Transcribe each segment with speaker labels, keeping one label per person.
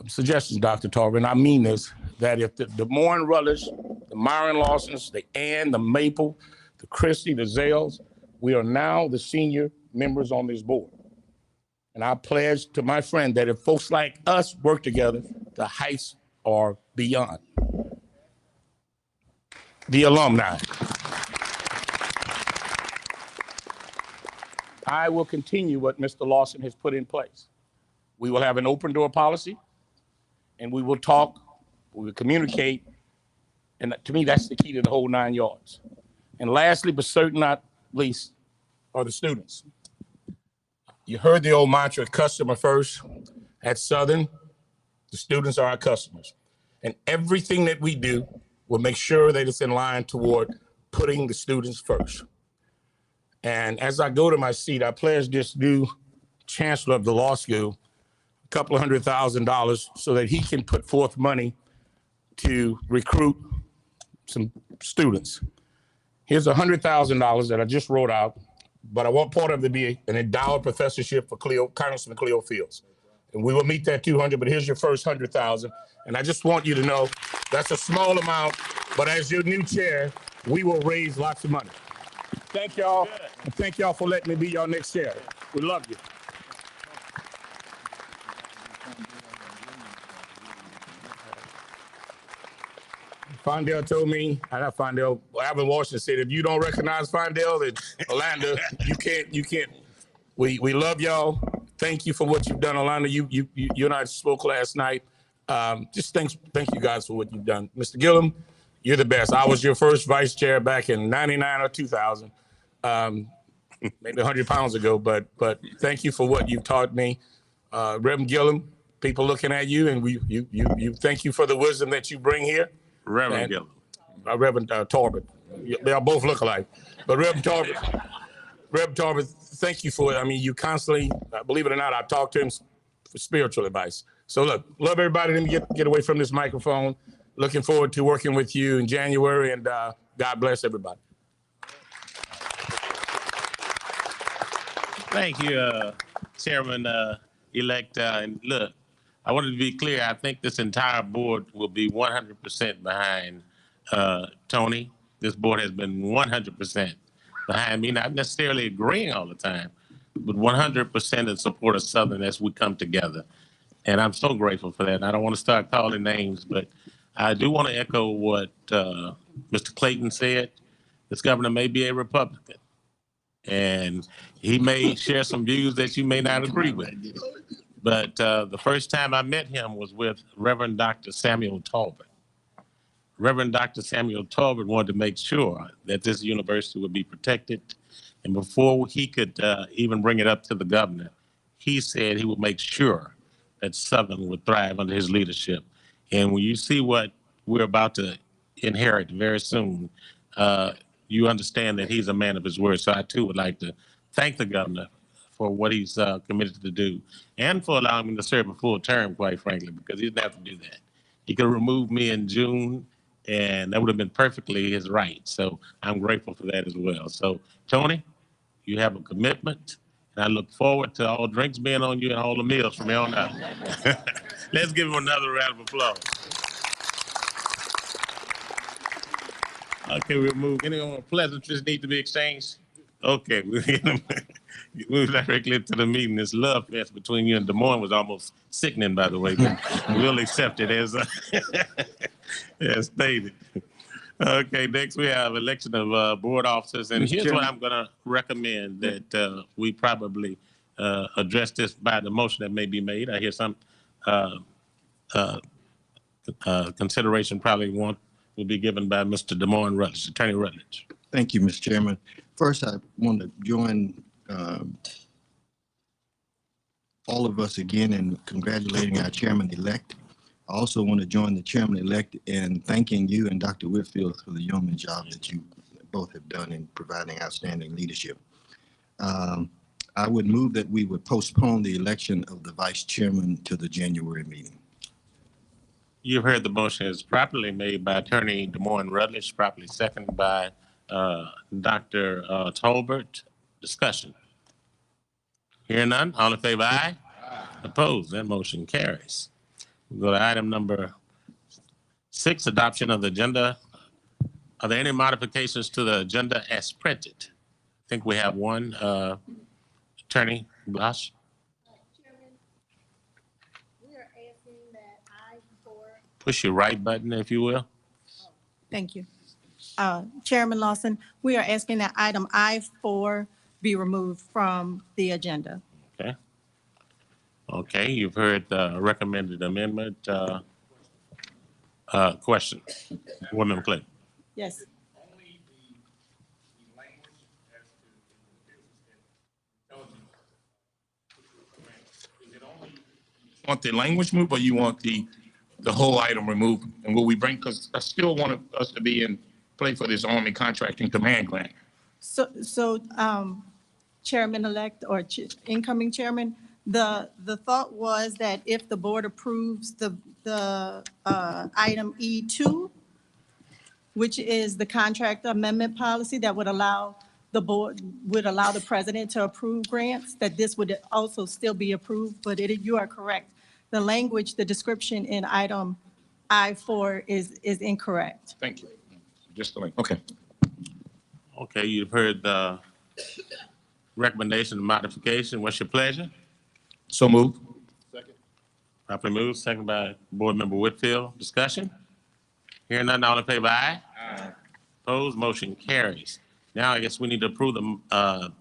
Speaker 1: suggestions, Dr. Tarver, and I mean this, that if the Des Moines Rutledge, the Myron Lawsons, the Ann, the Maple, the Christie, the Zales, we are now the senior members on this board. And I pledge to my friend that if folks like us work together, the heights are beyond. The alumni. I will continue what Mr. Lawson has put in place. We will have an open door policy, and we will talk, we will communicate, and to me, that's the key to the whole 9 yards. And lastly, but certainly not least, are the students. You heard the old mantra, customer first. At Southern, the students are our customers. And everything that we do will make sure that it's in line toward putting the students first. And as I go to my seat, I pledge this new chancellor of the law school a couple of $100,000 so that he can put forth money to recruit some students. Here's $100,000 that I just wrote out, but I want part of it to be an endowed professorship for Congressman Cleo Fields. And we will meet that 200, but here's your first 100,000. And I just want you to know that's a small amount, but as your new chair, we will raise lots of money. Thank y'all, and thank y'all for letting me be your next chair. We love you. Fondell told me, not Fondell, Alvin Washington said, if you don't recognize Fondell, then Orlando, you can't. We love y'all. Thank you for what you've done, Orlando. You and I spoke last night. Just thank you guys for what you've done. Mr. Gillum, you're the best. I was your first vice chair back in 99 or 2000, maybe 100 pounds ago, but thank you for what you've taught me. Reverend Gillum, people looking at you, and you thank you for the wisdom that you bring here.
Speaker 2: Reverend Gillum.
Speaker 1: Reverend Tarbert. They all both look alike. But Reverend Tarbert, thank you for it. I mean, you constantly, believe it or not, I talk to him for spiritual advice. So look, love everybody. Let me get away from this microphone. Looking forward to working with you in January, and God bless everybody.
Speaker 2: Thank you, Chairman-elect. And look, I wanted to be clear. I think this entire board will be 100% behind Tony. This board has been 100% behind me, not necessarily agreeing all the time, but 100% in support of Southern as we come together. And I'm so grateful for that. And I don't want to start calling names, but I do want to echo what Mr. Clayton said. This governor may be a Republican, and he may share some views that you may not agree with. But the first time I met him was with Reverend Dr. Samuel Talbot. Reverend Dr. Samuel Talbot wanted to make sure that this university would be protected. And before he could even bring it up to the governor, he said he would make sure that Southern would thrive under his leadership. And when you see what we're about to inherit very soon, you understand that he's a man of his word. So I too would like to thank the governor for what he's committed to do, and for allowing me to serve a full term, quite frankly, because he didn't have to do that. He could have removed me in June, and that would have been perfectly his right. So I'm grateful for that as well. So Tony, you have a commitment, and I look forward to all drinks being on you and all the meals from here on out. Let's give him another round of applause. Okay, we'll move. Any more pleasantries need to be exchanged? Okay, we'll move directly to the meeting. This love fest between you and Des Moines was almost sickening, by the way, but we'll accept it as stated. Okay, next we have election of board officers. And here's what I'm going to recommend, that we probably address this by the motion that may be made. I hear some consideration probably will be given by Mr. Des Moines Rutledge, Attorney Rutledge.
Speaker 3: Thank you, Mr. Chairman. First, I want to join all of us again in congratulating our chairman-elect. I also want to join the chairman-elect in thanking you and Dr. Whitfield for the yeoman job that you both have done in providing outstanding leadership. I would move that we would postpone the election of the vice chairman to the January meeting.
Speaker 2: You've heard the motion is properly made by Attorney Des Moines Rutledge, properly seconded by Dr. Tolbert. Discussion. Hearing none, all in favor, aye. Opposed, that motion carries. We'll go to item number 6, adoption of the agenda. Are there any modifications to the agenda as printed? I think we have one. Attorney Bosch?
Speaker 4: Chairman, we are asking that I-4.
Speaker 2: Push your right button, if you will.
Speaker 4: Thank you. Chairman Lawson, we are asking that item I-4 be removed from the agenda.
Speaker 2: Okay. Okay, you've heard the recommended amendment. Question, Board Member Clinton.
Speaker 4: Yes.
Speaker 1: Want the language moved, or you want the whole item removed? And will we bring, because I still want us to be in play for this Army Contracting Command Grant.
Speaker 4: So, Chairman-elect or incoming chairman, the thought was that if the board approves the item E2, which is the contract amendment policy that would allow the president to approve grants, that this would also still be approved, but you are correct. The language, the description in item I-4 is incorrect.
Speaker 1: Thank you. Just the link. Okay.
Speaker 2: Okay, you've heard the recommendation and modification. What's your pleasure?
Speaker 1: So moved.
Speaker 2: Properly moved, second by Board Member Whitfield. Discussion? Hearing none, all in favor, aye? Aye. Opposed, motion carries. Now I guess we need to approve the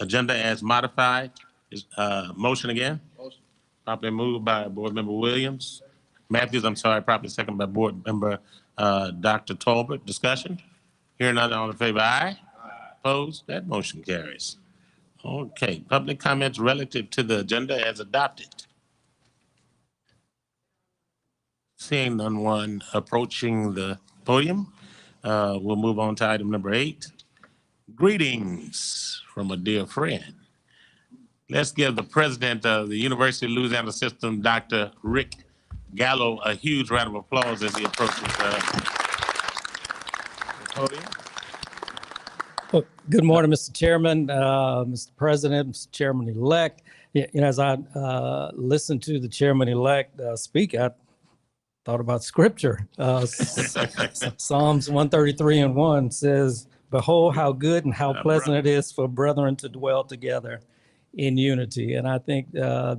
Speaker 2: agenda as modified. Motion again? Motion. Properly moved by Board Member Williams. Matthews, I'm sorry, properly second by Board Member Dr. Tolbert. Discussion? Hearing none, all in favor, aye? Aye. Opposed, that motion carries. Okay, public comments relative to the agenda as adopted. Seeing none one approaching the podium, we'll move on to item number 8. Greetings from a dear friend. Let's give the president of the University of Louisiana System, Dr. Rick Gallo, a huge round of applause as he approaches the podium.
Speaker 5: Well, good morning, Mr. Chairman, Mr. President, Mr. Chairman-elect. As I listened to the Chairman-elect speak, I thought about scripture. Psalms 133:1 says, "Behold, how good and how pleasant it is for brethren to dwell together in unity." And I think the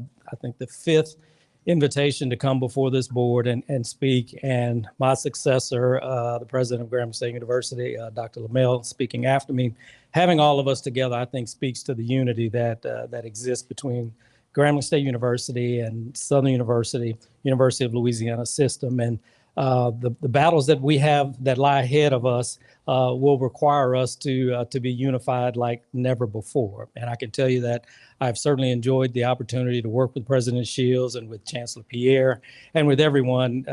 Speaker 5: 5th invitation to come before this board and speak, and my successor, the president of Grambling State University, Dr. Lamel, speaking after me, having all of us together, I think speaks to the unity that exists between Grambling State University and Southern University, University of Louisiana System. And the battles that we have that lie ahead of us will require us to be unified like never before. And I can tell you that I've certainly enjoyed the opportunity to work with President Shields and with Chancellor Pierre and with everyone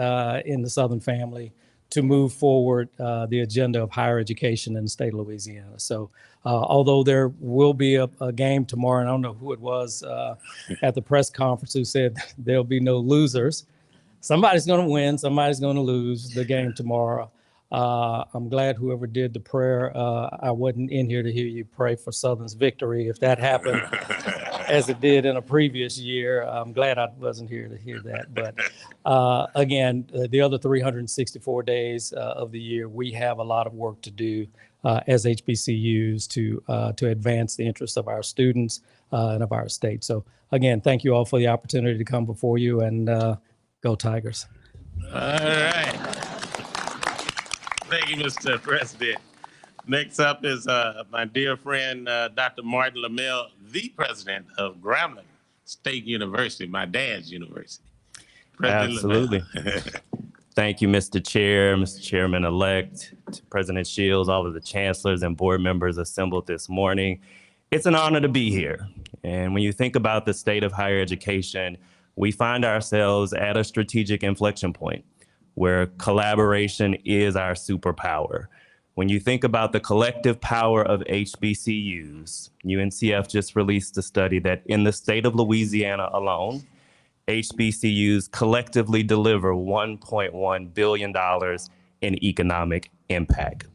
Speaker 5: in the Southern family to move forward the agenda of higher education in the state of Louisiana. So although there will be a game tomorrow, and I don't know who it was at the press conference who said there'll be no losers. Somebody's going to win, somebody's going to lose the game tomorrow. I'm glad whoever did the prayer, I wasn't in here to hear you pray for Southern's victory. If that happened as it did in a previous year, I'm glad I wasn't here to hear that. But again, the other 364 days of the year, we have a lot of work to do as HBCUs to advance the interests of our students and of our state. So again, thank you all for the opportunity to come before you, and go Tigers.
Speaker 2: All right. Thank you, Mr. President. Next up is my dear friend, Dr. Martin Lamel, the president of Grambling State University, my dad's university. President
Speaker 6: Absolutely. Thank you, Mr. Chair, Mr. Chairman-elect, President Shields, all of the chancellors and board members assembled this morning. It's an honor to be here. And when you think about the state of higher education, we find ourselves at a strategic inflection point where collaboration is our superpower. When you think about the collective power of HBCUs, UNCF just released a study that in the state of Louisiana alone, HBCUs collectively deliver $1.1 billion in economic impact.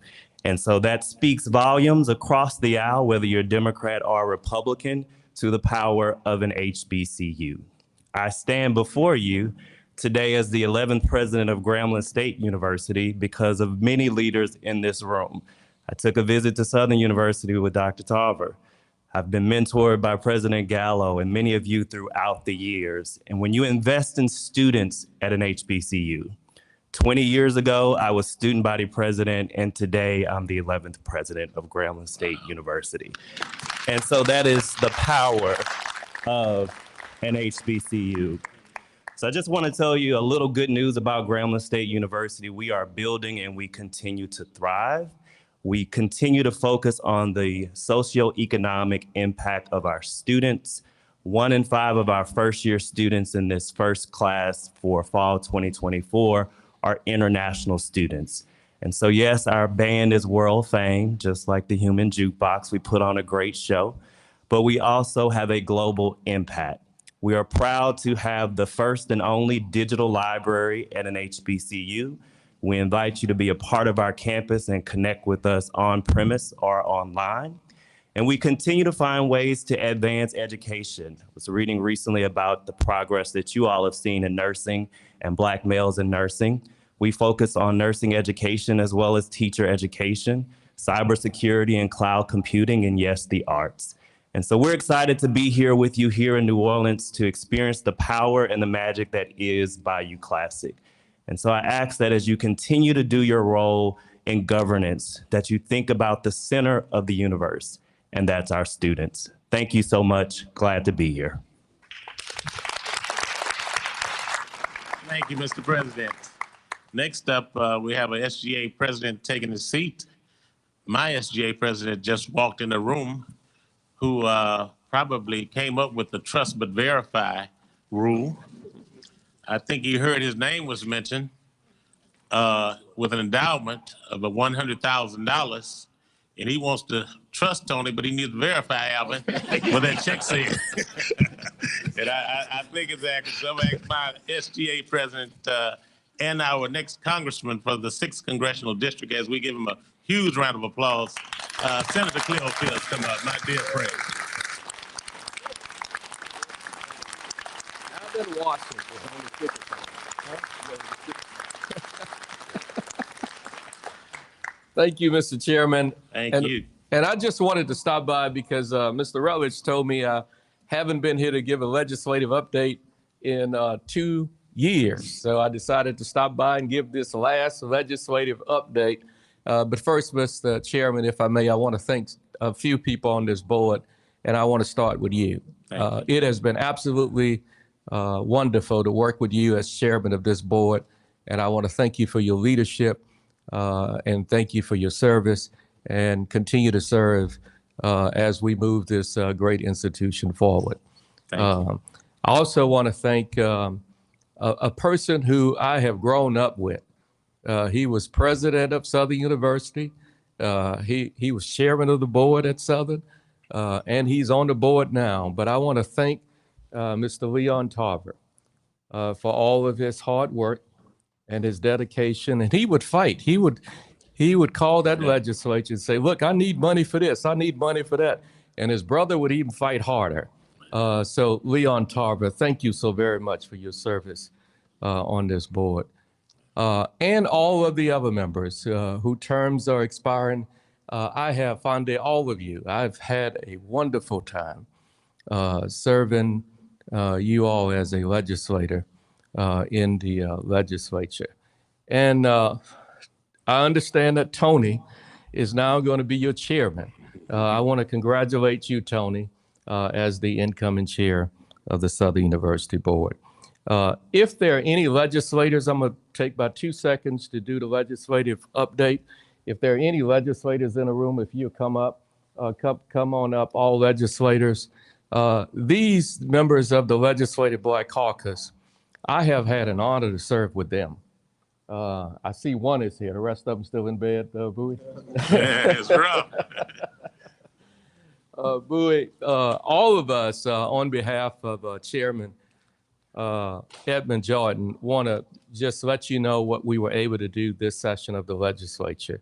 Speaker 6: And so that speaks volumes across the aisle, whether you're Democrat or Republican, to the power of an HBCU. I stand before you today as the 11th president of Grambling State University because of many leaders in this room. I took a visit to Southern University with Dr. Tarver. I've been mentored by President Gallo and many of you throughout the years. And when you invest in students at an HBCU, 20 years ago, I was student body president, and today I'm the 11th president of Grambling State University. And so that is the power of an HBCU. So I just want to tell you a little good news about Grambling State University. We are building and we continue to thrive. We continue to focus on the socioeconomic impact of our students. 1 in 5 of our first-year students in this first class for fall 2024 are international students. And so, yes, our band is world famed, just like the Human Jukebox. We put on a great show, but we also have a global impact. We are proud to have the first and only digital library at an HBCU. We invite you to be a part of our campus and connect with us on premise or online. And we continue to find ways to advance education. I was reading recently about the progress that you all have seen in nursing and Black males in nursing. We focus on nursing education as well as teacher education, cybersecurity and cloud computing, and yes, the arts. And so we're excited to be here with you here in New Orleans to experience the power and the magic that is Bayou Classic. And so I ask that as you continue to do your role in governance, that you think about the center of the universe, and that's our students. Thank you so much. Glad to be here.
Speaker 2: Thank you, Mr. President. Next up, we have a SGA president taking his seat. My SGA president just walked in the room, who probably came up with the trust but verify rule. I think he heard his name was mentioned with an endowment of $100,000, and he wants to trust Tony, but he needs to verify Alvin what that check says. And I think it's accurate. So I'm going to ask my SGA president and our next congressman for the 6th Congressional District, as we give him a huge round of applause. Senator Cleo Fields, come up, my dear friend.
Speaker 7: I'm in Washington. Thank you, Mr. Chairman.
Speaker 2: Thank you.
Speaker 7: And I just wanted to stop by because Mr. Rutledge told me I haven't been here to give a legislative update in 2 years. So I decided to stop by and give this last legislative update. But first, Mr. Chairman, if I may, I want to thank a few people on this board, and I want to start with you. It has been absolutely wonderful to work with you as chairman of this board, and I want to thank you for your leadership and thank you for your service, and continue to serve as we move this great institution forward.
Speaker 2: Thank you.
Speaker 7: I also want to thank a person who I have grown up with. He was president of Southern University. He was chairman of the board at Southern, and he's on the board now. But I want to thank Mr. Leon Tarver for all of his hard work and his dedication. And he would fight. He would call that legislature and say, look, I need money for this. I need money for that. And his brother would even fight harder. So Leon Tarver, thank you so very much for your service on this board. And all of the other members whose terms are expiring. I have fondly all of you. I've had a wonderful time serving you all as a legislator in the legislature. And I understand that Tony is now going to be your chairman. I want to congratulate you, Tony, as the incoming chair of the Southern University Board. If there are any legislators, I'm going to take about 2 seconds to do the legislative update. If there are any legislators in the room, if you come up, come on up, all legislators. These members of the Legislative Black Caucus, I have had an honor to serve with them. I see one is here. The rest of them still in bed, Bowie?
Speaker 2: It's rough.
Speaker 7: Bowie, all of us, on behalf of Chairman Edmund Jordan, want to just let you know what we were able to do this session of the legislature.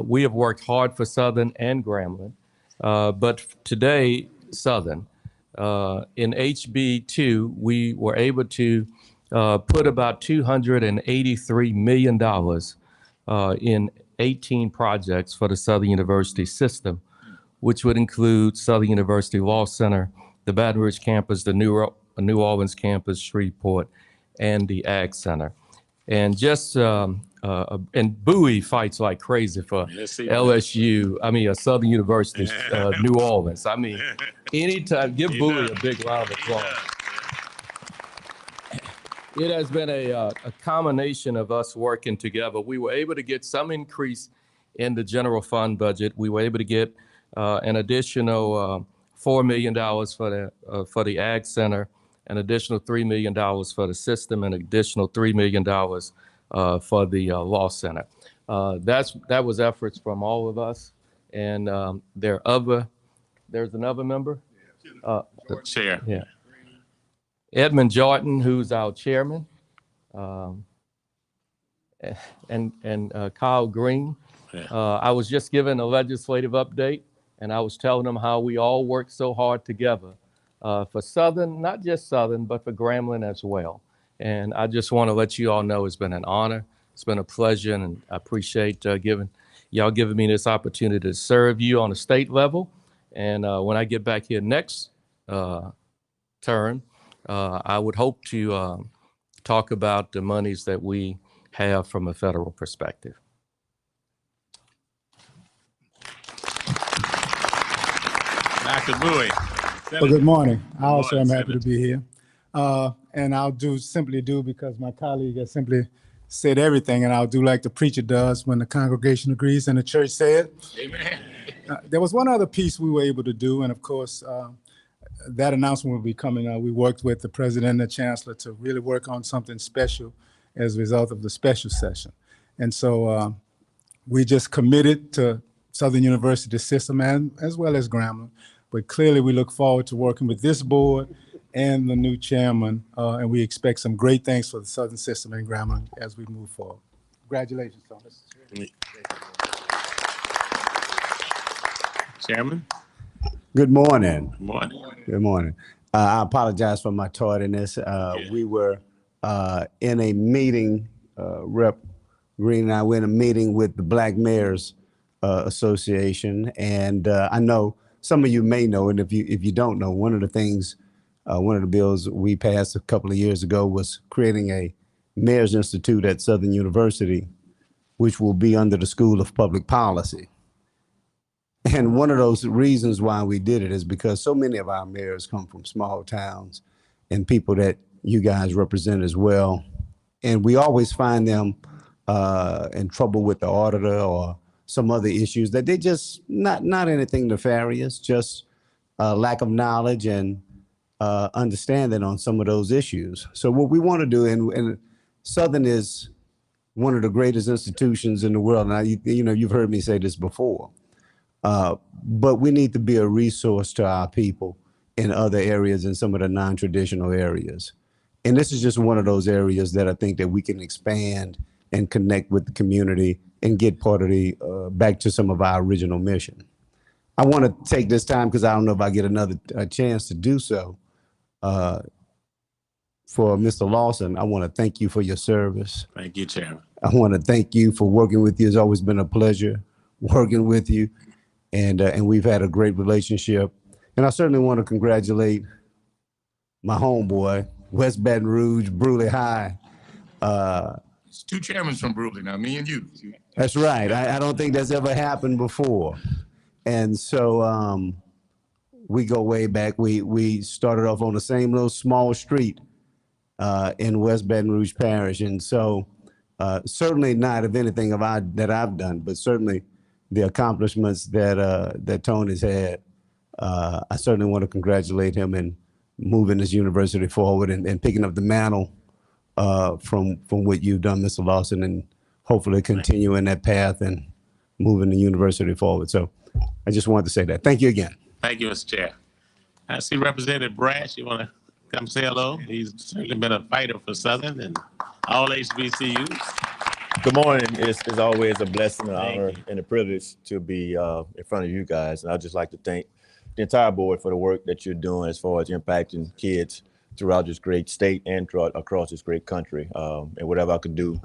Speaker 7: We have worked hard for Southern and Grambling, but today, Southern. In HB 2, we were able to put about $283 million in 18 projects for the Southern University system, which would include Southern University Law Center, the Baton Rouge campus, the New Orleans campus, Shreveport, and the Ag Center. And just, and Bowie fights like crazy for LSU, Southern University, New Orleans. Anytime, give Bowie a big round of applause. It has been a combination of us working together. We were able to get some increase in the general fund budget. We were able to get an additional $4 million for the Ag Center, an additional $3 million for the system, and an additional $3 million for the Law Center. That was efforts from all of us. And there's another member?
Speaker 2: Chair.
Speaker 7: Yeah. Edmund Jordan, who's our chairman, and Kyle Green. I was just giving a legislative update, and I was telling them how we all work so hard together for Southern, not just Southern, but for Grambling as well. And I just want to let you all know it's been an honor. It's been a pleasure, and I appreciate giving me this opportunity to serve you on a state level. And when I get back here next term, I would hope to talk about the monies that we have from a federal perspective.
Speaker 2: Dr. Bowie.
Speaker 8: Well, good morning. I also am
Speaker 2: morning,
Speaker 8: happy to be here. And I'll simply do because my colleague has simply said everything, and I'll do like the preacher does when the congregation agrees and the church said.
Speaker 2: Amen.
Speaker 8: There was one other piece we were able to do, and of course, that announcement will be coming. We worked with the president and the chancellor to really work on something special as a result of the special session. And so we just committed to Southern University system and as well as Grambling. But clearly we look forward to working with this board and the new chairman, and we expect some great things for the Southern system and Grambling as we move forward. Congratulations, Thomas.
Speaker 2: Chairman.
Speaker 9: Good morning.
Speaker 2: Good morning.
Speaker 9: Good morning. I apologize for my tardiness. We were in a meeting, Rep. Green and I were in a meeting with the Black Mayors Association, and I know some of you may know, and if you don't know, one of the things, one of the bills we passed a couple of years ago was creating a Mayor's Institute at Southern University, which will be under the School of Public Policy. And one of those reasons why we did it is because so many of our mayors come from small towns and people that you guys represent as well. And we always find them in trouble with the auditor or some other issues that they just, not anything nefarious, just lack of knowledge and understanding on some of those issues. So what we want to do, and Southern is one of the greatest institutions in the world. Now, you've heard me say this before. But we need to be a resource to our people in other areas, in some of the non-traditional areas. And this is just one of those areas that I think that we can expand and connect with the community and get part of the, back to some of our original mission. I want to take this time, because I don't know if I get another chance to do so. For Mr. Lawson, I want to thank you for your service.
Speaker 2: Thank you, Chairman.
Speaker 9: I want to thank you for working with you. It's always been a pleasure working with you. And we've had a great relationship. And I certainly want to congratulate my homeboy, West Baton Rouge, Bruley High.
Speaker 1: It's two chairmen from Brooklyn, now me and you.
Speaker 9: That's right. I don't think that's ever happened before. And so we go way back. We started off on the same little small street in West Baton Rouge Parish. And so certainly not of anything that I've done, but certainly the accomplishments that Tony's had. I certainly want to congratulate him in moving this university forward and picking up the mantle from what you've done, Mr. Lawson, and hopefully continuing that path and moving the university forward. So I just wanted to say that. Thank you again.
Speaker 2: Thank you, Mr. Chair. I see Representative Brash. You want to come say hello? He's certainly been a fighter for Southern and all HBCUs.
Speaker 10: Good morning. It's always a blessing, an honor,
Speaker 2: you.
Speaker 10: and a privilege to be in front of you guys. And I'd just like to thank the entire board for the work that you're doing as far as impacting kids throughout this great state and across this great country. And whatever I could do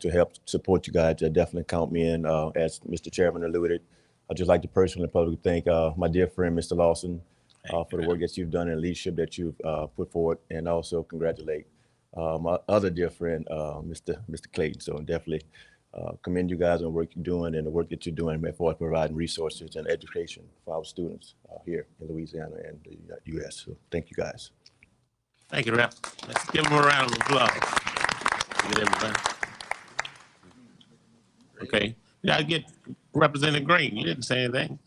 Speaker 10: to help support you guys, definitely count me in. As Mr. Chairman alluded, I'd just like to personally publicly thank my dear friend, Mr. Lawson, for the work that you've done and leadership that you've put forward, and also congratulate my other dear friend, Mr. Clayton. So definitely commend you guys on the work you're doing and the work that you're doing as far as providing resources and education for our students here in Louisiana and the U.S. So thank you guys.
Speaker 2: Thank you, Rep. Let's give them a round of applause. Get everybody. Okay. Yeah, I get Representative Green. You didn't say anything.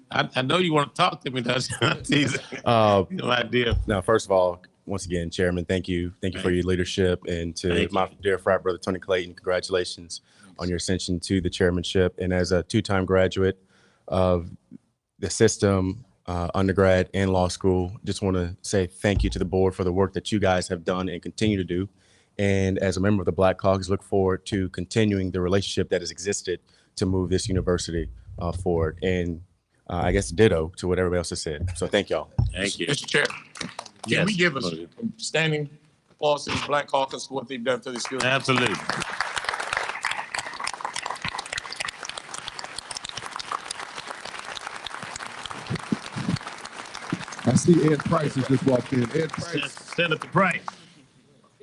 Speaker 2: I know you want to talk to me, does no idea.
Speaker 11: Now, first of all, once again, Chairman, thank you. Thank you for your leadership. And to my dear frat brother, Tony Clayton, congratulations on your ascension to the chairmanship. And as a two-time graduate of the system, undergrad and law school, just want to say thank you to the board for the work that you guys have done and continue to do. And as a member of the Black Caucus, look forward to continuing the relationship that has existed to move this university forward. And I guess ditto to what everybody else has said. So thank y'all.
Speaker 2: Thank you.
Speaker 1: Mr. Chair, can we give us standing applause to the Black Caucus for what they've done for the students?
Speaker 2: Absolutely.
Speaker 12: I see Ed Price has just walked in. Ed Price.
Speaker 2: Senator Price.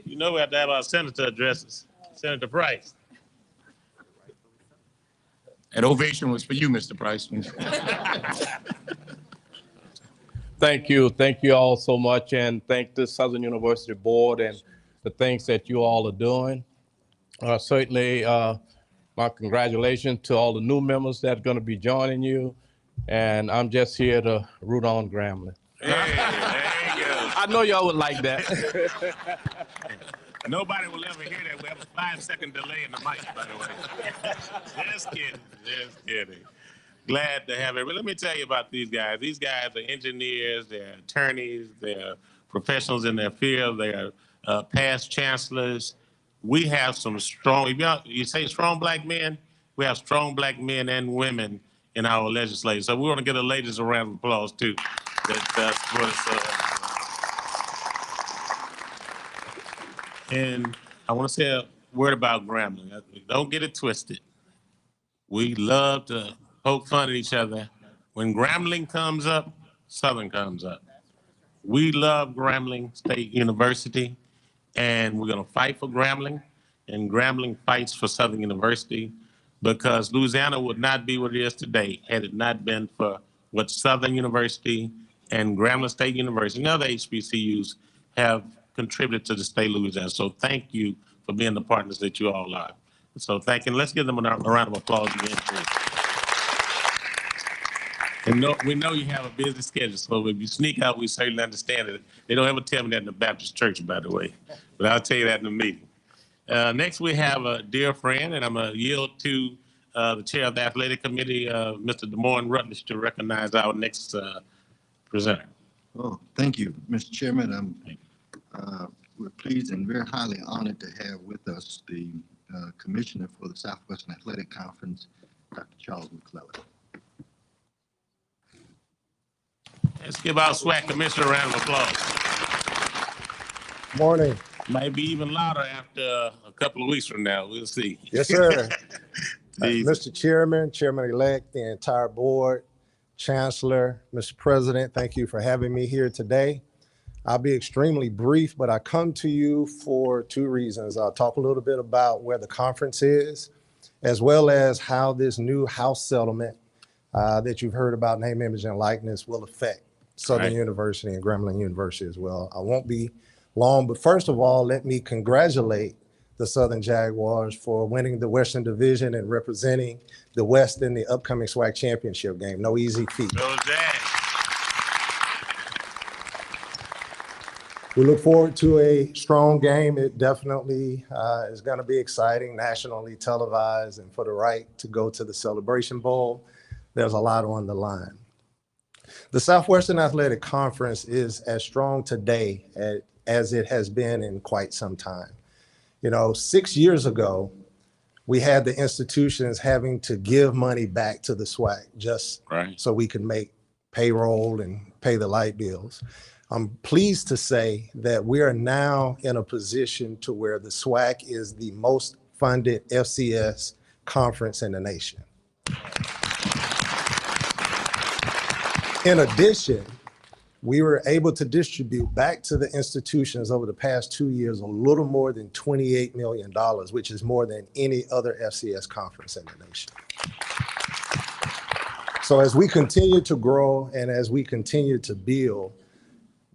Speaker 2: You know we have to have our senator addresses. Senator Price.
Speaker 1: That ovation was for you, Mr. Price.
Speaker 7: Thank you. Thank you all so much, and thank the Southern University Board and the things that you all are doing. Certainly, my congratulations to all the new members that are going to be joining you, and I'm just here to root on Grambling.
Speaker 2: Hey, there you go.
Speaker 7: I know y'all would like that.
Speaker 2: Nobody will ever hear that. We have a 5-second delay in the mic, by the way. Just kidding. Just kidding. Glad to have it. But let me tell you about these guys. These guys are engineers, they're attorneys, they're professionals in their field, they're past chancellors. We have some strong, you say strong Black men, we have strong Black men and women in our legislature. So we want to give the ladies a round of applause too. And I want to say a word about Grambling. Don't get it twisted. We love to poke fun at each other. When Grambling comes up, Southern comes up. We love Grambling State University, and we're going to fight for Grambling, and Grambling fights for Southern University, because Louisiana would not be what it is today had it not been for what Southern University and Grambling State University and other HBCUs have contributed to the state of Louisiana. So thank you for being the partners that you all are. So thank you. Let's give them a round of applause again, please. And we know you have a busy schedule, so if you sneak out, we certainly understand it. They don't ever tell me that in the Baptist church, by the way, but I'll tell you that in the meeting. Next, we have a dear friend, and I'm going to yield to the chair of the athletic committee, Mr. DeMoine Rutledge, to recognize our next presenter.
Speaker 3: Oh, thank you, Mr. Chairman. We're pleased and very highly honored to have with us the Commissioner for the Southwestern Athletic Conference, Dr. Charles McClellan.
Speaker 2: Let's give our SWAC commissioner a round of applause.
Speaker 13: Morning.
Speaker 2: Might be even louder after a couple of weeks from now. We'll see.
Speaker 13: Yes, sir. Mr. Chairman, Chairman-elect, the entire board, Chancellor, Mr. President, thank you for having me here today. I'll be extremely brief, but I come to you for two reasons. I'll talk a little bit about where the conference is, as well as how this new House settlement that you've heard about, name, image, and likeness, will affect Southern University and Grambling University as well. I won't be long, but first of all, let me congratulate the Southern Jaguars for winning the Western Division and representing the West in the upcoming SWAC championship game. No easy feat. We look forward to a strong game. It definitely is going to be exciting, nationally televised, and for the right to go to the Celebration Bowl, there's a lot on the line. The Southwestern Athletic Conference is as strong today as it has been in quite some time. You know, 6 years ago, we had the institutions having to give money back to the SWAC just so we could make payroll and pay the light bills. I'm pleased to say that we are now in a position to where the SWAC is the most funded FCS conference in the nation. In addition, we were able to distribute back to the institutions over the past 2 years a little more than $28 million, which is more than any other FCS conference in the nation. So as we continue to grow and as we continue to build,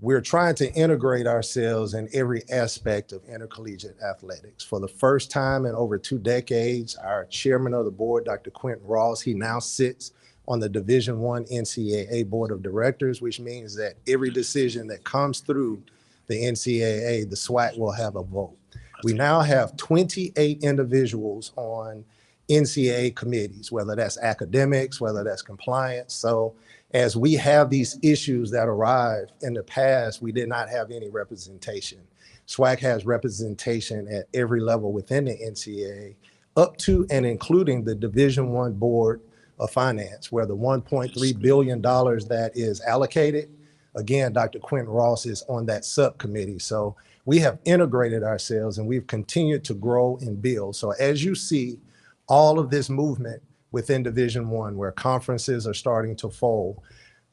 Speaker 13: we're trying to integrate ourselves in every aspect of intercollegiate athletics. For the first time in over 2 decades, our chairman of the board, Dr. Quentin Ross, he now sits on the Division I NCAA Board of Directors, which means that every decision that comes through the NCAA, the SWAC will have a vote. We now have 28 individuals on NCAA committees, whether that's academics, whether that's compliance. So as we have these issues that arrive, in the past, we did not have any representation. SWAC has representation at every level within the NCAA, up to and including the Division I Board of Finance, where the $1.3 billion that is allocated, again, Dr. Quentin Ross is on that subcommittee. So we have integrated ourselves and we've continued to grow and build. So as you see, all of this movement within Division I, where conferences are starting to fold,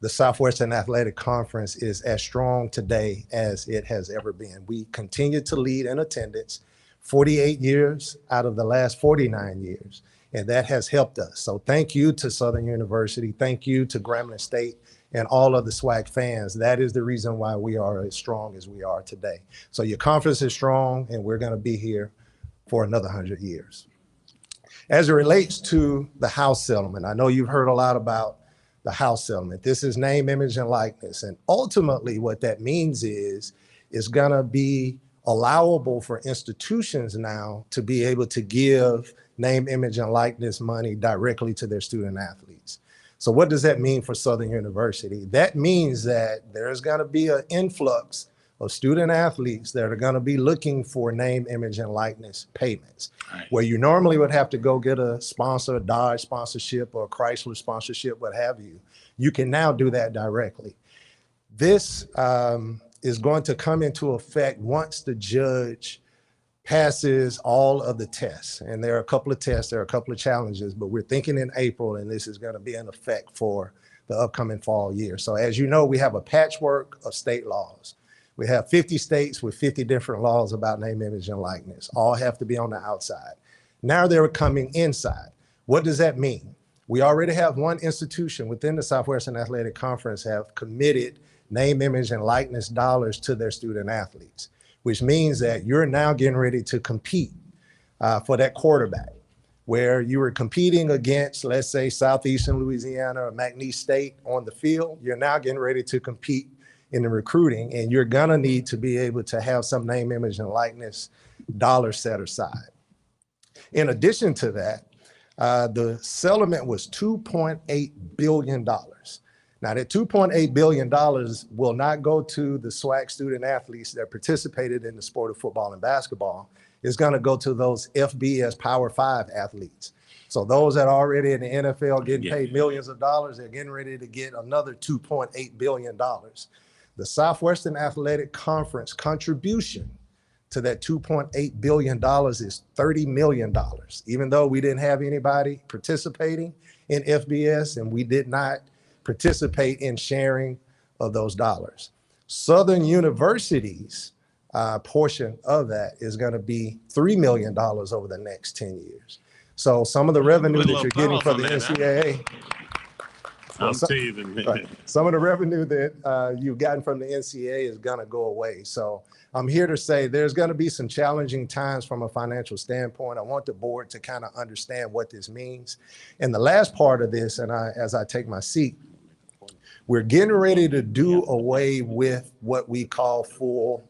Speaker 13: the Southwestern Athletic Conference is as strong today as it has ever been. We continue to lead in attendance 48 years out of the last 49 years, and that has helped us. So thank you to Southern University. Thank you to Grambling State and all of the SWAC fans. That is the reason why we are as strong as we are today. So your conference is strong, and we're going to be here for another 100 years. As it relates to the House settlement, I know you've heard a lot about the House settlement. This is name, image, and likeness. And ultimately what that means is it's gonna be allowable for institutions now to be able to give name, image, and likeness money directly to their student athletes. So what does that mean for Southern University? That means that there's gonna be an influx of student athletes that are going to be looking for name, image, and likeness payments, where you normally would have to go get a sponsor, a Dodge sponsorship or a Chrysler sponsorship, what have you. You can now do that directly. This is going to come into effect once the judge passes all of the tests. And there are a couple of tests, there are a couple of challenges, but we're thinking in April, and this is going to be in effect for the upcoming fall year. So as you know, we have a patchwork of state laws. We have 50 states with 50 different laws about name, image, and likeness. All have to be on the outside. Now they're coming inside. What does that mean? We already have one institution within the Southwestern Athletic Conference have committed name, image, and likeness dollars to their student athletes, which means that you're now getting ready to compete for that quarterback, where you were competing against, let's say, Southeastern Louisiana or McNeese State on the field. You're now getting ready to compete in the recruiting, and you're gonna need to be able to have some name, image, and likeness dollars set aside. In addition to that, the settlement was $2.8 billion. Now that $2.8 billion will not go to the SWAC student athletes that participated in the sport of football and basketball. It's gonna go to those FBS Power 5 athletes. So those that are already in the NFL getting paid millions of dollars, they're getting ready to get another $2.8 billion. The Southwestern Athletic Conference contribution to that $2.8 billion is $30 million. Even though we didn't have anybody participating in FBS and we did not participate in sharing of those dollars. Southern University's portion of that is going to be $3 million over the next 10 years. So some of the revenue that you're getting from the NCAA, some of the revenue that you've gotten from the NCAA is going to go away. So I'm here to say there's going to be some challenging times from a financial standpoint. I want the board to kind of understand what this means. And the last part of this, and as I take my seat, we're getting ready to do away with what we call full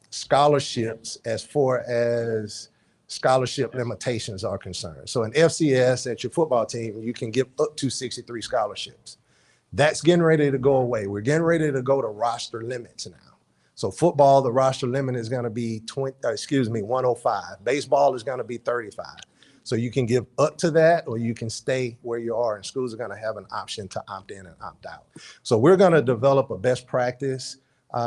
Speaker 13: scholarships as far as scholarship limitations are concerned. So in FCS, at your football team, you can give up to 63 scholarships. That's getting ready to go away. We're getting ready to go to roster limits now. So football, the roster limit is going to be 105. Baseball is going to be 35. So you can give up to that, or you can stay where you are, and schools are going to have an option to opt in and opt out. So we're going to develop a best practice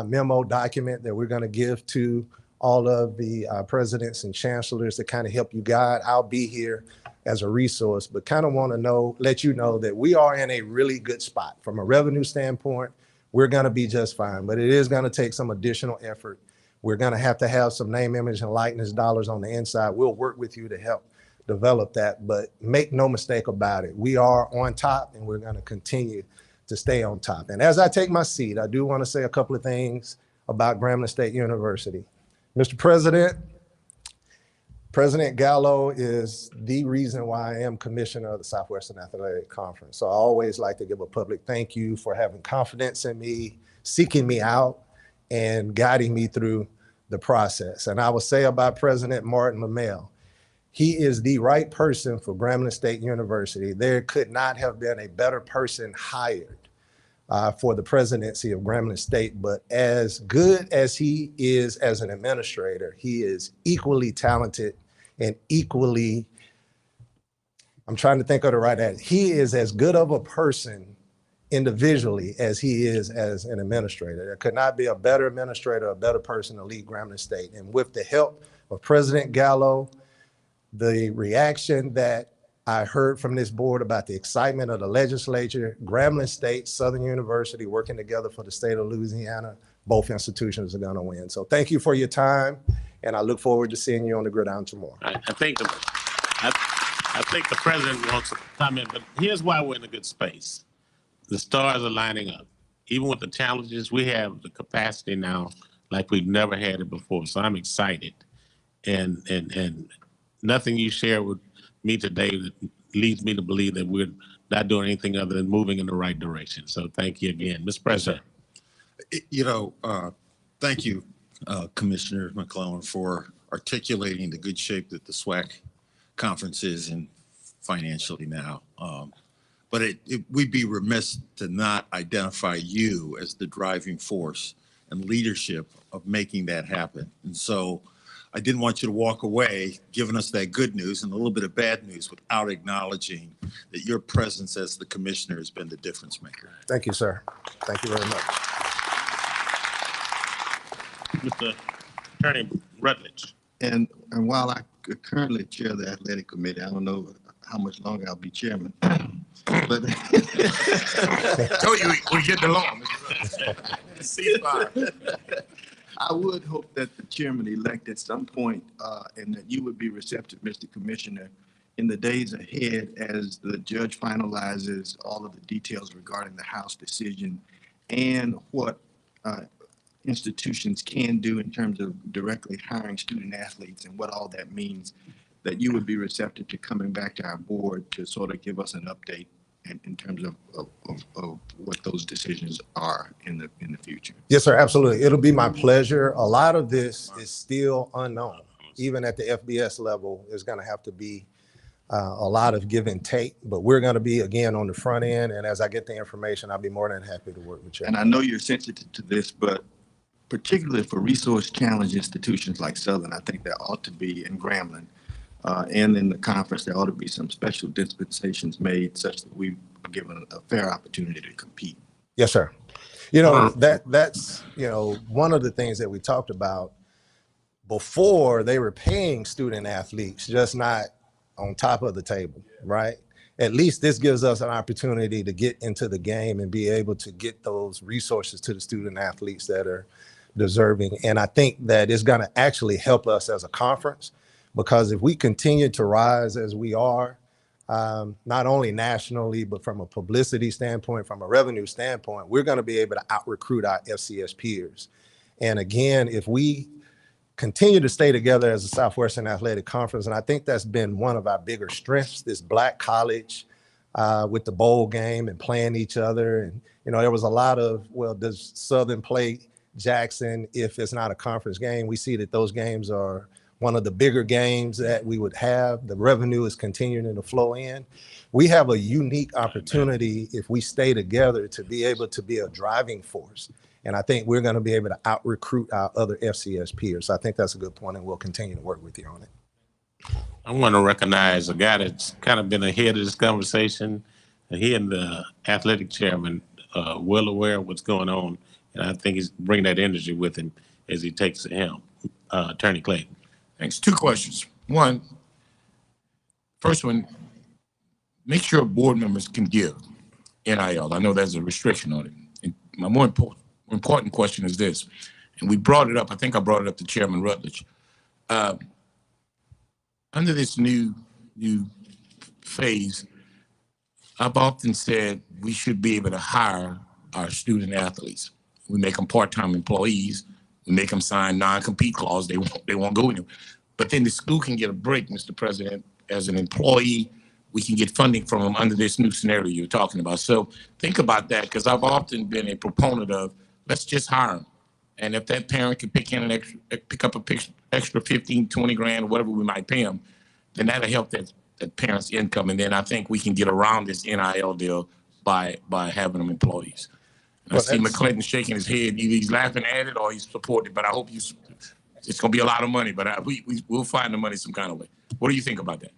Speaker 13: memo document that we're going to give to all of the presidents and chancellors to kind of help you guide. I'll be here as a resource, but kind of want to let you know that we are in a really good spot from a revenue standpoint. We're going to be just fine, but it is going to take some additional effort. We're going to have some name, image, and likeness dollars on the inside. We'll work with you to help develop that, but make no mistake about it. We are on top, and we're going to continue to stay on top. And as I take my seat, I do want to say a couple of things about Grambling State University. Mr. President, President Gallo is the reason why I am commissioner of the Southwestern Athletic Conference. So I always like to give a public thank you for having confidence in me, seeking me out, and guiding me through the process. And I will say about President Martin LaMelle, he is the right person for Grambling State University. There could not have been a better person hired for the presidency of Grambling State, but as good as he is as an administrator, he is equally talented and equally, I'm trying to think of the right adjective. He is as good of a person individually as he is as an administrator. There could not be a better administrator, a better person to lead Grambling State. And with the help of President Gallo, the reaction that I heard from this board about the excitement of the legislature, Grambling State, Southern University working together for the state of Louisiana, both institutions are going to win. So thank you for your time, and I look forward to seeing you on the gridiron tomorrow.
Speaker 2: I think the president wants to comment, but here's why we're in a good space. The stars are lining up. Even with the challenges, we have the capacity now like we've never had it before. So I'm excited, and nothing you share with me today that leads me to believe that we're not doing anything other than moving in the right direction. So thank you again, Mr. President.
Speaker 14: Thank you, Commissioner McClellan, for articulating the good shape that the SWAC conference is in financially now. But we'd be remiss to not identify you as the driving force and leadership of making that happen. And so I didn't want you to walk away giving us that good news and a little bit of bad news without acknowledging that your presence as the commissioner has been the difference maker.
Speaker 13: Thank you, sir. Thank you very much.
Speaker 2: Mr. Attorney Rutledge.
Speaker 3: And while I currently chair the athletic committee, I don't know how much longer I'll be chairman. But
Speaker 1: told you we get along.
Speaker 3: I would hope that the chairman-elect at some point, and that you would be receptive, Mr. Commissioner, in the days ahead as the judge finalizes all of the details regarding the House decision and what institutions can do in terms of directly hiring student athletes and what all that means, that you would be receptive to coming back to our board to sort of give us an update in terms of what those decisions are in the future.
Speaker 13: Yes, sir, absolutely. It'll be my pleasure. A lot of this is still unknown. Even at the FBS level, there's going to have to be a lot of give and take, but we're going to be, again, on the front end. And as I get the information, I'll be more than happy to work with you.
Speaker 3: And I know you're sensitive to this, but particularly for resource-challenged institutions like Southern, I think there ought to be, in Grambling, and in the conference, there ought to be some special dispensations made such that we are given a fair opportunity to compete.
Speaker 13: Yes, sir. That's one of the things that we talked about before. They were paying student athletes, just not on top of the table, right? At least this gives us an opportunity to get into the game and be able to get those resources to the student athletes that are deserving. And I think that it's going to actually help us as a conference, because if we continue to rise as we are, not only nationally, but from a publicity standpoint, from a revenue standpoint, we're going to be able to out-recruit our FCS peers. And again, if we continue to stay together as a Southwestern Athletic Conference, and I think that's been one of our bigger strengths, this Black college with the bowl game and playing each other. And, there was a lot of, well, does Southern play Jackson if it's not a conference game? We see that those games are one of the bigger games that we would have. The revenue is continuing to flow in. We have a unique opportunity, if we stay together, to be able to be a driving force. And I think we're going to be able to out-recruit our other FCS peers. So I think that's a good point, and we'll continue to work with you on it.
Speaker 2: I want to recognize a guy that's kind of been ahead of this conversation. He and the athletic chairman well aware of what's going on, and I think he's bringing that energy with him as he takes the helm. Attorney Clayton.
Speaker 1: Thanks. Two questions. One, first one, make sure board members can give NIL. I know there's a restriction on it. And my more important question is this, and we brought it up, I think I brought it up to Chairman Rutledge. Under this new phase, I've often said we should be able to hire our student athletes. We make them part-time employees. We make them sign non-compete clause. They won't go anywhere. But then the school can get a break, Mr. President. As an employee, we can get funding from them under this new scenario you're talking about. So think about that, because I've often been a proponent of let's just hire them. And if that parent can pick up an extra 15, 20 grand, or whatever we might pay them, then that'll help that parent's income. And then I think we can get around this NIL deal by having them employees. I see McClinton shaking his head. Either he's laughing at it or he's supporting it. But I hope it's going to be a lot of money. But we'll find the money some kind of way. What do you think about that?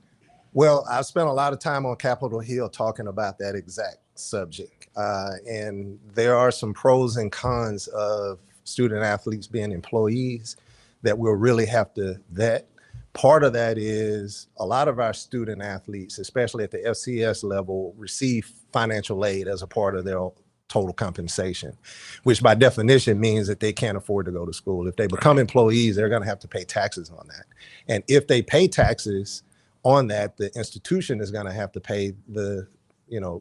Speaker 13: Well, I've spent a lot of time on Capitol Hill talking about that exact subject. And there are some pros and cons of student athletes being employees that we'll really have to vet. Part of that is a lot of our student athletes, especially at the FCS level, receive financial aid as a part of their total compensation, which by definition means that they can't afford to go to school. If they become employees, they're going to have to pay taxes on that. And if they pay taxes on that, the institution is going to have to pay the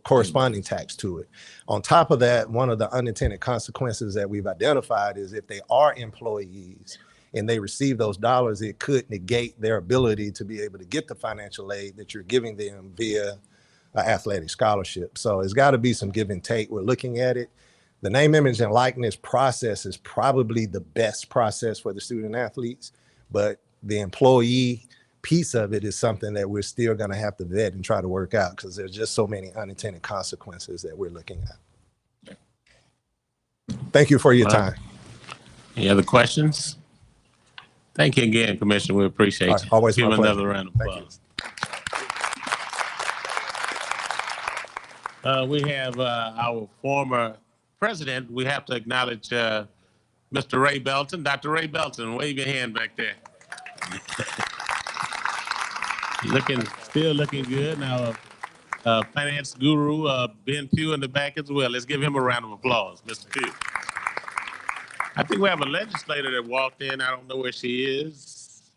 Speaker 13: corresponding tax to it. On top of that, one of the unintended consequences that we've identified is if they are employees and they receive those dollars, it could negate their ability to be able to get the financial aid that you're giving them via an athletic scholarship. So it's got to be some give and take. We're looking at it. The name, image, and likeness process is probably the best process for the student athletes, but the employee piece of it is something that we're still going to have to vet and try to work out because there's just so many unintended consequences that we're looking at. Thank you for your time.
Speaker 2: Any other questions? Thank you again, Commissioner. We appreciate you.
Speaker 13: Always
Speaker 2: Give
Speaker 13: my
Speaker 2: him
Speaker 13: pleasure.
Speaker 2: another round of applause. We have our former president. We have to acknowledge Mr. Ray Belton. Dr. Ray Belton, wave your hand back there. Still looking good. Now, finance guru, Ben Pugh in the back as well. Let's give him a round of applause, Mr. Pugh. I think we have a legislator that walked in. I don't know where she is.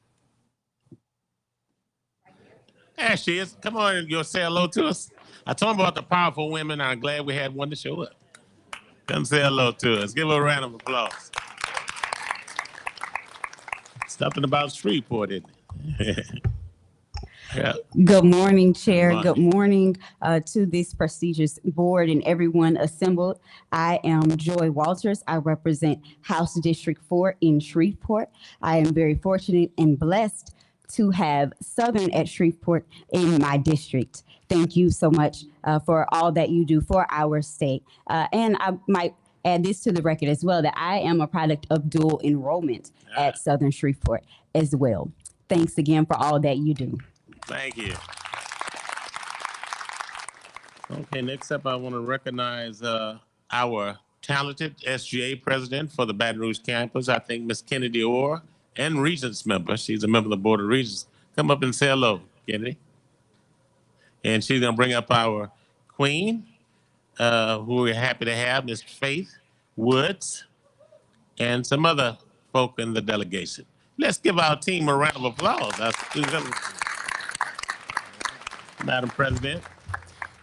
Speaker 2: There she is. Come on and go say hello to us. I told him about the powerful women. I'm glad we had one to show up. Come say hello to us. Give her a round of applause. Something about Shreveport, isn't it? Yeah.
Speaker 15: Good morning, Chair. Good morning to this prestigious board and everyone assembled. I am Joy Walters. I represent House District 4 in Shreveport. I am very fortunate and blessed to have Southern at Shreveport in my district. Thank you so much for all that you do for our state. And I might add this to the record as well, that I am a product of dual enrollment at Southern Shreveport as well. Thanks again for all that you do.
Speaker 2: Thank you. Okay, next up, I want to recognize our talented SGA president for the Baton Rouge campus, I think Ms. Kennedy Orr, and Regents member. She's a member of the Board of Regents. Come up and say hello, Kennedy. And she's going to bring up our queen, who we're happy to have, Ms. Faith Woods, and some other folk in the delegation. Let's give our team a round of applause. Madam President.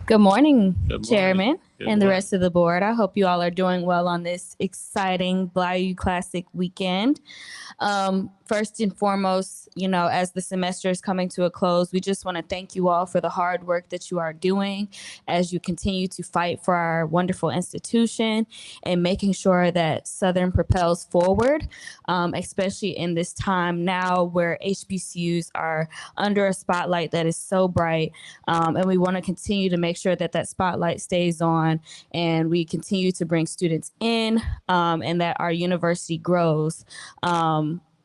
Speaker 16: Good morning,
Speaker 2: Good
Speaker 16: Chairman,
Speaker 2: morning. Good
Speaker 16: and the
Speaker 2: morning.
Speaker 16: rest of the board. I hope you all are doing well on this exciting Bayou Classic weekend. First and foremost, as the semester is coming to a close, we just want to thank you all for the hard work that you are doing as you continue to fight for our wonderful institution and making sure that Southern propels forward, especially in this time now where HBCUs are under a spotlight that is so bright. And we want to continue to make sure that that spotlight stays on and we continue to bring students in and that our university grows.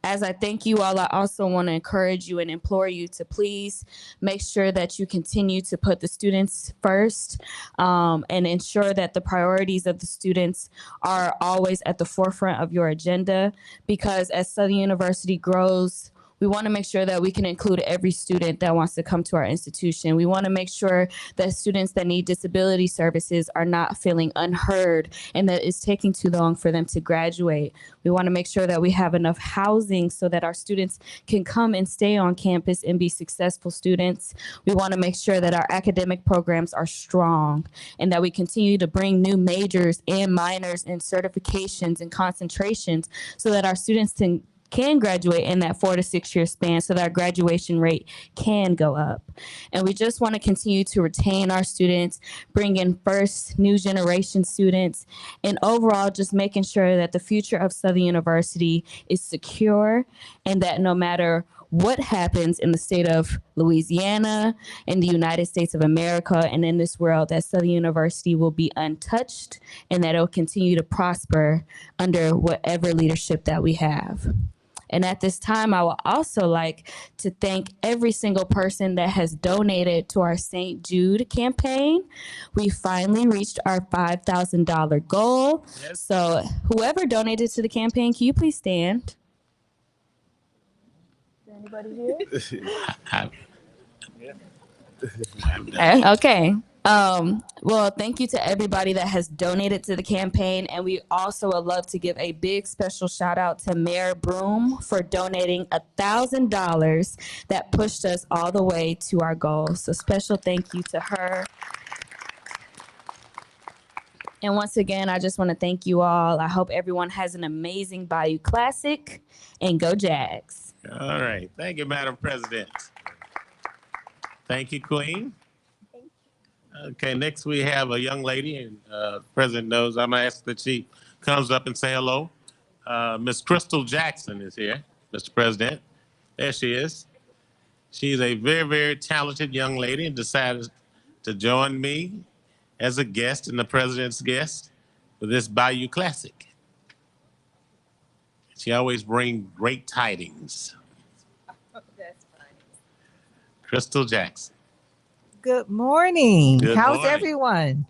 Speaker 16: As I thank you all, I also want to encourage you and implore you to please make sure that you continue to put the students first, and ensure that the priorities of the students are always at the forefront of your agenda, because as Southern University grows, we want to make sure that we can include every student that wants to come to our institution. We want to make sure that students that need disability services are not feeling unheard and that it's taking too long for them to graduate. We want to make sure that we have enough housing so that our students can come and stay on campus and be successful students. We want to make sure that our academic programs are strong and that we continue to bring new majors and minors and certifications and concentrations so that our students can graduate in that 4 to 6 year span so that our graduation rate can go up. And we just want to continue to retain our students, bring in first new generation students, and overall just making sure that the future of Southern University is secure and that no matter what happens in the state of Louisiana, in the United States of America, and in this world, that Southern University will be untouched and that it will continue to prosper under whatever leadership that we have. And at this time, I would also like to thank every single person that has donated to our St. Jude campaign. We finally reached our $5,000 goal. Yes. So whoever donated to the campaign, can you please stand? Is anybody here? Okay. Well, thank you to everybody that has donated to the campaign. And we also would love to give a big special shout out to Mayor Broom for donating $1,000 that pushed us all the way to our goal. So special thank you to her. And once again, I just want to thank you all. I hope everyone has an amazing Bayou Classic, and go Jags.
Speaker 2: All right. Thank you, Madam President. Thank you, Queen. Okay, next we have a young lady, and President knows I'm going to ask that she comes up and say hello. Miss Crystal Jackson is here, Mr. President. There she is. She's a very, very talented young lady and decided to join me as a guest and the President's guest for this Bayou Classic. She always brings great tidings.
Speaker 17: That's funny.
Speaker 2: Crystal Jackson.
Speaker 17: Good morning.
Speaker 2: Good
Speaker 17: How's
Speaker 2: morning.
Speaker 17: everyone?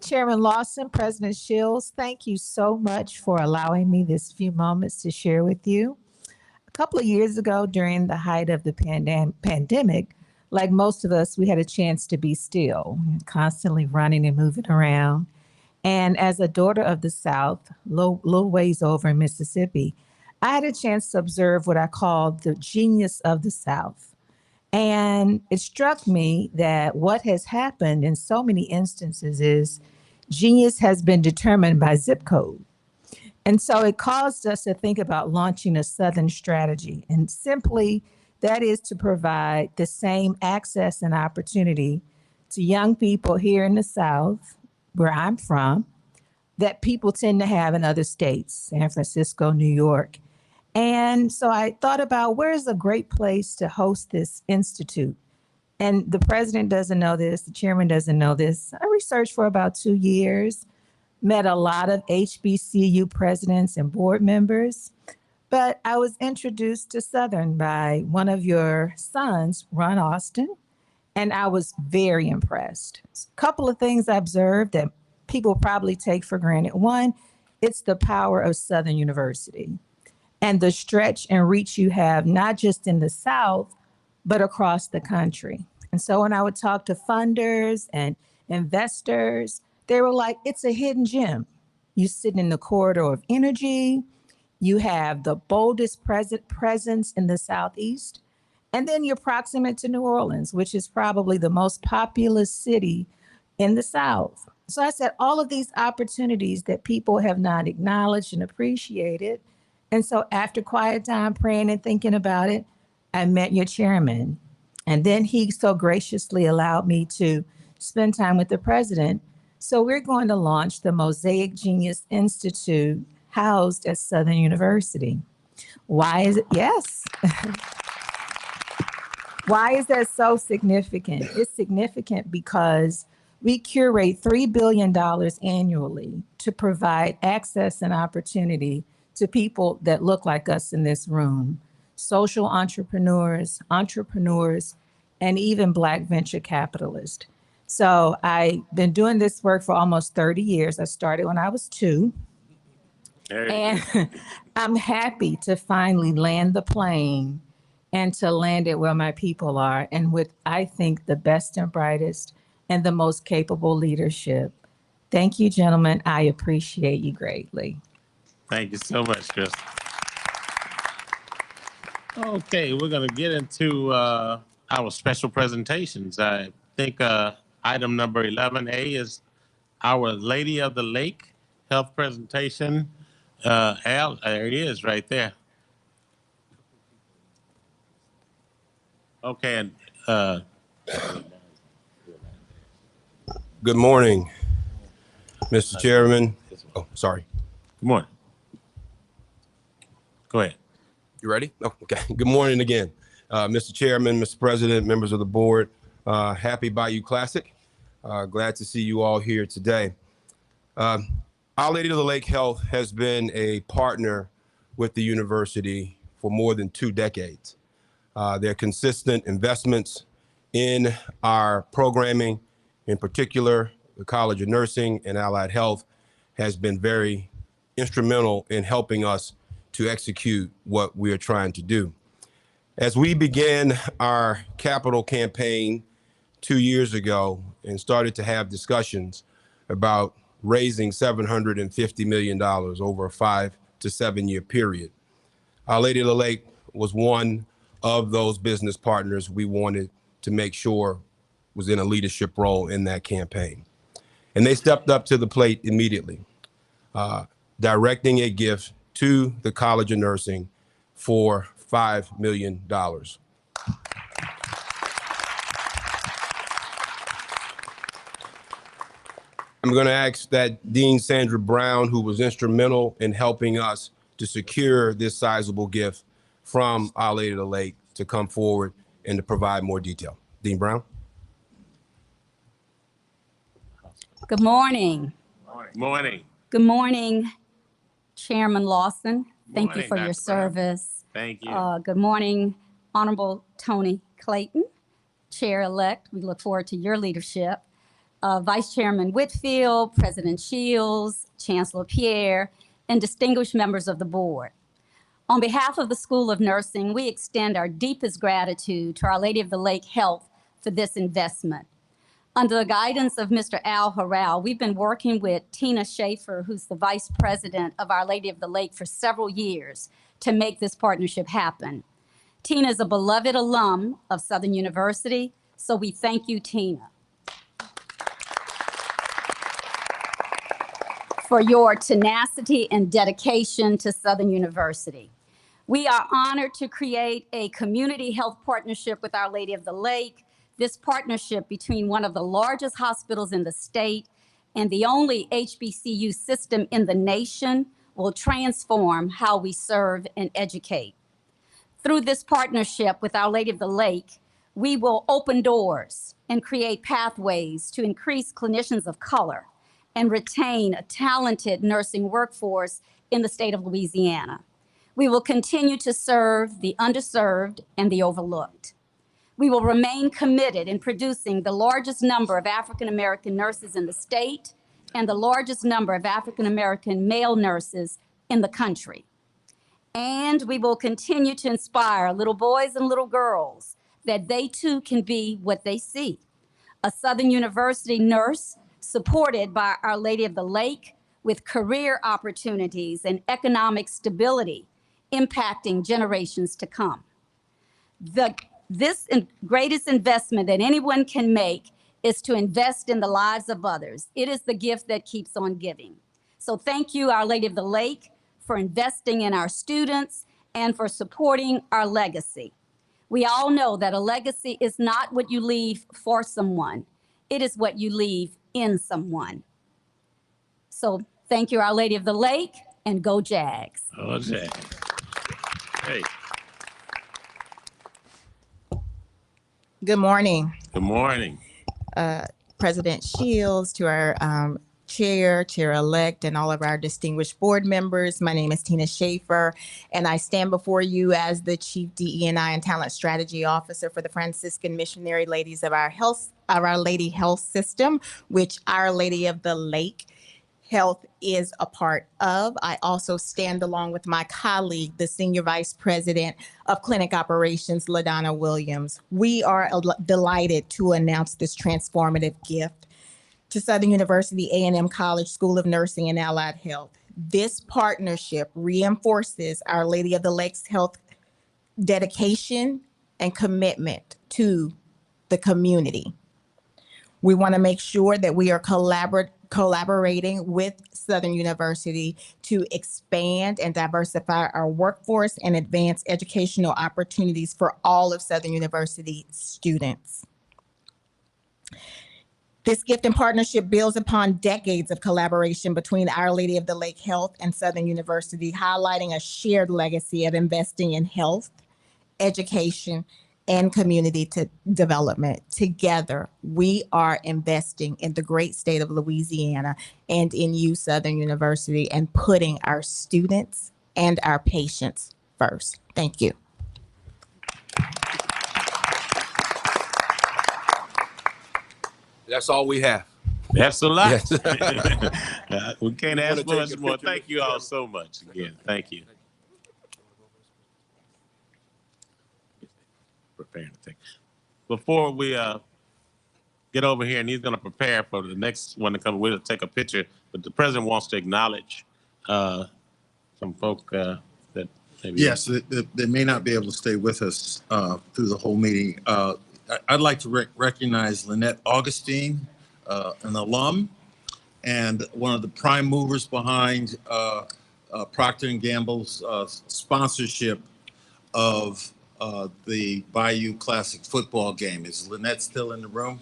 Speaker 17: Chairman Lawson, President Shields, thank you so much for allowing me this few moments to share with you. A couple of years ago, during the height of the pandemic, like most of us, we had a chance to be still, constantly running and moving around. And as a daughter of the South, little ways over in Mississippi, I had a chance to observe what I call the genius of the South. And it struck me that what has happened in so many instances is genius has been determined by zip code. And so it caused us to think about launching a Southern strategy. And simply, that is to provide the same access and opportunity to young people here in the South, where I'm from, that people tend to have in other states, San Francisco, New York. And so I thought about where's a great place to host this institute. And the president doesn't know this, the chairman doesn't know this. I researched for about 2 years, met a lot of HBCU presidents and board members, but I was introduced to Southern by one of your sons, Ron Austin, and I was very impressed. A couple of things I observed that people probably take for granted. One, it's the power of Southern University and the stretch and reach you have, not just in the South, but across the country. And so when I would talk to funders and investors, they were like, it's a hidden gem. You sit in the corridor of energy, you have the boldest presence in the Southeast, and then you're proximate to New Orleans, which is probably the most populous city in the South. So I said, all of these opportunities that people have not acknowledged and appreciated. And so after quiet time, praying and thinking about it, I met your chairman. And then he so graciously allowed me to spend time with the president. So we're going to launch the Mosaic Genius Institute housed at Southern University. Why is it? Yes. Why is that so significant? It's significant because we curate $3 billion annually to provide access and opportunity to people that look like us in this room, social entrepreneurs, and even Black venture capitalists. So I've been doing this work for almost 30 years. I started when I was 2. And I'm happy to finally land the plane and to land it where my people are and with, I think, the best and brightest and the most capable leadership. Thank you, gentlemen. I appreciate you greatly.
Speaker 2: Thank you so much, Chris. Okay, we're going to get into our special presentations. I think item number 11A is Our Lady of the Lake health presentation. Al, there it is right there. Okay, and
Speaker 18: good morning, Mr. Chairman. Oh, sorry.
Speaker 2: Good morning. Go ahead.
Speaker 18: You ready? Oh, okay. Good morning again, Mr. Chairman, Mr. President, members of the board. Happy Bayou Classic. Glad to see you all here today. Our Lady of the Lake Health has been a partner with the university for more than 2 decades. Their consistent investments in our programming, in particular, the College of Nursing and Allied Health, has been very instrumental in helping us to execute what we are trying to do. As we began our capital campaign 2 years ago and started to have discussions about raising $750 million over a 5 to 7 year period, Our Lady of the Lake was one of those business partners we wanted to make sure was in a leadership role in that campaign. And they stepped up to the plate immediately, directing a gift to the College of Nursing for $5 million. I'm going to ask that Dean Sandra Brown, who was instrumental in helping us to secure this sizable gift from Our Lady of the Lake, to come forward and to provide more detail. Dean Brown.
Speaker 19: Good morning.
Speaker 2: Morning.
Speaker 19: Good morning, Chairman Lawson. Thank you
Speaker 2: Morning,
Speaker 19: for your
Speaker 2: Dr. Brown.
Speaker 19: service.
Speaker 2: Thank you.
Speaker 19: Good morning, Honorable Tony Clayton, Chair-elect. We look forward to your leadership. Vice Chairman Whitfield, President Shields, Chancellor Pierre, and distinguished members of the board. On behalf of the School of Nursing, we extend our deepest gratitude to Our Lady of the Lake Health for this investment. Under the guidance of Mr. Al Harrell, we've been working with Tina Schaefer, who's the Vice President of Our Lady of the Lake, for several years to make this partnership happen. Tina is a beloved alum of Southern University, so we thank you, Tina, for your tenacity and dedication to Southern University. We are honored to create a community health partnership with Our Lady of the Lake. This partnership between one of the largest hospitals in the state and the only HBCU system in the nation will transform how we serve and educate. Through this partnership with Our Lady of the Lake, we will open doors and create pathways to increase clinicians of color and retain a talented nursing workforce in the state of Louisiana. We will continue to serve the underserved and the overlooked. We will remain committed in producing the largest number of African-American nurses in the state and the largest number of African-American male nurses in the country. And we will continue to inspire little boys and little girls that they too can be what they see. A Southern University nurse supported by Our Lady of the Lake with career opportunities and economic stability impacting generations to come. This greatest investment that anyone can make is to invest in the lives of others. It is the gift that keeps on giving. So thank you, Our Lady of the Lake, for investing in our students and for supporting our legacy. We all know that a legacy is not what you leave for someone. It is what you leave in someone. So thank you, Our Lady of the Lake, and go Jags.
Speaker 2: Oh, Jags. Hey.
Speaker 20: Good morning.
Speaker 2: Good morning.
Speaker 20: President Shields, to our Chair, Chair-elect, and all of our distinguished board members. My name is Tina Schaefer, and I stand before you as the Chief DE&I and Talent Strategy Officer for the Franciscan Missionary Ladies of Our Lady Health System, which Our Lady of the Lake Health is a part of. I also stand along with my colleague, the Senior Vice President of Clinic Operations, LaDonna Williams. We are delighted to announce this transformative gift to Southern University A&M College School of Nursing and Allied Health. This partnership reinforces Our Lady of the Lake's health dedication and commitment to the community. We want to make sure that we are collaborating with Southern University to expand and diversify our workforce and advance educational opportunities for all of Southern University students. This gift and partnership builds upon decades of collaboration between Our Lady of the Lake Health and Southern University, highlighting a shared legacy of investing in health, education, and community development. Together, we are investing in the great state of Louisiana and in you, Southern University, and putting our students and our patients first. Thank you.
Speaker 18: That's all we have.
Speaker 2: That's a lot.
Speaker 18: Yes.
Speaker 2: We can't ask much more. Thank you all so much again. Thank you. Preparing to take. Before we get over here, and he's going to prepare for the next one to come, we'll take a picture. But the president wants to acknowledge some folk that maybe.
Speaker 14: Yes, they may not be able to stay with us through the whole meeting. I'd like to recognize Lynette Augustine, an alum and one of the prime movers behind Procter & Gamble's sponsorship of the Bayou Classic football game. Is Lynette still in the room?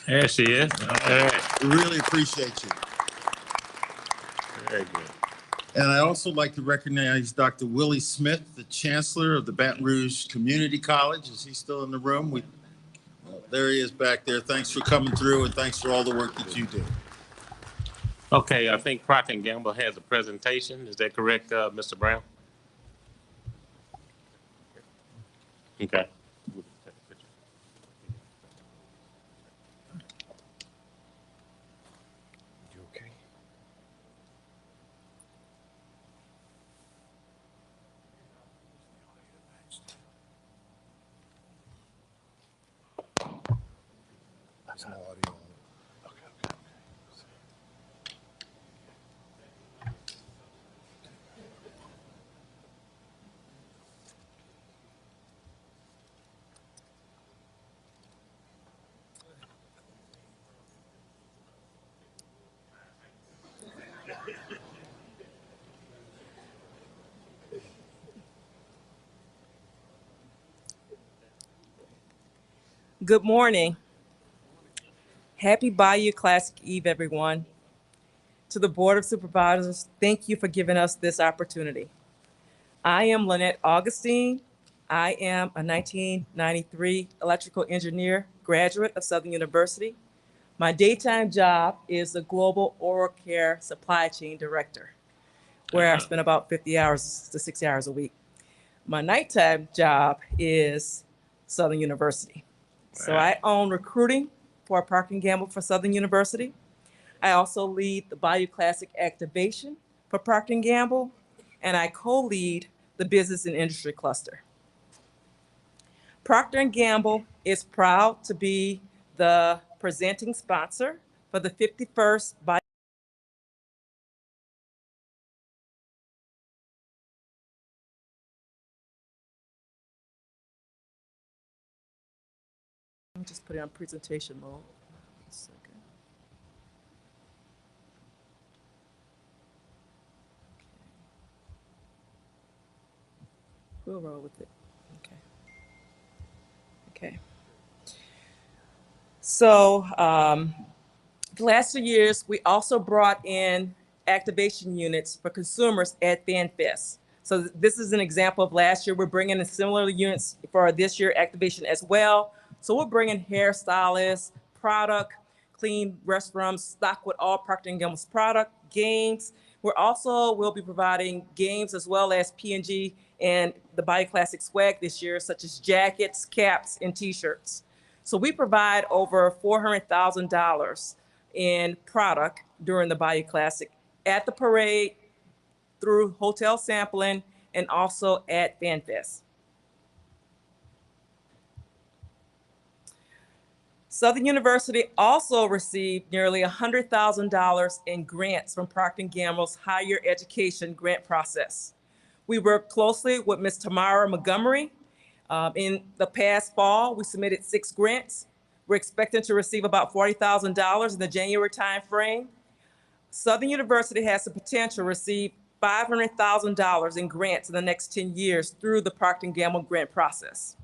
Speaker 2: There she is. All right.
Speaker 14: We really appreciate you.
Speaker 2: Very good.
Speaker 14: And I also like to recognize Dr. Willie Smith, the Chancellor of the Baton Rouge Community College. Is he still in the room? There he is back there. Thanks for coming through, and thanks for all the work that you do.
Speaker 2: Okay, I think Procter & Gamble has a presentation. Is that correct, Mr. Brown? Okay.
Speaker 21: Good morning. Happy Bayou Classic Eve, everyone. To the Board of Supervisors, thank you for giving us this opportunity. I am Lynette Augustine. I am a 1993 electrical engineer graduate of Southern University. My daytime job is the Global Oral Care Supply Chain Director, where I spend about 50 hours to 60 hours a week. My nighttime job is Southern University. So I own recruiting for Procter & Gamble for Southern University. I also lead the Bayou Classic activation for Procter & Gamble, and I co-lead the business and industry cluster. Procter & Gamble is proud to be the presenting sponsor for the 51st Bayou. Let me just put it on presentation mode. A second. We'll roll with it. Okay. So the last 2 years, we also brought in activation units for consumers at FanFest. So this is an example of last year. We're bringing in similar units for this year activation as well. So we're bringing hairstylists, product, clean restrooms stocked with all Procter & Gamble's product, games. We'll be providing games as well as P&G and the Bayou Classic swag this year, such as jackets, caps, and t-shirts. So we provide over $400,000 in product during the Bayou Classic at the parade, through hotel sampling, and also at FanFest. Southern University also received nearly $100,000 in grants from Procter & Gamble's higher education grant process. We worked closely with Ms. Tamara Montgomery. In the past fall, we submitted 6 grants. We're expecting to receive about $40,000 in the January timeframe. Southern University has the potential to receive $500,000 in grants in the next 10 years through the Procter & Gamble grant process.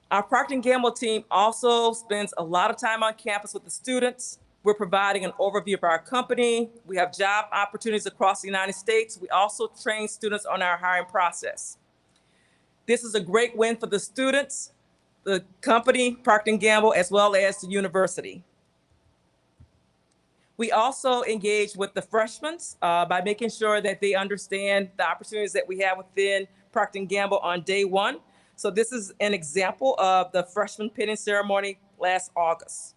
Speaker 21: Our Procter & Gamble team also spends a lot of time on campus with the students. We're providing an overview of our company. We have job opportunities across the United States. We also train students on our hiring process. This is a great win for the students, the company, Procter & Gamble, as well as the university. We also engage with the freshmen by making sure that they understand the opportunities that we have within Procter & Gamble on day one. So this is an example of the freshman pinning ceremony last August.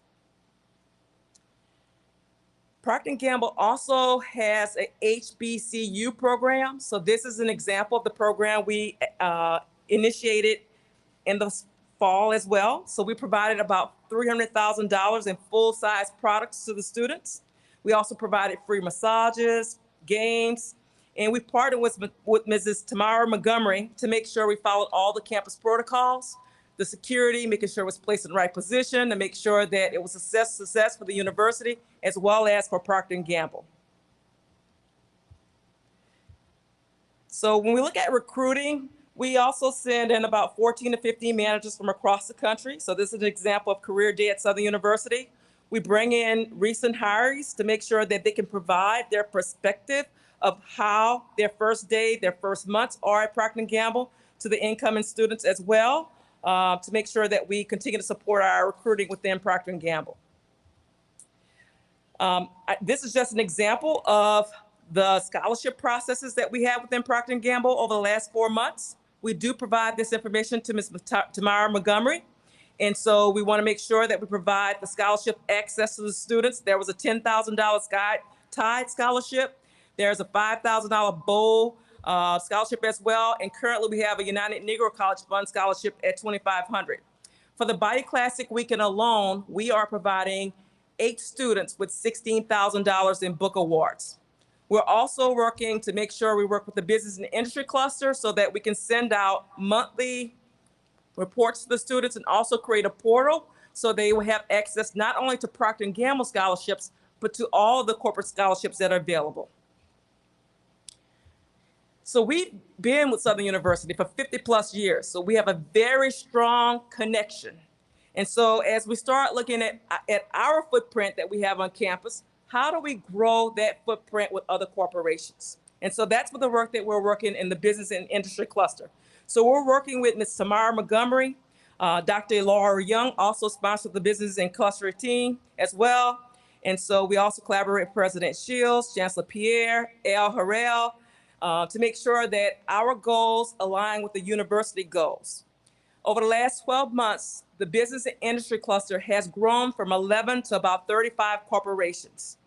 Speaker 21: Procter & Gamble also has a HBCU program. So this is an example of the program we initiated in the fall as well. So we provided about $300,000 in full-size products to the students. We also provided free massages, games, and we partnered with Mrs. Tamara Montgomery to make sure we followed all the campus protocols, the security, making sure it was placed in the right position, to make sure that it was a success for the university as well as for Procter & Gamble. So when we look at recruiting, we also send in about 14 to 15 managers from across the country. So this is an example of Career Day at Southern University. We bring in recent hires to make sure that they can provide their perspective of how their first day, their first months are at Procter & Gamble to the incoming students as well, to make sure that we continue to support our recruiting within Procter & Gamble. This is just an example of the scholarship processes that we have within Procter & Gamble over the last 4 months. We do provide this information to Ms. Tamara Montgomery. And so we want to make sure that we provide the scholarship access to the students. There was a $10,000 Tide scholarship. There's a $5,000 Bowl scholarship as well. And currently we have a United Negro College Fund scholarship at $2,500. For the Bayou Classic weekend alone, we are providing 8 students with $16,000 in book awards. We're also working to make sure we work with the business and industry cluster so that we can send out monthly reports to the students and also create a portal so they will have access not only to Procter & Gamble scholarships, but to all the corporate scholarships that are available. So we've been with Southern University for 50 plus years. So we have a very strong connection. And so as we start looking at our footprint that we have on campus, how do we grow that footprint with other corporations? And so that's what the work that we're working in the business and industry cluster. So we're working with Ms. Tamara Montgomery, Dr. Laura Young also sponsored the business and cluster team as well. And so we also collaborate with President Shields, Chancellor Pierre, Al Harrell, to make sure that our goals align with the university goals. Over the last 12 months, the business and industry cluster has grown from 11 to about 35 corporations.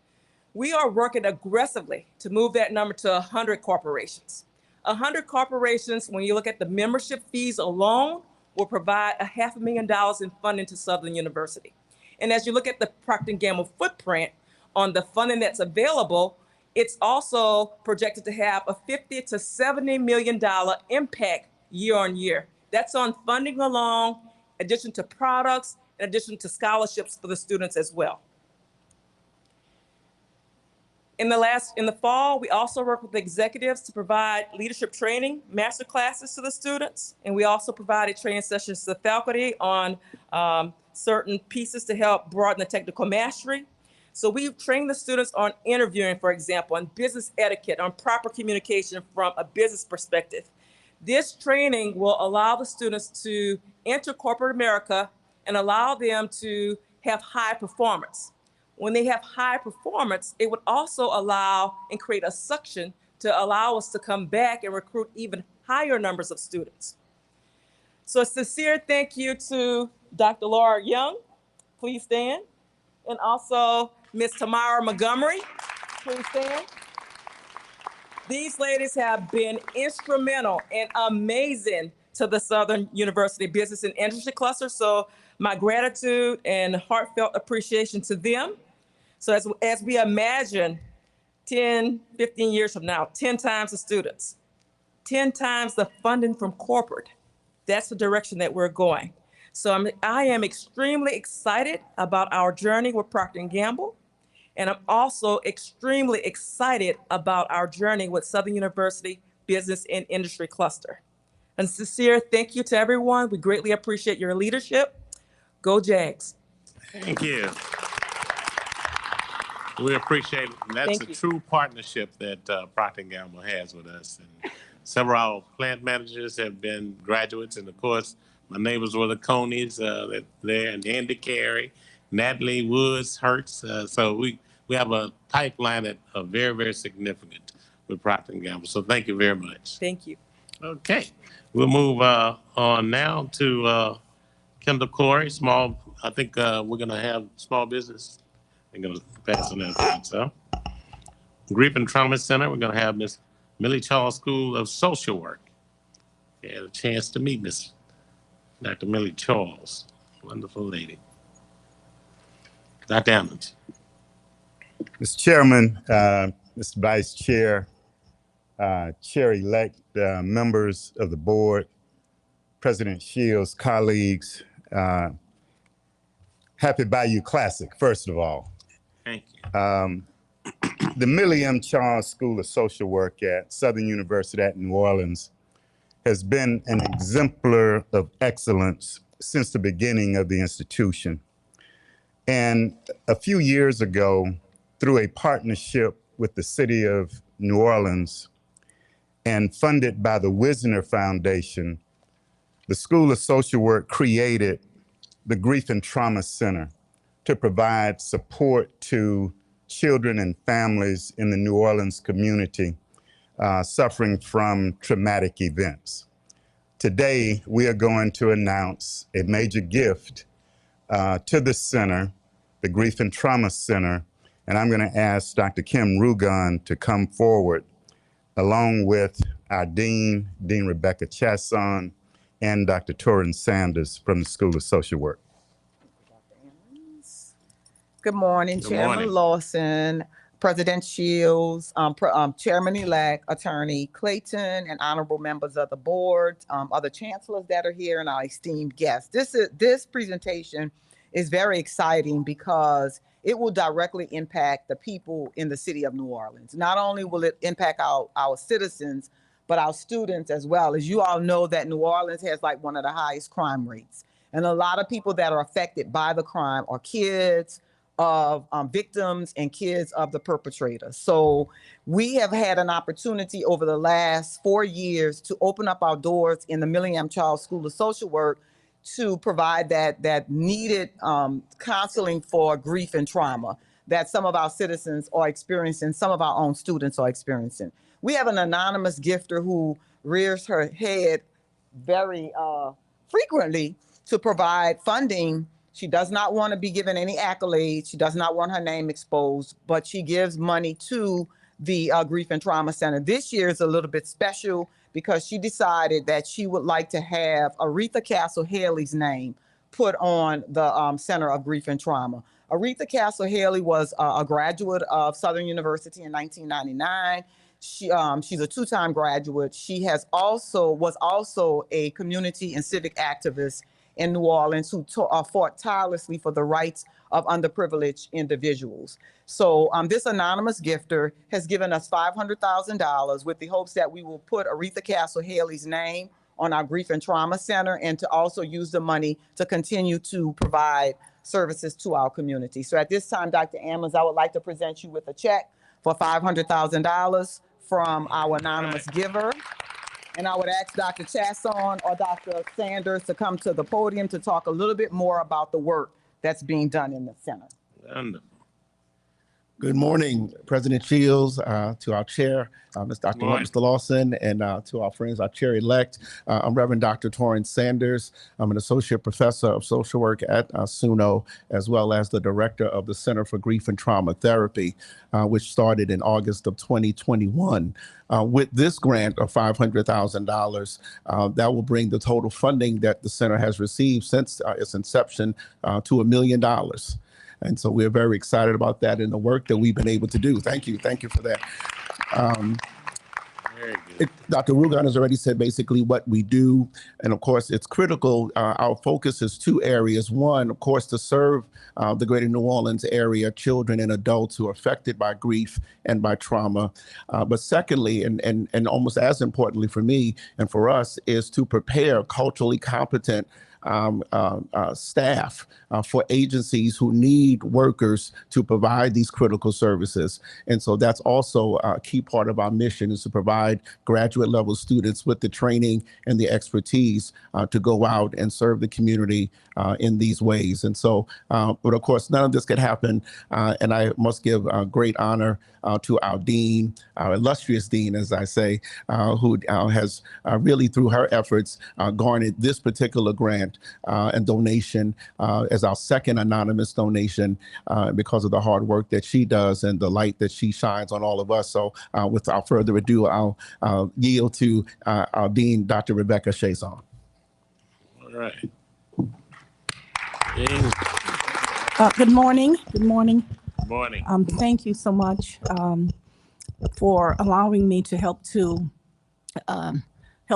Speaker 21: We are working aggressively to move that number to 100 corporations. 100 corporations, when you look at the membership fees alone, will provide $500,000 in funding to Southern University. And as you look at the Procter & Gamble footprint on the funding that's available, it's also projected to have a $50 to $70 million impact year on year. That's on funding alone, in addition to products, in addition to scholarships for the students as well. In the fall, we also work with the executives to provide leadership training, master classes to the students. And we also provided training sessions to the faculty on certain pieces to help broaden the technical mastery. So we've trained the students on interviewing, for example, on business etiquette, on proper communication from a business perspective. This training will allow the students to enter corporate America and allow them to have high performance. When they have high performance, it would also allow and create a suction to allow us to come back and recruit even higher numbers of students. So a sincere thank you to Dr. Laura Young, please stand, and also Ms. Tamara Montgomery, please stand. These ladies have been instrumental and amazing to the Southern University Business and Industry Cluster. So my gratitude and heartfelt appreciation to them. So as we imagine 10, 15 years from now, 10 times the students, 10 times the funding from corporate, that's the direction that we're going. So I am extremely excited about our journey with Procter & Gamble. And I'm also extremely excited about our journey with Southern University Business and Industry Cluster. And sincere thank you to everyone. We greatly appreciate your leadership. Go Jags.
Speaker 2: Thank you. We appreciate it. And that's
Speaker 21: Thank you.
Speaker 2: true partnership that Procter & Gamble has with us. And several of our plant managers have been graduates. And of course, my neighbors were the Coneys there, and Andy Carey, Natalie Woods, Hertz. So we have a pipeline that are very, very significant with Procter & Gamble. So thank you very much.
Speaker 21: Thank you.
Speaker 2: Okay. We'll move on now to Kendall Corey, I think we're going to have small business. I'm going to pass on that. So, Grief and Trauma Center, we're going to have Miss Millie Charles School of Social Work. You had a chance to meet Miss Dr. Millie Charles, wonderful lady. Dr. Ammons.
Speaker 4: Mr. Chairman, Mr. Vice Chair, Chair-elect, members of the board, President Shields, colleagues, happy Bayou Classic, first of all.
Speaker 2: Thank you.
Speaker 4: The Millie M. Charles School of Social Work at Southern University at New Orleans has been an exemplar of excellence since the beginning of the institution. And a few years ago, through a partnership with the city of New Orleans and funded by the Wisner Foundation, the School of Social Work created the Grief and Trauma Center to provide support to children and families in the New Orleans community suffering from traumatic events. Today, we are going to announce a major gift to the center, the Grief and Trauma Center, and I'm going to ask Dr. Kim Rugan to come forward along with our Dean Rebecca Chasson, and Dr. Torrin Sanders from the School of Social Work.
Speaker 22: Good morning,
Speaker 2: Good
Speaker 22: Chairman
Speaker 2: morning.
Speaker 22: Lawson, President Shields, Chairman-elect Attorney Clayton, and honorable members of the board, other chancellors that are here, and our esteemed guests. This presentation is very exciting because it will directly impact the people in the city of New Orleans. Not only will it impact our citizens, but our students as well. As you all know, that New Orleans has like one of the highest crime rates. And a lot of people that are affected by the crime are kids of victims and kids of the perpetrators. So we have had an opportunity over the last 4 years to open up our doors in the Millie M. Charles School of Social Work to provide that needed counseling for grief and trauma that some of our citizens are experiencing, some of our own students are experiencing. We have an anonymous gifter who rears her head very frequently to provide funding. She does not want to be given any accolades. She does not want her name exposed, but she gives money to the Grief and Trauma Center. This year is a little bit special because she decided that she would like to have Aretha Castle Haley's name put on the Center of Grief and Trauma. Aretha Castle Haley was a graduate of Southern University in 1999. She's a two-time graduate. She was also a community and civic activist in New Orleans who fought tirelessly for the rights of underprivileged individuals. So this anonymous gifter has given us $500,000 with the hopes that we will put Aretha Castle Haley's name on our Grief and Trauma Center and to also use the money to continue to provide services to our community. So at this time, Dr. Ammons, I would like to present you with a check for $500,000 from our anonymous giver. And I would ask Dr. Chasson or Dr. Sanders to come to the podium to talk a little bit more about the work that's being done in the center.
Speaker 2: Wonderful.
Speaker 5: Good morning, President Shields, to our chair, Mr. Lawson, and to our friends, our chair-elect. I'm Reverend Dr. Torrance Sanders. I'm an associate professor of social work at SUNO, as well as the director of the Center for Grief and Trauma Therapy, which started in August of 2021. With this grant of $500,000, that will bring the total funding that the center has received since its inception to $1 million. And so we're very excited about that and the work that we've been able to do. Thank you. Thank you for that. Dr. Rugan has already said basically what we do. And of course, it's critical. Our focus is two areas. One, of course, to serve the greater New Orleans area, children and adults who are affected by grief and by trauma. But secondly, and almost as importantly for me and for us, is to prepare culturally competent staff for agencies who need workers to provide these critical services. And so that's also a key part of our mission, is to provide graduate level students with the training and the expertise to go out and serve the community in these ways. And so, but of course, none of this could happen. And I must give great honor to our dean, our illustrious dean, as I say, who has really, through her efforts, garnered this particular grant and donation as our second anonymous donation because of the hard work that she does and the light that she shines on all of us. So without further ado, I'll yield to our dean, Dr. Rebecca Chazon.
Speaker 2: All right.
Speaker 6: Good morning. Good morning.
Speaker 2: Good morning.
Speaker 6: Thank you so much for allowing me to help to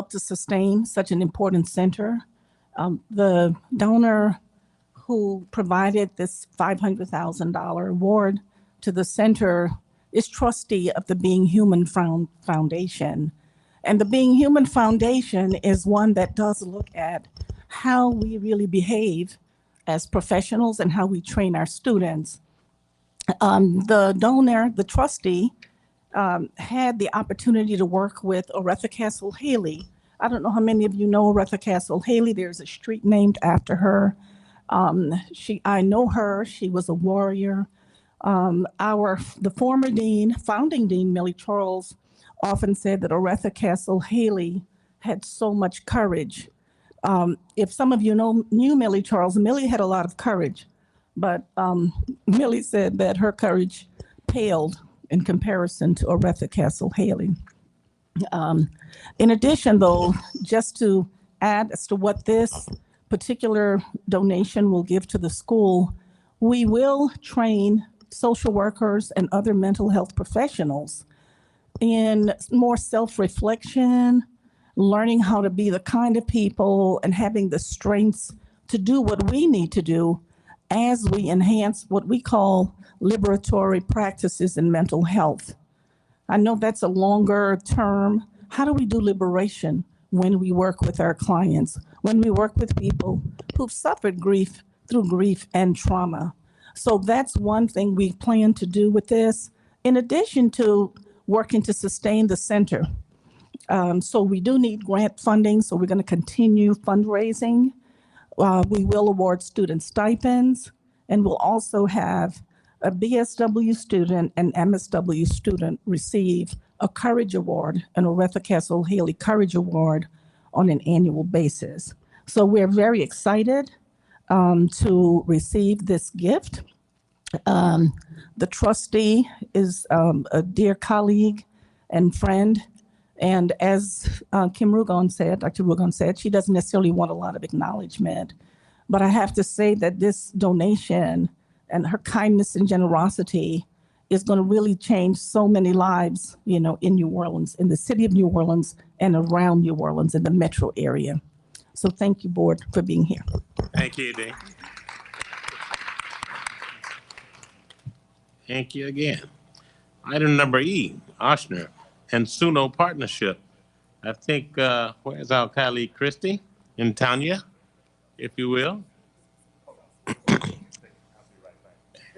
Speaker 6: sustain such an important center. The donor who provided this $500,000 award to the center is trustee of the Being Human Foundation. And the Being Human Foundation is one that does look at how we really behave as professionals and how we train our students. The donor, the trustee, had the opportunity to work with Oretha Castle Haley. I don't know how many of you know Oretha Castle Haley. There's a street named after her. I know her. She was a warrior. The former dean, founding dean, Millie Charles, often said that Oretha Castle Haley had so much courage. If some of you knew Millie Charles, Millie had a lot of courage, but Millie said that her courage paled in comparison to Oretha Castle Haley. In addition, though, just to add as to what this particular donation will give to the school, we will train social workers and other mental health professionals in more self-reflection, learning how to be the kind of people and having the strengths to do what we need to do as we enhance what we call liberatory practices in mental health. I know that's a longer term. How do we do liberation when we work with our clients, when we work with people who've suffered grief through grief and trauma? So that's one thing we plan to do with this, in addition to working to sustain the center. So we do need grant funding, so we're going to continue fundraising. We will award student stipends, and we'll also have a BSW student and MSW student receive a Courage Award, an Oretha Castle Haley Courage Award on an annual basis. So we're very excited to receive this gift. The trustee is a dear colleague and friend. And as Kim Rugan said, Dr. Rugan said, she doesn't necessarily want a lot of acknowledgement. But I have to say that this donation and her kindness and generosity is going to really change so many lives, in New Orleans, in the city of New Orleans and around New Orleans in the metro area. So thank you, board, for being here.
Speaker 2: Thank you, Dean. Thank you again. Item number E, Oshner and SUNO partnership. I think, where's our colleague Christy and Tanya, if you will?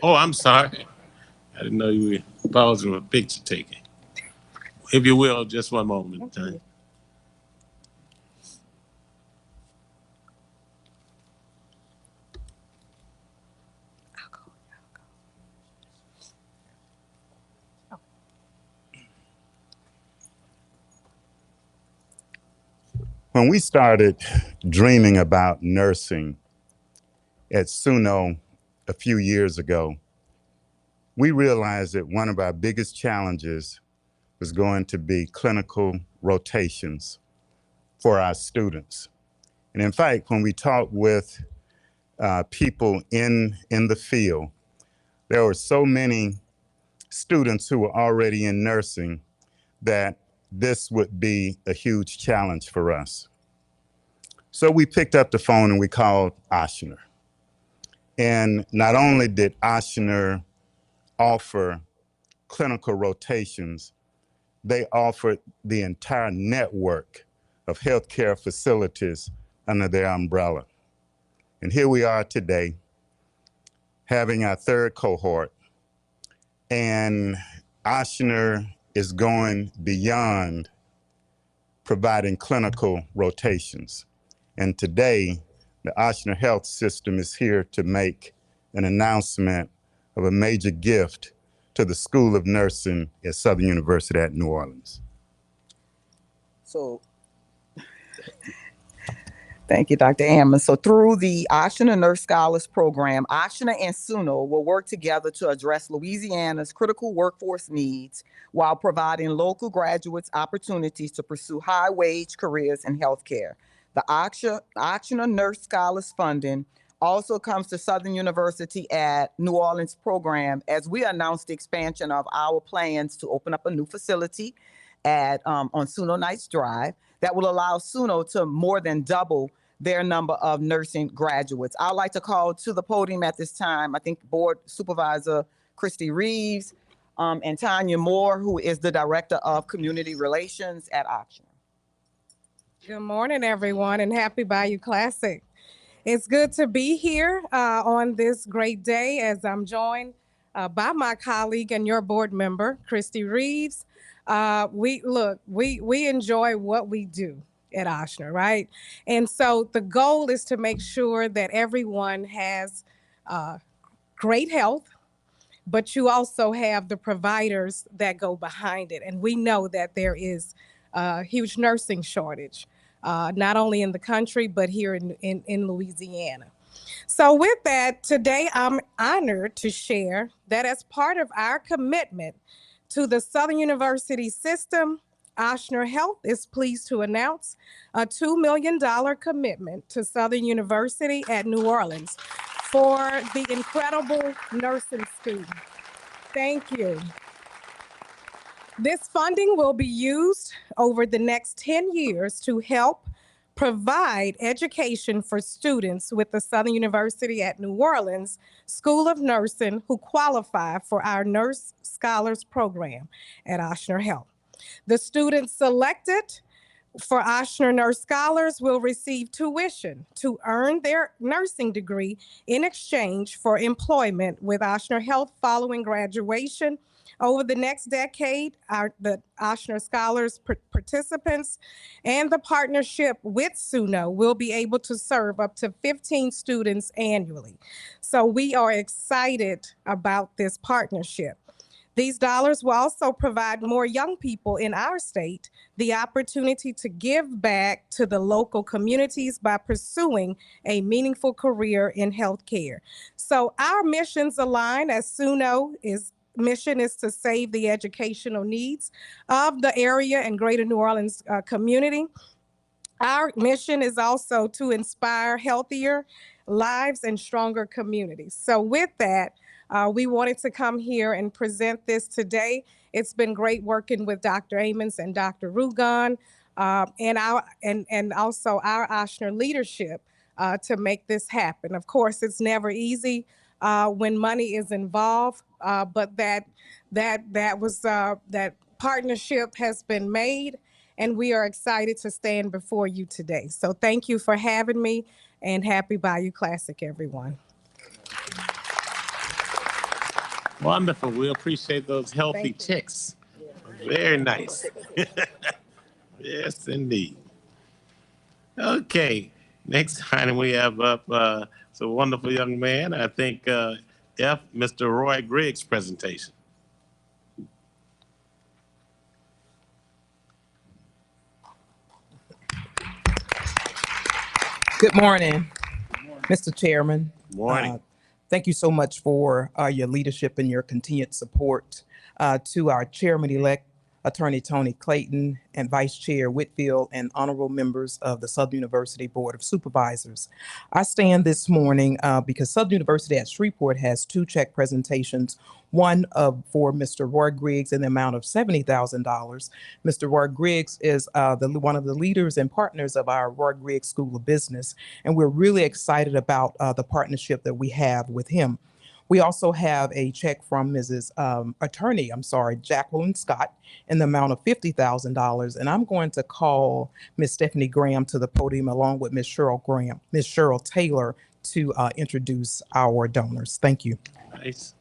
Speaker 2: Oh, I'm sorry. I didn't know you were pausing for picture taking. If you will, just one moment, Tanya.
Speaker 4: When we started dreaming about nursing at SUNO a few years ago, we realized that one of our biggest challenges was going to be clinical rotations for our students. And in fact, when we talked with people in the field, there were so many students who were already in nursing that this would be a huge challenge for us. So we picked up the phone and we called Ochsner. And not only did Ochsner offer clinical rotations, they offered the entire network of healthcare facilities under their umbrella. And here we are today, having our third cohort, and Ochsner is going beyond providing clinical rotations. And today, the Ochsner Health System is here to make an announcement of a major gift to the School of Nursing at Southern University at New Orleans.
Speaker 22: So, thank you, Dr. Ammons. So through the Ochsner Nurse Scholars Program, Ochsner and SUNO will work together to address Louisiana's critical workforce needs while providing local graduates opportunities to pursue high-wage careers in healthcare. The Ochsner Nurse Scholars funding also comes to Southern University at New Orleans program as we announced the expansion of our plans to open up a new facility at on SUNO Knights Drive that will allow SUNO to more than double their number of nursing graduates. I'd like to call to the podium at this time, I think Board Supervisor Christy Reeves and Tanya Moore, who is the Director of Community Relations at Ochsner.
Speaker 8: Good morning, everyone, and happy Bayou Classic. It's good to be here on this great day as I'm joined by my colleague and your board member, Christy Reeves. We enjoy what we do at Ochsner, right? And so the goal is to make sure that everyone has great health, but you also have the providers that go behind it. And we know that there is a huge nursing shortage, not only in the country, but here in Louisiana. So with that, today I'm honored to share that as part of our commitment to the Southern University system, Ochsner Health is pleased to announce a $2 million commitment to Southern University at New Orleans for the incredible nursing student. Thank you. This funding will be used over the next 10 years to help provide education for students with the Southern University at New Orleans School of Nursing who qualify for our Nurse Scholars Program at Ochsner Health. The students selected for Ochsner Nurse Scholars will receive tuition to earn their nursing degree in exchange for employment with Ochsner Health following graduation. Over the next decade, the Ochsner Scholars participants and the partnership with SUNO will be able to serve up to 15 students annually. So we are excited about this partnership. These dollars will also provide more young people in our state the opportunity to give back to the local communities by pursuing a meaningful career in healthcare. So our missions align as SUNO mission is to save the educational needs of the area and greater New Orleans community. Our mission is also to inspire healthier lives and stronger communities. So with that, we wanted to come here and present this today. It's been great working with Dr. Ammons and Dr. Rugan and also our Ochsner leadership to make this happen. Of course, it's never easy when money is involved, but that partnership has been made, and we are excited to stand before you today. So thank you for having me, and happy Bayou Classic, everyone.
Speaker 2: Wonderful. We appreciate those healthy chicks. Very nice. Yes, indeed. Okay. Next item we have up it's a wonderful young man. I think Mr. Roy Griggs' presentation.
Speaker 9: Good morning, Mr. Chairman.
Speaker 2: Morning.
Speaker 9: Thank you so much for your leadership and your continued support to our chairman-elect, Attorney Tony Clayton, and Vice Chair Whitfield, and honorable members of the Southern University Board of Supervisors. I stand this morning because Southern University at Shreveport has two check presentations, one for Mr. Roy Griggs in the amount of $70,000. Mr. Roy Griggs is one of the leaders and partners of our Roy Griggs School of Business, and we're really excited about the partnership that we have with him. We also have a check from Jacqueline Scott in the amount of $50,000. And I'm going to call Ms. Stephanie Graham to the podium along with Ms. Cheryl Taylor to introduce our donors. Thank you.
Speaker 2: Nice.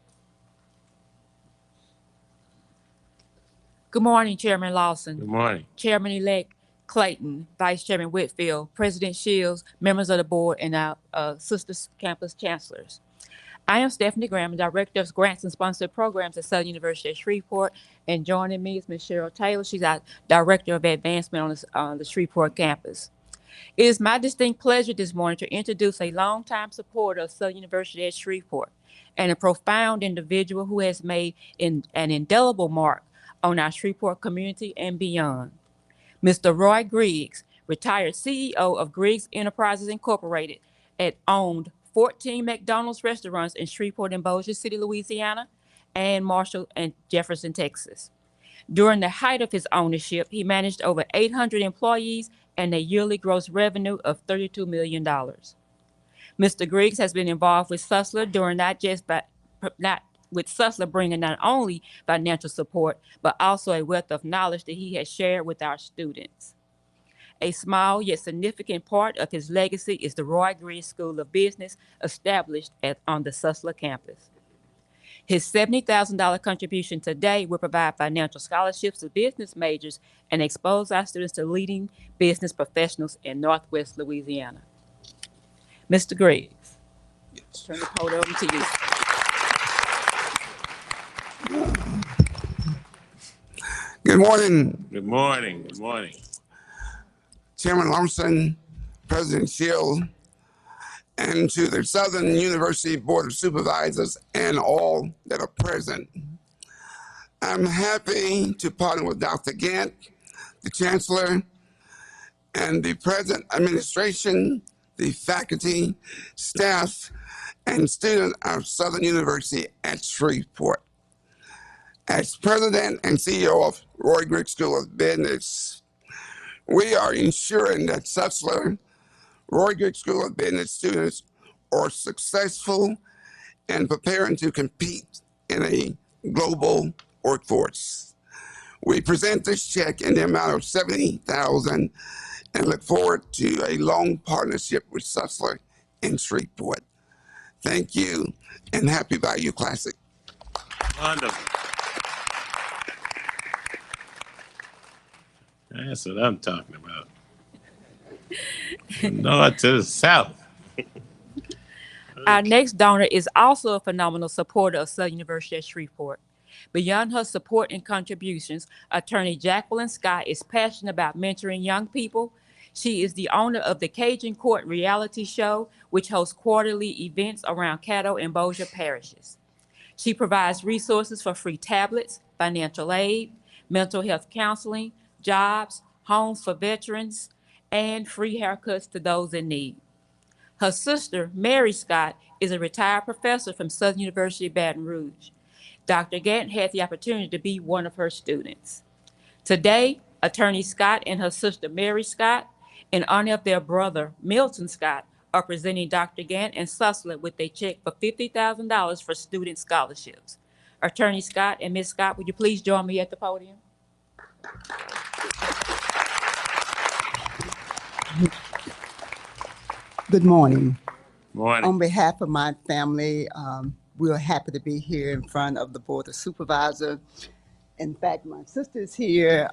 Speaker 10: Good morning, Chairman Lawson.
Speaker 2: Good morning.
Speaker 10: Chairman-elect Clayton, Vice Chairman Whitfield, President Shields, members of the board, and our sister campus chancellors. I am Stephanie Graham, Director of Grants and Sponsored Programs at Southern University at Shreveport, and joining me is Ms. Cheryl Taylor. She's our Director of Advancement on the Shreveport campus. It is my distinct pleasure this morning to introduce a longtime supporter of Southern University at Shreveport and a profound individual who has made an indelible mark on our Shreveport community and beyond. Mr. Roy Griggs, retired CEO of Griggs Enterprises Incorporated, and owned 14 McDonald's restaurants in Shreveport and Bossier City, Louisiana, and Marshall and Jefferson, Texas. During the height of his ownership, he managed over 800 employees and a yearly gross revenue of $32 million. Mr. Griggs has been involved with Sussler bringing not only financial support, but also a wealth of knowledge that he has shared with our students. A small yet significant part of his legacy is the Roy Griggs School of Business established on the Sussler campus. His $70,000 contribution today will provide financial scholarships to business majors and expose our students to leading business professionals in Northwest Louisiana. Mr. Griggs, turn the podium over to you.
Speaker 23: Good morning.
Speaker 2: Good morning. Good morning.
Speaker 23: Chairman Lawson, President Shield, and to the Southern University Board of Supervisors and all that are present. I'm happy to partner with Dr. Gant, the Chancellor, and the present administration, the faculty, staff, and students of Southern University at Shreveport. As President and CEO of Roy Griggs School of Business, we are ensuring that Sussler, Roy Griggs School of Business students are successful and preparing to compete in a global workforce. We present this check in the amount of $70,000 and look forward to a long partnership with Sussler in Shreveport. Thank you and happy Bayou Classic.
Speaker 2: Wonderful. That's what I'm talking about. North to the south.
Speaker 10: Our next donor is also a phenomenal supporter of Southern University at Shreveport. Beyond her support and contributions, Attorney Jacqueline Scott is passionate about mentoring young people. She is the owner of the Cajun Court reality show, which hosts quarterly events around Caddo and Bossier parishes. She provides resources for free tablets, financial aid, mental health counseling, jobs, homes for veterans, and free haircuts to those in need. Her sister, Mary Scott, is a retired professor from Southern University Baton Rouge. Dr. Gant had the opportunity to be one of her students. Today, Attorney Scott and her sister, Mary Scott, in honor of their brother, Milton Scott, are presenting Dr. Gant and Sussler with a check for $50,000 for student scholarships. Attorney Scott and Ms. Scott, would you please join me at the podium?
Speaker 24: Good morning.
Speaker 2: Morning.
Speaker 24: On behalf of my family, we are happy to be here in front of the Board of Supervisors. In fact, my sister's here.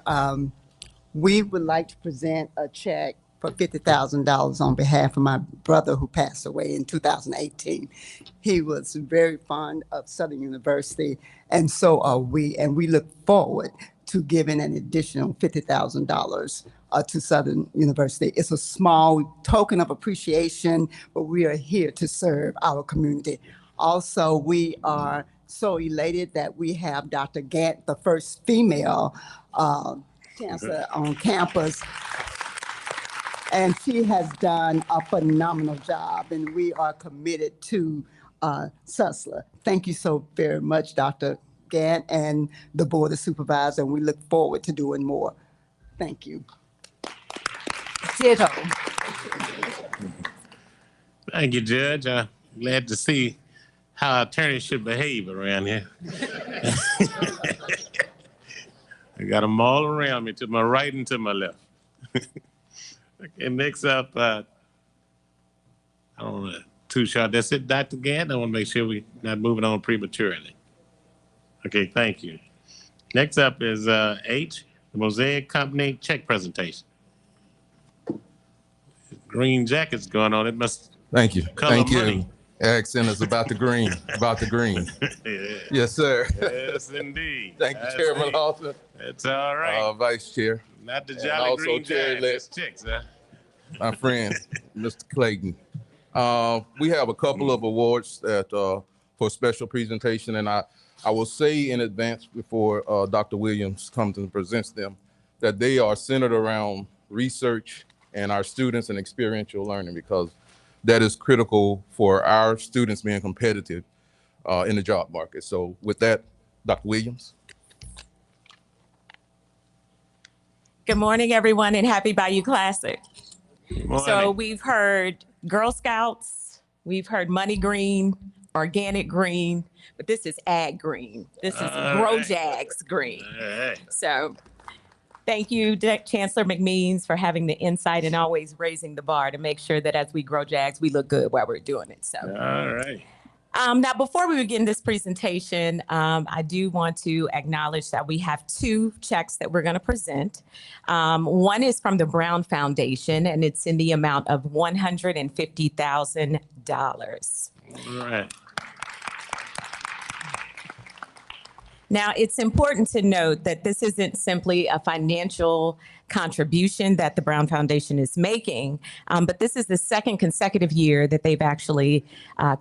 Speaker 24: We would like to present a check for $50,000 on behalf of my brother who passed away in 2018. He was very fond of Southern University, and so are we, and we look forward to giving an additional $50,000 to Southern University. It's a small token of appreciation, but we are here to serve our community. Also, we are so elated that we have Dr. Gant, the first female chancellor on campus. And she has done a phenomenal job, and we are committed to Susler. Thank you so very much, Dr. Gant and the Board of Supervisors, and we look forward to doing more. Thank you.
Speaker 17: Ditto.
Speaker 2: Thank you, Judge. I'm glad to see how attorneys should behave around here. I got them all around me, to my right and to my left. Okay, next up, I don't want to too short. That's it, Dr. Gant. I want to make sure we're not moving on prematurely. Okay, thank you. Next up is H, the Mosaic Company check presentation. Green jackets going on. It must
Speaker 3: Thank you.
Speaker 2: color
Speaker 3: Thank
Speaker 2: money.
Speaker 3: you. Accent is about the green. About the green.
Speaker 2: Yeah.
Speaker 3: Yes, sir.
Speaker 2: Yes, indeed.
Speaker 3: Thank you,
Speaker 2: I
Speaker 3: Chairman
Speaker 2: see.
Speaker 3: Lawson.
Speaker 2: That's all right.
Speaker 3: Vice Chair.
Speaker 2: Not the
Speaker 3: and
Speaker 2: jolly
Speaker 3: also
Speaker 2: green
Speaker 3: Chair
Speaker 2: giant,
Speaker 3: elect.
Speaker 2: just chicks, huh?
Speaker 3: My friend, Mr. Clayton. We have a couple of awards that for special presentation, and I will say in advance before Dr. Williams comes and presents them that they are centered around research and our students and experiential learning, because that is critical for our students being competitive in the job market. So with that, Dr. Williams.
Speaker 7: Good morning, everyone, and happy Bayou Classic.
Speaker 2: Morning.
Speaker 7: So we've heard Girl Scouts, we've heard Money Green, Organic Green, but this is Ag Green. This is Grow Jags Green.
Speaker 2: All right.
Speaker 7: So thank you, Chancellor McMeans, for having the insight and always raising the bar to make sure that as we grow Jags, we look good while we're doing it. So.
Speaker 2: All right.
Speaker 7: Now, before we begin this presentation, I do want to acknowledge that we have two checks that we're going to present. One is from the Brown Foundation, and it's in the amount of $150,000.
Speaker 2: All right.
Speaker 7: Now, it's important to note that this isn't simply a financial contribution that the Brown Foundation is making, but this is the second consecutive year that they've actually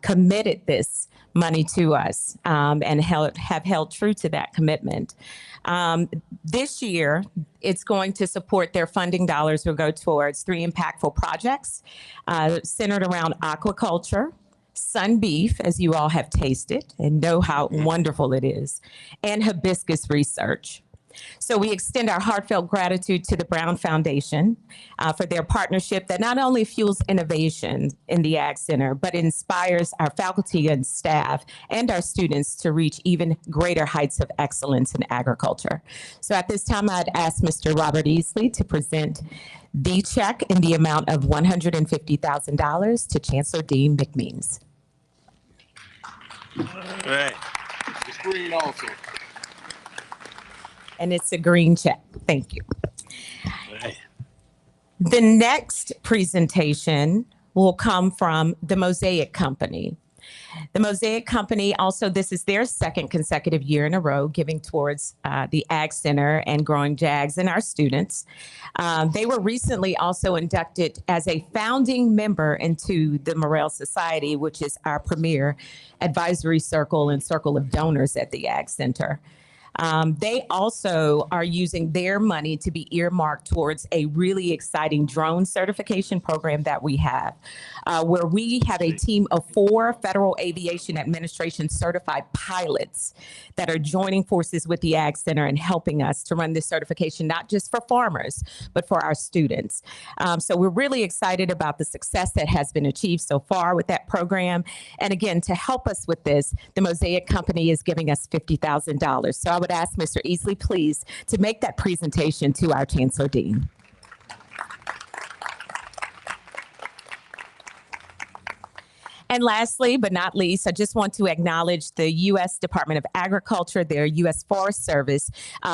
Speaker 7: committed this money to us and have held true to that commitment. This year, it's going to support their funding dollars will go towards 3 impactful projects centered around aquaculture, sun beef, as you all have tasted and know how wonderful it is, and hibiscus research. So we extend our heartfelt gratitude to the Brown Foundation for their partnership that not only fuels innovation in the Ag Center, but inspires our faculty and staff and our students to reach even greater heights of excellence in agriculture. So at this time, I'd ask Mr. Robert Easley to present the check in the amount of $150,000 to Chancellor Dean McMeans.
Speaker 2: All right.
Speaker 3: The screen also.
Speaker 7: And it's a green check. Thank you.
Speaker 2: Right.
Speaker 7: The next presentation will come from the Mosaic Company. The Mosaic Company also, this is their second consecutive year in a row giving towards the Ag Center and growing Jags and our students. They were recently also inducted as a founding member into the Morale Society, which is our premier advisory circle and circle of donors at the Ag Center. They also are using their money to be earmarked towards a really exciting drone certification program that we have, where we have a team of 4 Federal Aviation Administration certified pilots that are joining forces with the Ag Center and helping us to run this certification, not just for farmers, but for our students. So we're really excited about the success that has been achieved so far with that program. And again, to help us with this, the Mosaic Company is giving us $50,000. So I would ask Mr. Easley, please, to make that presentation to our Chancellor Dean. And lastly, but not least, I just want to acknowledge the U.S. Department of Agriculture, their U.S. Forest Service,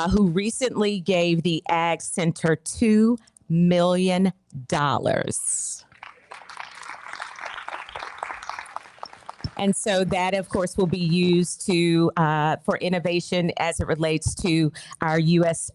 Speaker 7: who recently gave the Ag Center $2 million. And so that, of course, will be used to for innovation as it relates to our U.S.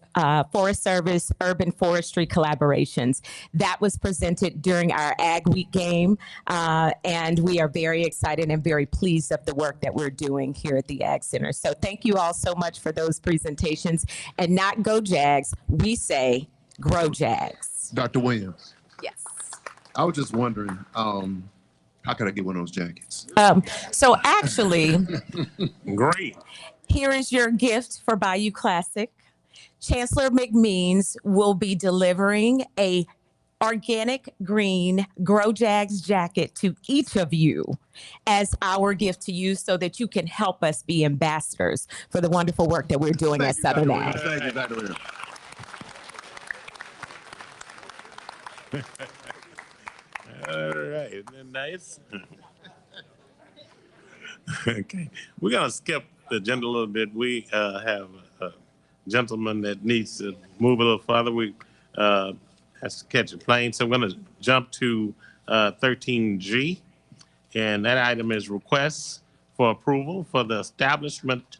Speaker 7: Forest Service urban forestry collaborations. That was presented during our Ag Week game, and we are very excited and very pleased of the work that we're doing here at the Ag Center. So thank you all so much for those presentations. And not Go Jags, we say Grow Jags.
Speaker 1: Dr. Williams,
Speaker 7: Yes.
Speaker 1: I was just wondering, how can I get one of those jackets?
Speaker 7: So actually,
Speaker 2: Great.
Speaker 7: here is your gift for Bayou Classic. Chancellor McMeans will be delivering a organic green Grow Jags jacket to each of you as our gift to you so that you can help us be ambassadors for the wonderful work that we're doing at Southern Ag.
Speaker 1: Thank you, Dr. Williams.
Speaker 2: All right, isn't that nice? Okay, we're gonna skip the agenda a little bit. We have a gentleman that needs to move a little further. We has to catch a plane, so I'm gonna jump to 13G, and that item is requests for approval for the establishment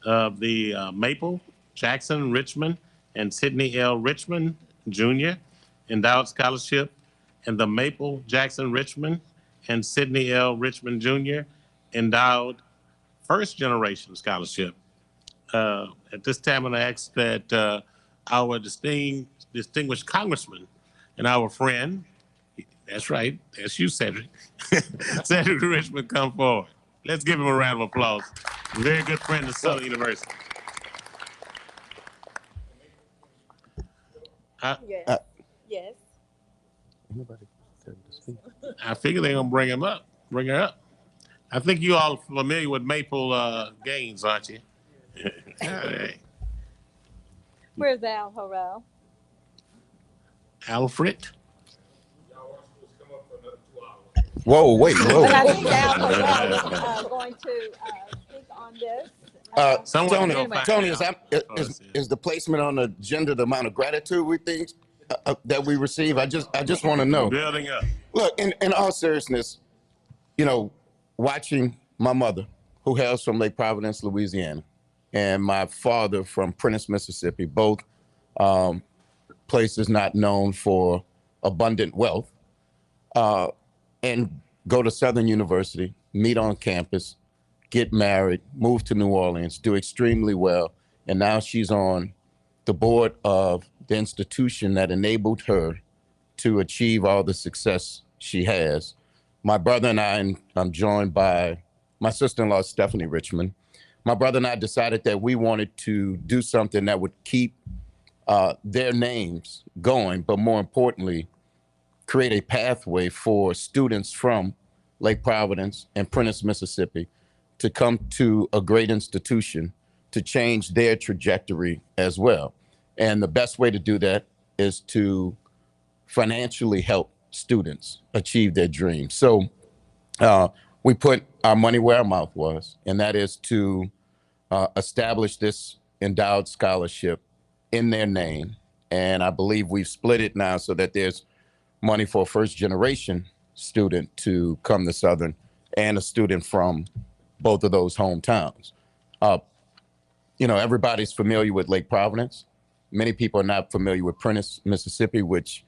Speaker 2: of the Maple, Jackson, Richmond, and Sidney L. Richmond Jr. Endowed Scholarship, and the Maple, Jackson, Richmond, and Sidney L. Richmond Jr. Endowed First Generation Scholarship. At this time, I'm going to ask that our distinguished congressman and our friend, that's right, that's you, Cedric, Cedric Richmond, come forward. Let's give him a round of applause. Very good friend of Southern University.
Speaker 7: Yes.
Speaker 2: I figure they're gonna bring her up. I think you all familiar with Maple Gaines, aren't you? All right.
Speaker 11: Where's Al Harrell?
Speaker 2: Alfred.
Speaker 12: Whoa, wait, whoa.
Speaker 11: And I think Al Harrell is going to speak on this.
Speaker 12: Tony, is the placement on the agenda the amount of gratitude we think that we receive? I just want to know.
Speaker 2: Building up.
Speaker 12: Look, in all seriousness, you know, watching my mother, who hails from Lake Providence, Louisiana, and my father from Prentiss, Mississippi, both places not known for abundant wealth, and go to Southern University, meet on campus, get married, move to New Orleans, do extremely well, and now she's on the board of the institution that enabled her to achieve all the success she has. My brother and I, and I'm joined by my sister-in-law, Stephanie Richmond. My brother and I decided that we wanted to do something that would keep their names going, but more importantly, create a pathway for students from Lake Providence and Prentiss, Mississippi, to come to a great institution to change their trajectory as well. And the best way to do that is to financially help students achieve their dreams. So we put our money where our mouth was, and that is to establish this endowed scholarship in their name. And I believe we've split it now so that there's money for a first generation student to come to Southern and a student from both of those hometowns. You know, everybody's familiar with Lake Providence. Many people are not familiar with Prentiss, Mississippi, which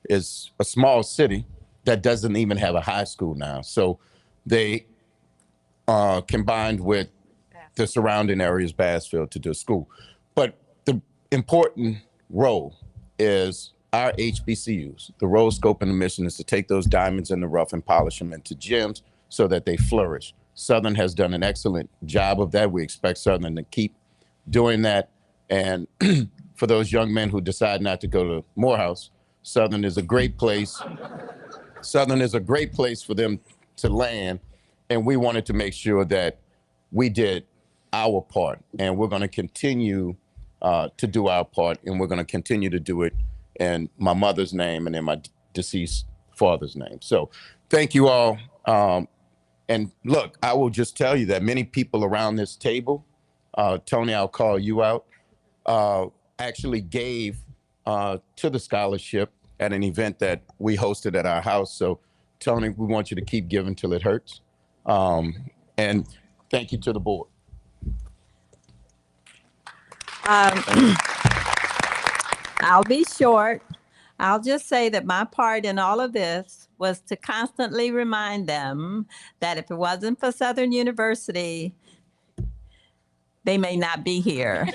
Speaker 12: is a small city that doesn't even have a high school now. So they combined with the surrounding areas, Bassfield, to do school. But the important role is our HBCUs. The role, scope, and the mission is to take those diamonds in the rough and polish them into gems so that they flourish. Southern has done an excellent job of that. We expect Southern to keep doing that. And for those young men who decide not to go to Morehouse, Southern is a great place. Southern is a great place for them to land. And we wanted to make sure that we did our part. And we're going to continue to do our part. And we're going to continue to do it in my mother's name and in my deceased father's name. So thank you all. And look, I will just tell you that many people around this table, Tony, I'll call you out, actually gave to the scholarship at an event that we hosted at our house. So Tony, we want you to keep giving till it hurts. And thank you to the board.
Speaker 11: I'll be short. I'll just say that my part in all of this was to constantly remind them that if it wasn't for Southern University, they may not be here.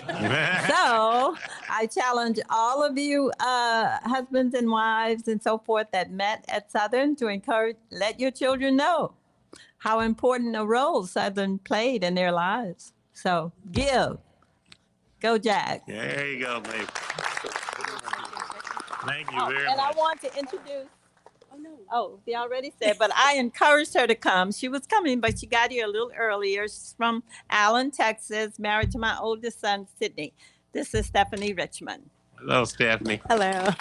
Speaker 11: So I challenge all of you husbands and wives and so forth that met at Southern to encourage, let your children know how important a role Southern played in their lives. So give. Go Jack.
Speaker 2: There you go, baby. Thank you very
Speaker 11: And I
Speaker 2: much.
Speaker 11: want to introduce, oh, they already said, but I encouraged her to come. She was coming, but she got here a little earlier. She's from Allen, Texas, married to my oldest son, Sydney. This is Stephanie Richmond.
Speaker 2: Hello, Stephanie.
Speaker 11: Hello.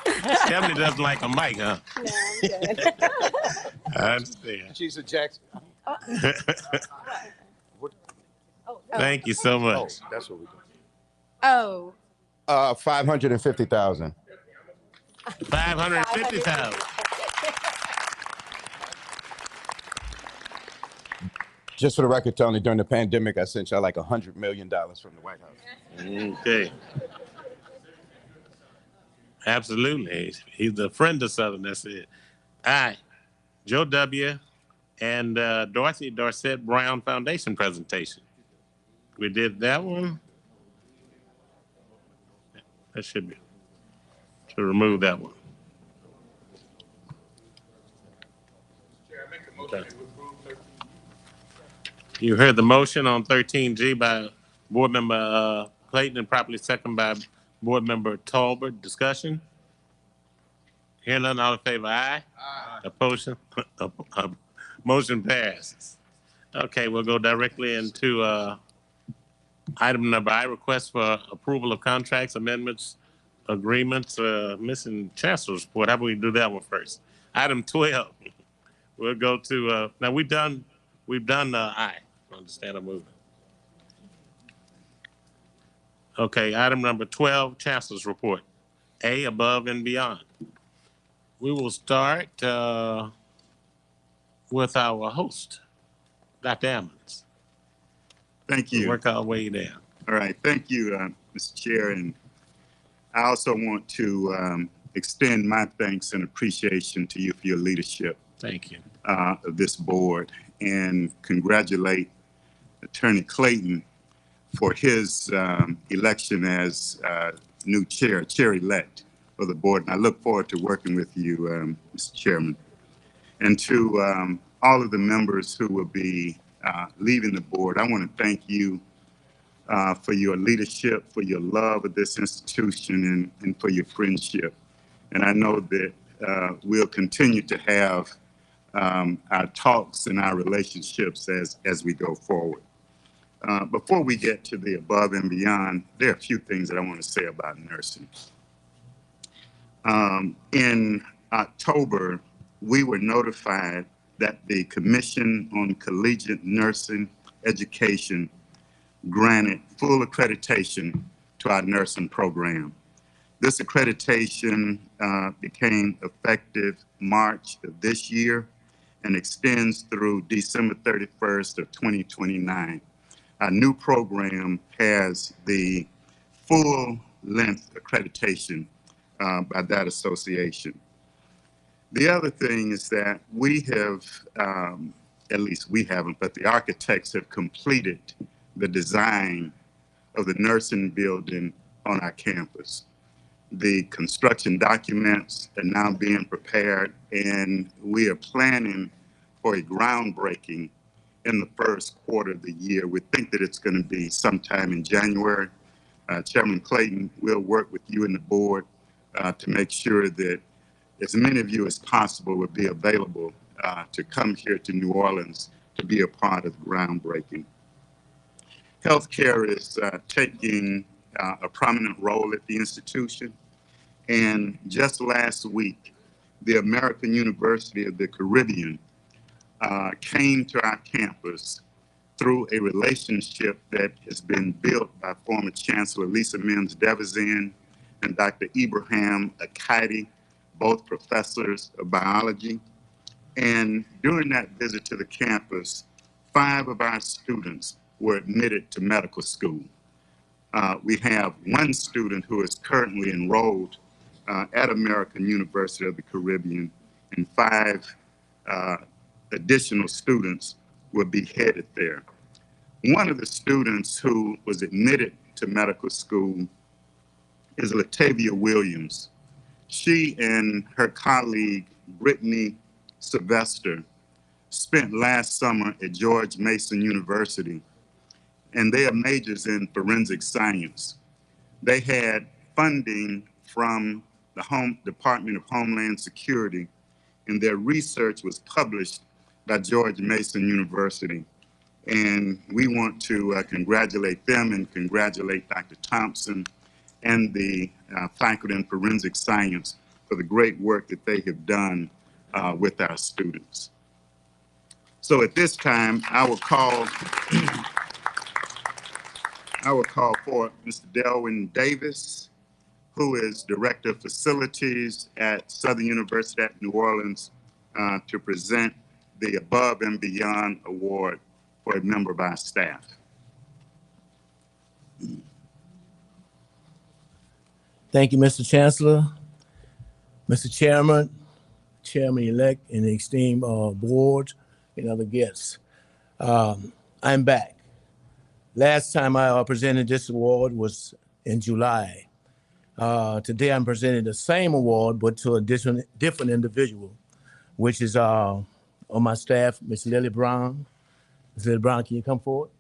Speaker 2: Stephanie doesn't like a mic, huh?
Speaker 11: No, I'm good.
Speaker 2: I understand.
Speaker 12: She's a Jackson.
Speaker 2: Thank you so much.
Speaker 12: That's what we do.
Speaker 11: Oh.
Speaker 12: 550,000.
Speaker 2: 550,000.
Speaker 12: Just for the record, Tony, during the pandemic, I sent y'all like $100 million from the White House.
Speaker 2: Okay. Absolutely. He's a friend of Southern, that's it. All right. Joe W. and Dorothy Dorset Brown Foundation presentation. We did that one. That should be. To remove that one. Okay. You heard the motion on 13G by Board Member Clayton and properly seconded by Board Member Tolbert. Discussion? Hear none, all in favor, aye? Aye. Opposed? Motion passes. Okay, we'll go directly into item number I, request for approval of contracts, amendments, agreements, missing Chancellors report. How about we do that one first? Item 12. We'll go to, now we've done I. Understand I'm moving. Okay, item number 12, Chancellor's report. A, above and beyond. We will start with our host, Dr. Ammons.
Speaker 4: Thank you.
Speaker 2: Work our way down.
Speaker 4: All right. Thank you, Mr. Chair. And I also want to extend my thanks and appreciation to you for your leadership.
Speaker 2: Thank you.
Speaker 4: Of this board, and congratulate Attorney Clayton for his election as new chair-elect of the board. And I look forward to working with you, Mr. Chairman. And to all of the members who will be leaving the board, I want to thank you for your leadership, for your love of this institution, and for your friendship. And I know that we'll continue to have our talks and our relationships as we go forward. Before we get to the above and beyond, there are a few things that I want to say about nursing. In October, we were notified that the Commission on Collegiate Nursing Education granted full accreditation to our nursing program. This accreditation became effective March of this year and extends through December 31st of 2029. Our new program has the full-length accreditation by that association. The other thing is that we have, at least we haven't, but the architects have completed the design of the nursing building on our campus. The construction documents are now being prepared, and we are planning for a groundbreaking in the first quarter of the year. We think that it's going to be sometime in January. Chairman Clayton will work with you and the board to make sure that as many of you as possible will be available to come here to New Orleans to be a part of the groundbreaking. Healthcare is taking a prominent role at the institution. And just last week, the American University of the Caribbean came to our campus through a relationship that has been built by former Chancellor Lisa Mims Devizin and Dr. Ibrahim Akadi, both professors of biology. And during that visit to the campus, 5 of our students were admitted to medical school. We have 1 student who is currently enrolled at American University of the Caribbean, and 5 additional students will be headed there. One of the students who was admitted to medical school is Latavia Williams. She and her colleague, Brittany Sylvester, spent last summer at George Mason University, and they are majors in forensic science. They had funding from the Department of Homeland Security, and their research was published by George Mason University. And we want to congratulate them and congratulate Dr. Thompson and the faculty in forensic science for the great work that they have done with our students. So at this time, I will call for Mr. Delwyn Davis, who is Director of Facilities at Southern University at New Orleans, to present the Above and Beyond Award for a member of our staff.
Speaker 13: Thank you, Mr. Chancellor, Mr. Chairman, Chairman-elect, and the esteemed board and other guests. I'm back. Last time I presented this award was in July. Today I'm presenting the same award, but to a different individual, which is on my staff, Ms. Lily Brown. Ms. Lily Brown, can you come forward?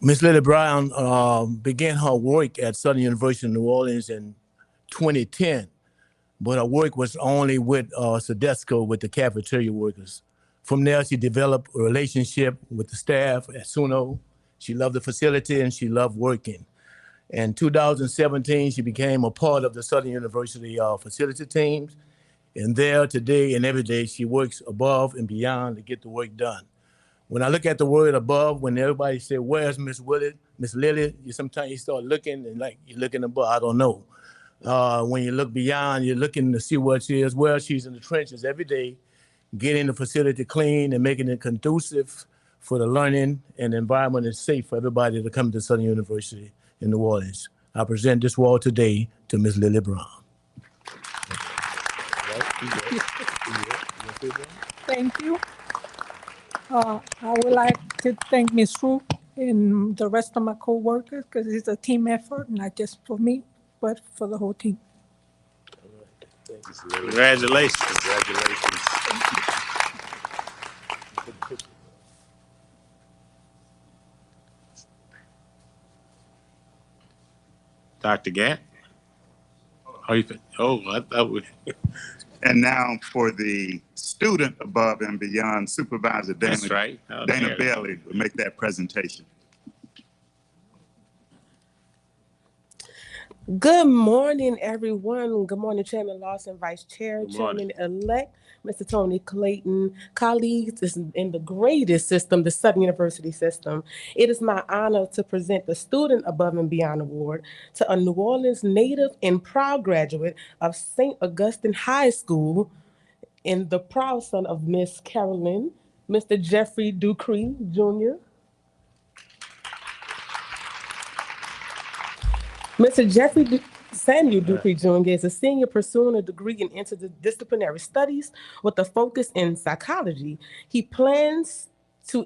Speaker 13: Ms. Lily Brown began her work at Southern University of New Orleans in 2010, but her work was only with Sedesco, with the cafeteria workers. From there, she developed a relationship with the staff at SUNO. She loved the facility and she loved working. In 2017, she became a part of the Southern University facility teams. And there today and every day, she works above and beyond to get the work done. When I look at the word above, when everybody say, where's Miss Willard, Miss Lily, sometimes you start looking and like you're looking above, I don't know. When you look beyond, you're looking to see what she is. Well, she's in the trenches every day, getting the facility clean and making it conducive for the learning, and the environment is safe for everybody to come to Southern University in New Orleans. I present this award today to Ms. Lily Brown.
Speaker 6: Thank you. I would like to thank Ms. Ru and the rest of my co-workers, because it's a team effort, not just for me, but for the whole team.
Speaker 2: Congratulations.
Speaker 13: Congratulations.
Speaker 2: Dr. Gatt? I thought we...
Speaker 4: And now for the student above and beyond, Supervisor Dana,
Speaker 2: That's right.
Speaker 4: Dana Bailey will make that presentation.
Speaker 15: Good morning, everyone. Good morning, Chairman Lawson, Vice Chair, Chairman-elect, Mr. Tony Clayton, colleagues in the greatest system, the Southern University system. It is my honor to present the Student Above and Beyond Award to a New Orleans native and proud graduate of St. Augustine High School and the proud son of Miss Carolyn, Mr. Jeffrey Ducree, Jr. Mr. Jeffrey Samuel Dupree Jr. is a senior pursuing a degree in interdisciplinary studies with a focus in psychology. He plans to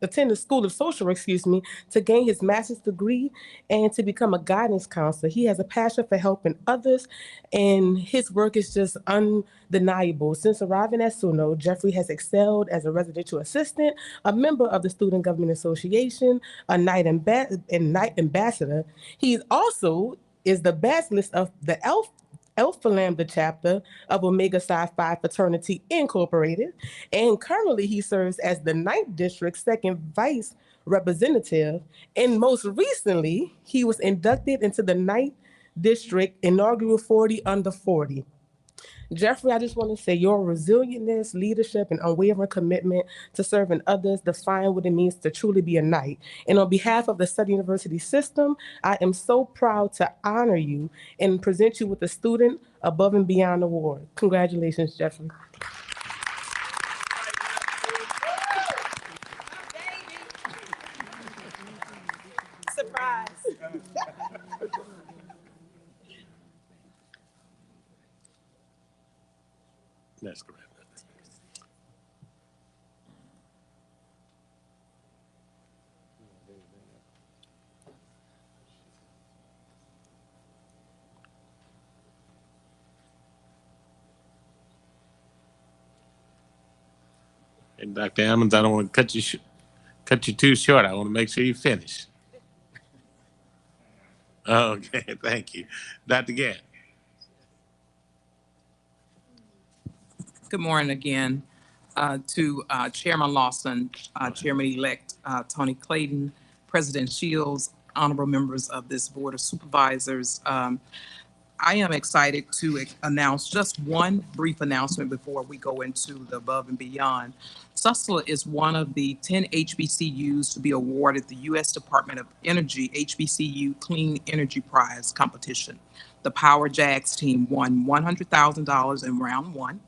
Speaker 15: attend the School of Social Work, to gain his master's degree and to become a guidance counselor. He has a passion for helping others, and his work is just undeniable. Since arriving at SUNO, Jeffrey has excelled as a residential assistant, a member of the Student Government Association, a night ambassador. He also is the basilisk of the Alpha Lambda chapter of Omega Psi Phi Fraternity Incorporated, and currently he serves as the 9th District's 2nd Vice Representative, and most recently, he was inducted into the 9th District inaugural 40 Under 40. Jeffrey, I just want to say your resilientness, leadership, and unwavering commitment to serving others define what it means to truly be a knight. And on behalf of the Southern University system, I am so proud to honor you and present you with the Student Above and Beyond Award. Congratulations, Jeffrey.
Speaker 7: Surprise.
Speaker 2: That's correct. And Dr. Ammons, I don't want to cut you too short. I want to make sure you finish. Okay, thank you. Dr. Gant.
Speaker 9: Good morning again to Chairman Lawson, Chairman-elect Tony Clayton, President Shields, honorable members of this Board of Supervisors. I am excited to announce just one brief announcement before we go into the above and beyond. Sussex is one of the 10 HBCUs to be awarded the U.S. Department of Energy HBCU Clean Energy Prize competition. The Power Jags team won $100,000 in round one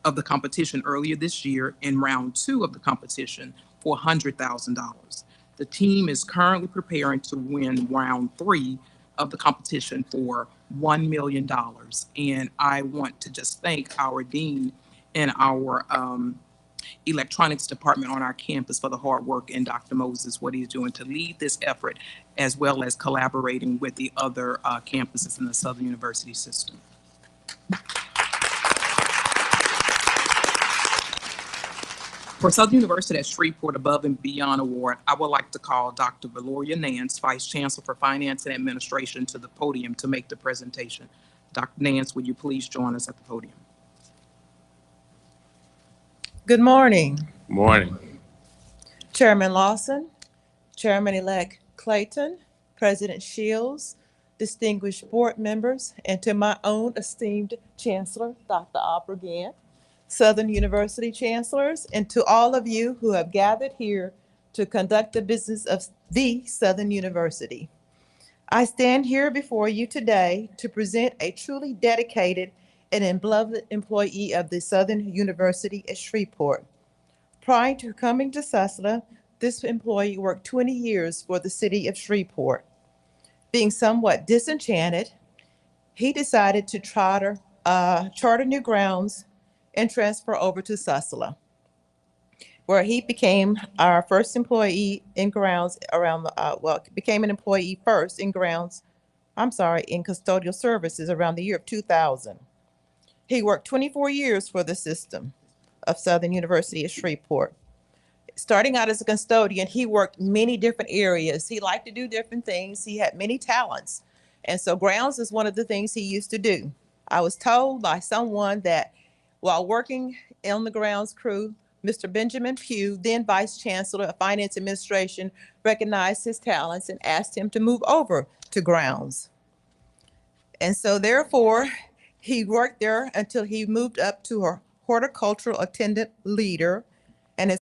Speaker 9: of the competition earlier this year, in round two of the competition for $100,000. The team is currently preparing to win round three of the competition for $1 million. And I want to just thank our dean and our electronics department on our campus for the hard work, and Dr. Moses, what he's doing to lead this effort, as well as collaborating with the other campuses in the Southern University system. For Southern University at Shreveport Above and Beyond Award, I would like to call Dr. Valoria Nance, Vice Chancellor for Finance and Administration, to the podium to make the presentation. Dr. Nance, would you please join us at the podium?
Speaker 16: Good morning.
Speaker 2: Morning.
Speaker 16: Chairman Lawson, Chairman-elect Clayton, President Shields, distinguished board members, and to my own esteemed Chancellor, Dr. Aubrey Gant, Southern University Chancellors, and to all of you who have gathered here to conduct the business of the Southern University. I stand here before you today to present a truly dedicated and beloved employee of the Southern University at Shreveport. Prior to coming to Sussex, this employee worked 20 years for the city of Shreveport. Being somewhat disenchanted, he decided to charter new grounds and transfer over to Sussex, where he became our first employee in grounds became an employee first in grounds, in custodial services around the year of 2000. He worked 24 years for the system of Southern University at Shreveport. Starting out as a custodian, he worked many different areas. He liked to do different things. He had many talents. And so grounds is one of the things he used to do. I was told by someone that while working on the grounds crew, Mr. Benjamin Pugh, then Vice Chancellor of Finance Administration, recognized his talents and asked him to move over to grounds. And so therefore, he worked there until he moved up to a horticultural attendant leader, and his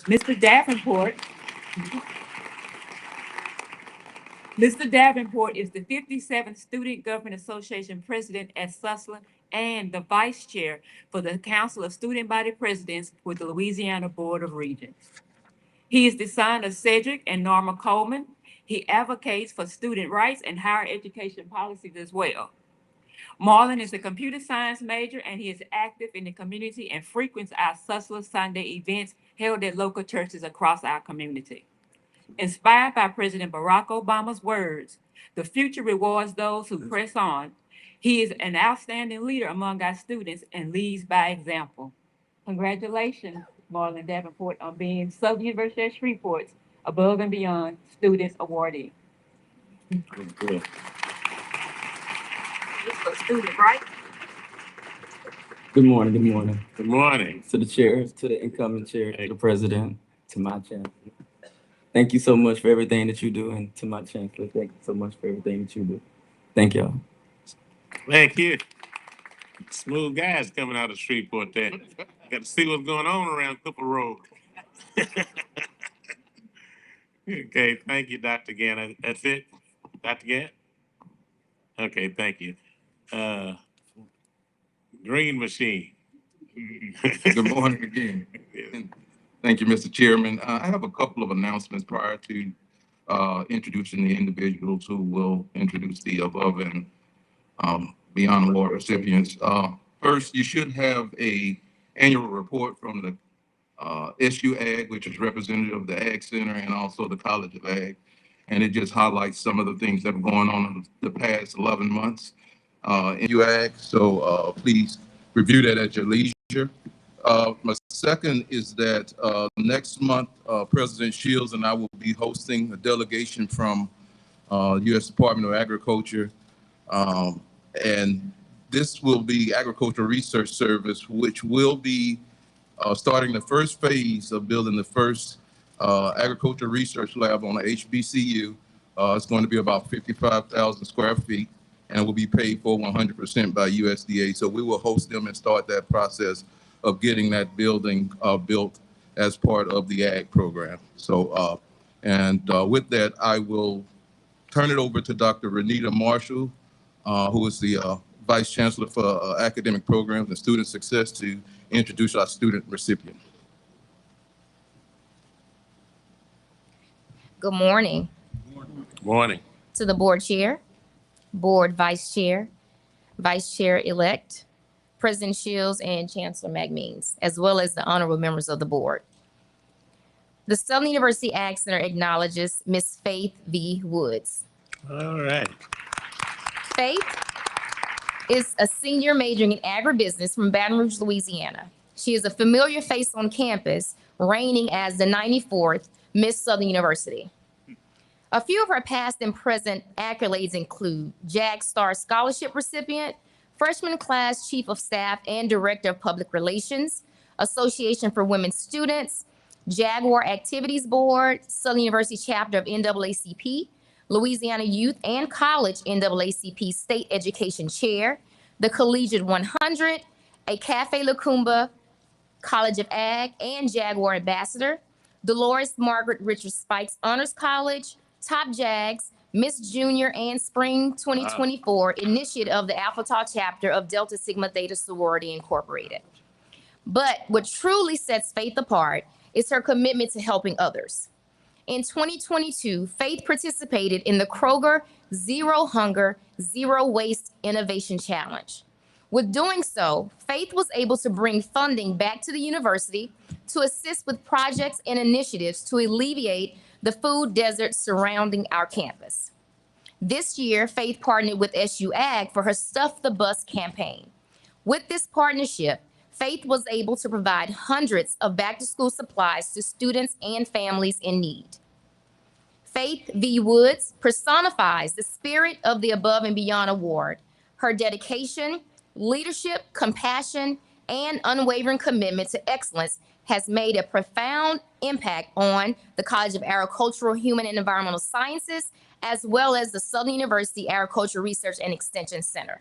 Speaker 10: Mr. Davenport. Mr. Davenport is the 57th Student Government Association President at Susler and the Vice Chair for the Council of Student Body Presidents with the Louisiana Board of Regents. He is the son of Cedric and Norma Coleman. He advocates for student rights and higher education policies as well. Marlon is a computer science major and he is active in the community and frequents our Susler Sunday events held at local churches across our community. Inspired by President Barack Obama's words, the future rewards those who press on. He is an outstanding leader among our students and leads by example. Congratulations, Marlon Davenport, on being Southern University at Shreveport's Above and Beyond Students Awardee.
Speaker 2: Good.
Speaker 10: This for student, right?
Speaker 14: Good morning, good morning.
Speaker 2: Good morning.
Speaker 14: To the chair, to the incoming chair, to the president, to my chancellor. Thank you so much for everything that you do, and to my chancellor, thank you so much for everything that you do. Thank y'all.
Speaker 2: Thank you. Smooth guys coming out of Shreveport there. Got to see what's going on around Cooper Road. Okay, thank you, Dr. Gann. That's it? Dr. Gann? Okay, thank you. Green Machine.
Speaker 3: Good morning again. And thank you, Mr. Chairman. I have a couple of announcements prior to introducing the individuals who will introduce the above and beyond award recipients. First, you should have a annual report from the SU Ag, which is representative of the Ag Center and also the College of Ag. And it just highlights some of the things that are going on in the past 11 months in SU Ag. So please review that at your leisure. My second is that next month, President Shields and I will be hosting a delegation from U.S. Department of Agriculture. And this will be Agricultural Research Service, which will be starting the first phase of building the first agricultural research lab on the HBCU. It's going to be about 55,000 square feet and will be paid for 100% by USDA. So we will host them and start that process of getting that building built as part of the ag program. So, with that, I will turn it over to Dr. Renita Marshall, who is the Vice Chancellor for Academic Programs and Student Success, to introduce our student recipient.
Speaker 18: Good morning.
Speaker 2: Morning.
Speaker 18: To the board chair, board vice chair, vice chair-elect, President Shields, and Chancellor McMeans, as well as the honorable members of the board. The Southern University Ag Center acknowledges Miss Faith V. Woods.
Speaker 2: All right.
Speaker 18: Faith is a senior majoring in agribusiness from Baton Rouge, Louisiana. She is a familiar face on campus, reigning as the 94th Miss Southern University. A few of her past and present accolades include JAG Star Scholarship recipient, freshman class chief of staff and director of public relations, Association for Women Students, Jaguar Activities Board, Southern University chapter of NAACP, Louisiana Youth and College NAACP State Education Chair, the Collegiate 100, a Cafe La Cumba College of Ag and Jaguar Ambassador, Dolores Margaret Richard Spikes Honors College, Top Jags, Miss Junior and Spring 2024 initiative of the Alpha Tau chapter of Delta Sigma Theta Sorority Incorporated. But what truly sets Faith apart is her commitment to helping others. In 2022, Faith participated in the Kroger Zero Hunger, Zero Waste Innovation Challenge. With doing so, Faith was able to bring funding back to the university to assist with projects and initiatives to alleviate the food desert surrounding our campus. This year, Faith partnered with SU Ag for her Stuff the Bus campaign. With this partnership, Faith was able to provide hundreds of back-to-school supplies to students and families in need. Faith V. Woods personifies the spirit of the Above and Beyond Award. Her dedication, leadership, compassion, and unwavering commitment to excellence has made a profound impact on the College of Agricultural, Human, and Environmental Sciences, as well as the Southern University Agricultural Research and Extension Center.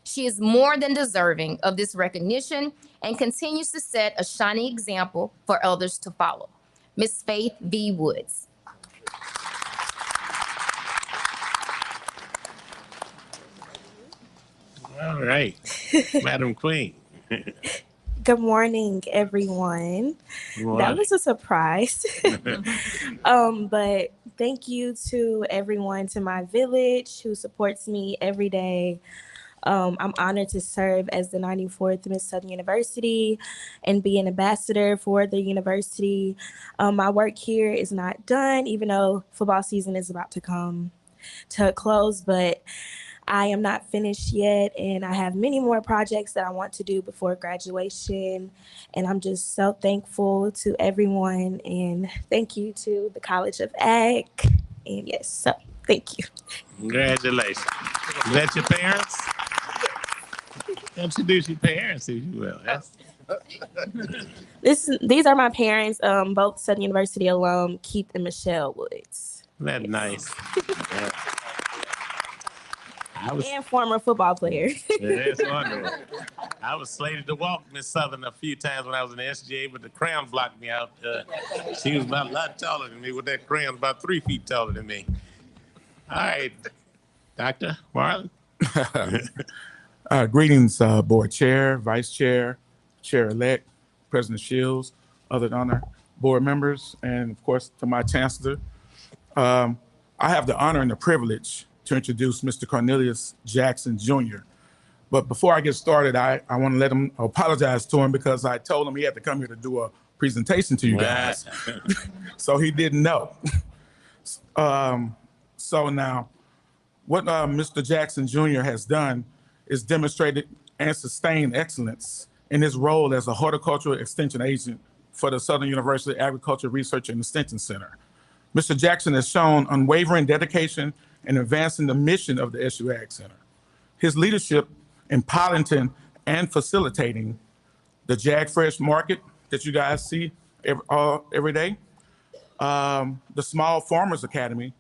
Speaker 18: She is more than deserving of this recognition and continues to set a shining example for others to follow. Miss Faith V. Woods.
Speaker 2: All right, Madam Queen.
Speaker 5: Good morning, everyone.
Speaker 2: Good
Speaker 5: That
Speaker 2: morning.
Speaker 5: was a surprise. But thank you to everyone, to my village who supports me every day. I'm honored to serve as the 94th Miss Southern University and be an ambassador for the university. My work here is not done, even though football season is about to come to a close, but I am not finished yet, and I have many more projects that I want to do before graduation. And I'm just so thankful to everyone, and thank you to the College of Ag. And yes, so thank you.
Speaker 2: Congratulations. Is that your parents? Introduce your parents if you will.
Speaker 5: These are my parents, both Southern University alum, Keith and Michelle Woods.
Speaker 2: That's nice. Yeah.
Speaker 5: And former football player.
Speaker 2: That's wonderful. I was slated to walk Miss Southern a few times when I was in the SGA, but the crown blocked me out. She was about a lot taller than me with that crown, about 3 feet taller than me. All right, Dr. Marlon.
Speaker 19: Greetings, Board Chair, Vice Chair, Chair-elect, President Shields, other honor board members, and of course to my Chancellor. I have the honor and the privilege to introduce Mr. Cornelius Jackson Jr. But before I get started, I want to let him apologize to him because I told him he had to come here to do a presentation to you guys. So he didn't know. So now, what Mr. Jackson Jr. has done is demonstrated and sustained excellence in his role as a horticultural extension agent for the Southern University Agriculture Research and Extension Center. Mr. Jackson has shown unwavering dedication in advancing the mission of the SU Ag Center. His leadership in piloting and facilitating the Jag Fresh Market that you guys see every day, the Small Farmers Academy,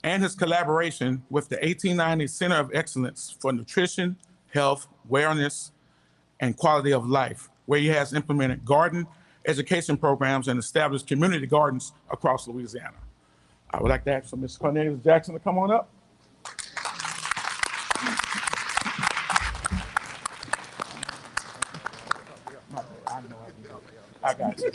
Speaker 19: and his collaboration with the 1890 Center of Excellence for Nutrition, Health, Wellness, and Quality of Life, where he has implemented garden education programs and established community gardens across Louisiana. I would like to ask Mr. Cornelius Jackson to come on up. I got you.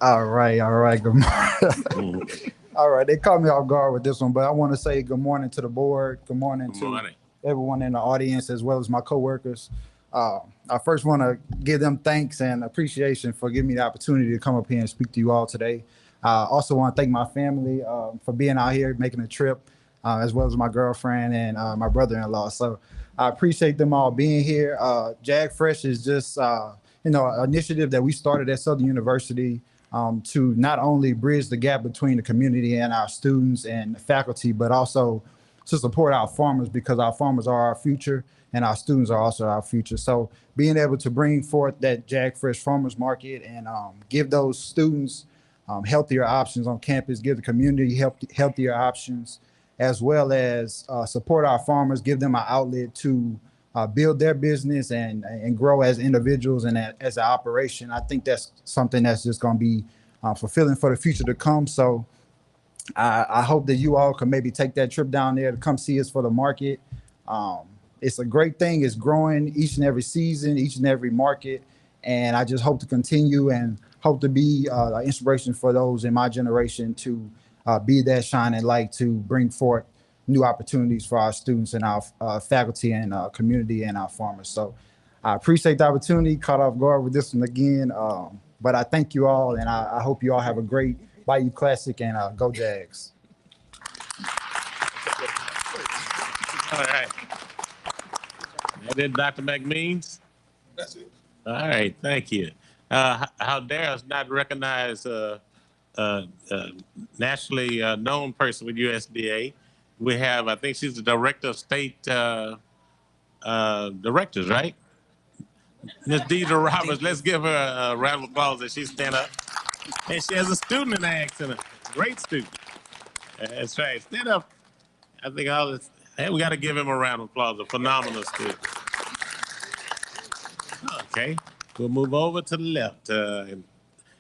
Speaker 20: All right. Good morning. All right, they caught me off guard with this one, but I want to say good morning to the board. Good morning to everyone in the audience, as well as my coworkers. I first want to give them thanks and appreciation for giving me the opportunity to come up here and speak to you all today. I also want to thank my family for being out here, making a trip, as well as my girlfriend and my brother-in-law. So I appreciate them all being here. Jag Fresh is just, an initiative that we started at Southern University to not only bridge the gap between the community and our students and faculty, but also to support our farmers, because our farmers are our future and our students are also our future. So being able to bring forth that Jag Fresh Farmers Market and give those students healthier options on campus, give the community healthier options, as well as support our farmers, give them an outlet to build their business and grow as individuals and as an operation. I think that's something that's just going to be fulfilling for the future to come. So I hope that you all can maybe take that trip down there to come see us for the market. It's a great thing. It's growing each and every season, each and every market. And I just hope to continue and hope to be an inspiration for those in my generation to be that shining light to bring forth new opportunities for our students and our faculty and community and our farmers. So I appreciate the opportunity, caught off guard with this one again. But I thank you all, and I hope you all have a great Bayou Classic, and go Jags.
Speaker 2: All right. And then Dr. McMeans?
Speaker 19: That's it.
Speaker 2: All right, thank you. How dare us not recognize nationally known person with USDA. We have, I think she's the director of state directors, right? Ms. Deidre Roberts, let's give her a round of applause as she stand up. And she has a student in the Ag Center, great student. That's right, stand up. I think all this, hey, we got to give him a round of applause, a phenomenal student. Okay, we'll move over to the left.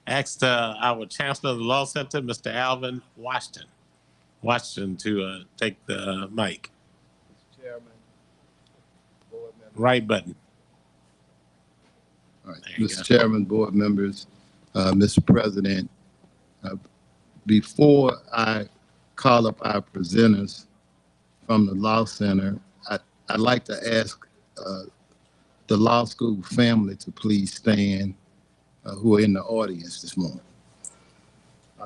Speaker 2: Asked our Chancellor of the Law Center, Mr. Alvin Washington, to take the mic. Right button.
Speaker 1: All right, Mr. Chairman, board members, Mr. President, before I call up our presenters from the Law Center, I'd like to ask the law school family to please stand who are in the audience this morning.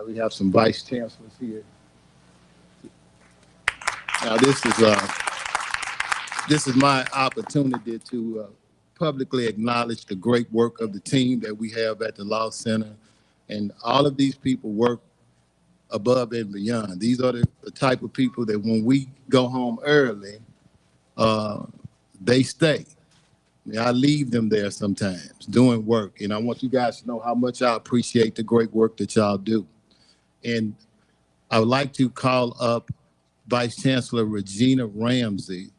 Speaker 1: We have some vice chancellors here. Now, this is my opportunity to publicly acknowledge the great work of the team that we have at the Law Center. And all of these people work above and beyond. These are the type of people that when we go home early, they stay. I leave them there sometimes doing work. And I want you guys to know how much I appreciate the great work that y'all do. And I would like to call up Vice Chancellor Regina Ramsey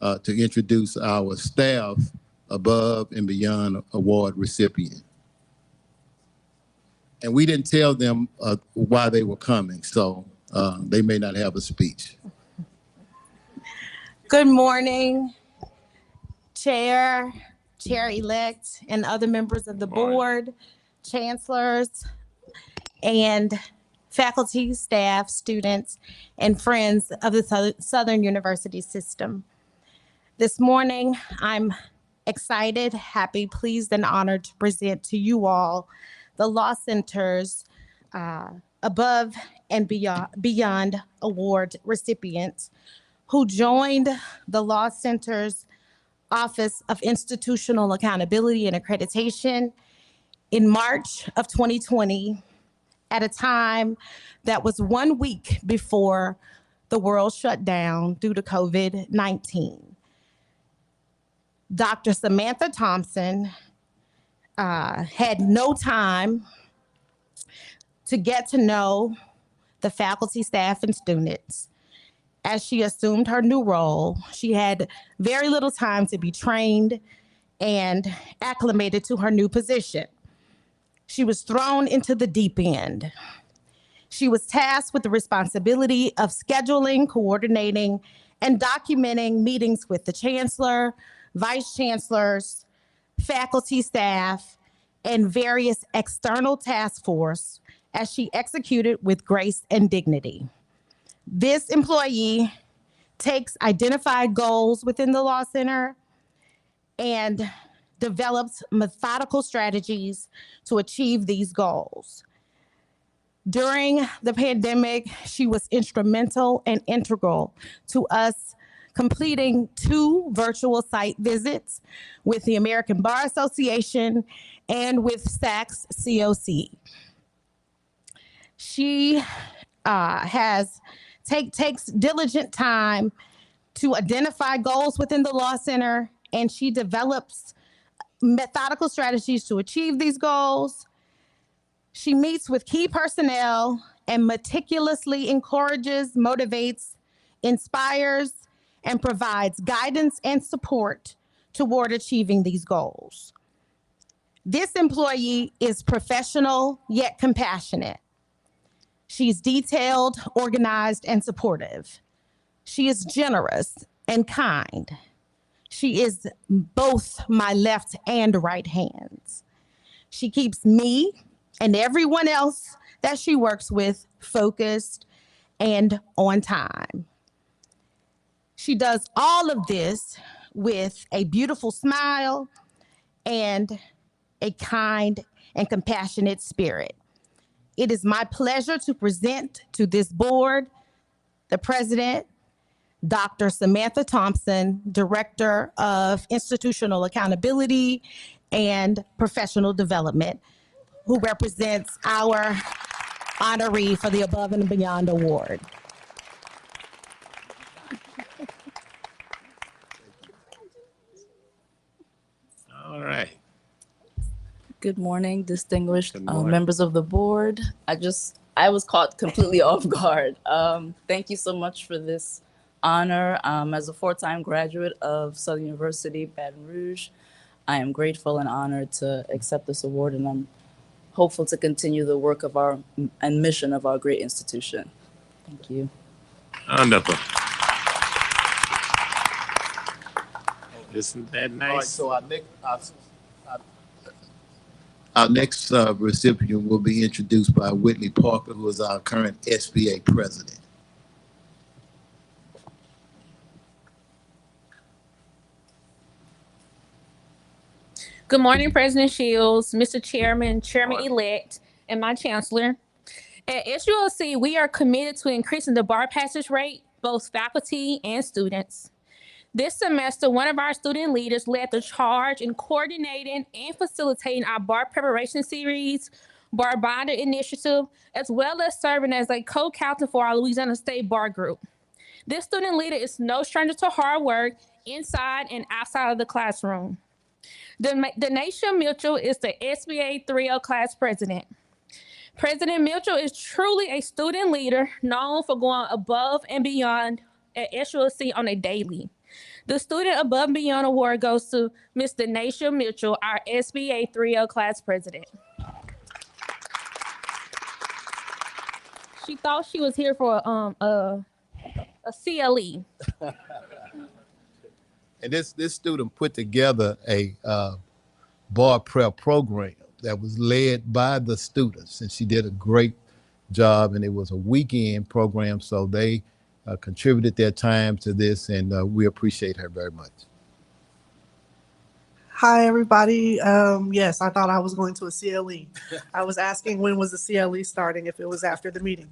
Speaker 1: to introduce our staff above and beyond award recipient. And we didn't tell them why they were coming, so they may not have a speech.
Speaker 5: Good morning, Chair-elect, and other members of the board, chancellors, and faculty, staff, students, and friends of the Southern University system. This morning, I'm excited, happy, pleased, and honored to present to you all the Law Center's Above and Beyond Award recipients who joined the Law Center's Office of Institutional Accountability and Accreditation in March of 2020 at a time that was 1 week before the world shut down due to COVID-19. Dr. Samantha Thompson had no time to get to know the faculty, staff, and students. As she assumed her new role, she had very little time to be trained and acclimated to her new position. She was thrown into the deep end. She was tasked with the responsibility of scheduling, coordinating, and documenting meetings with the chancellor, vice chancellors, faculty, staff, and various external task force as she executed with grace and dignity. This employee takes identified goals within the Law Center and develops methodical strategies to achieve these goals. During the pandemic, she was instrumental and integral to us completing 2 virtual site visits with the American Bar Association and with SACS COC. She takes diligent time to identify goals within the Law Center, and she develops methodical strategies to achieve these goals. She meets with key personnel and meticulously encourages, motivates, inspires, and provides guidance and support toward achieving these goals. This employee is professional yet compassionate. She's detailed, organized, and supportive. She is generous and kind. She is both my left and right hands. She keeps me and everyone else that she works with focused and on time. She does all of this with a beautiful smile and a kind and compassionate spirit. It is my pleasure to present to this board the president, Dr. Samantha Thompson, Director of Institutional Accountability and Professional Development, who represents our honoree for the Above and Beyond Award.
Speaker 2: All right.
Speaker 8: Good morning, distinguished
Speaker 2: Good morning.
Speaker 8: members of the board. I was caught completely off guard. Thank you so much for this honor. As a 4-time graduate of Southern University, Baton Rouge, I am grateful and honored to accept this award, and I'm hopeful to continue the work of our and mission of our great institution. Thank you.
Speaker 2: Wonderful. Isn't that nice?
Speaker 1: All right, so our next recipient will be introduced by Whitney Parker, who is our current SBA president.
Speaker 21: Good morning, President Shields, Mr. Chairman, Chairman-elect, and my Chancellor. At SULC, we are committed to increasing the bar passage rate, both faculty and students. This semester, one of our student leaders led the charge in coordinating and facilitating our bar preparation series, bar bonder initiative, as well as serving as a co-captain for our Louisiana State Bar Group. This student leader is no stranger to hard work inside and outside of the classroom. Denasia Mitchell is the SBA 3L class president. President Mitchell is truly a student leader known for going above and beyond at SULC on a daily. The Student Above and Beyond Award goes to Ms. Denasia Mitchell, our SBA 3L class president. She thought she was here for a CLE.
Speaker 1: And this student put together a bar prep program that was led by the students, and she did a great job, and it was a weekend program, so they contributed their time to this, and we appreciate her very much.
Speaker 22: Hi, everybody. Yes, I thought I was going to a CLE. I was asking when was the CLE starting, if it was after the meeting.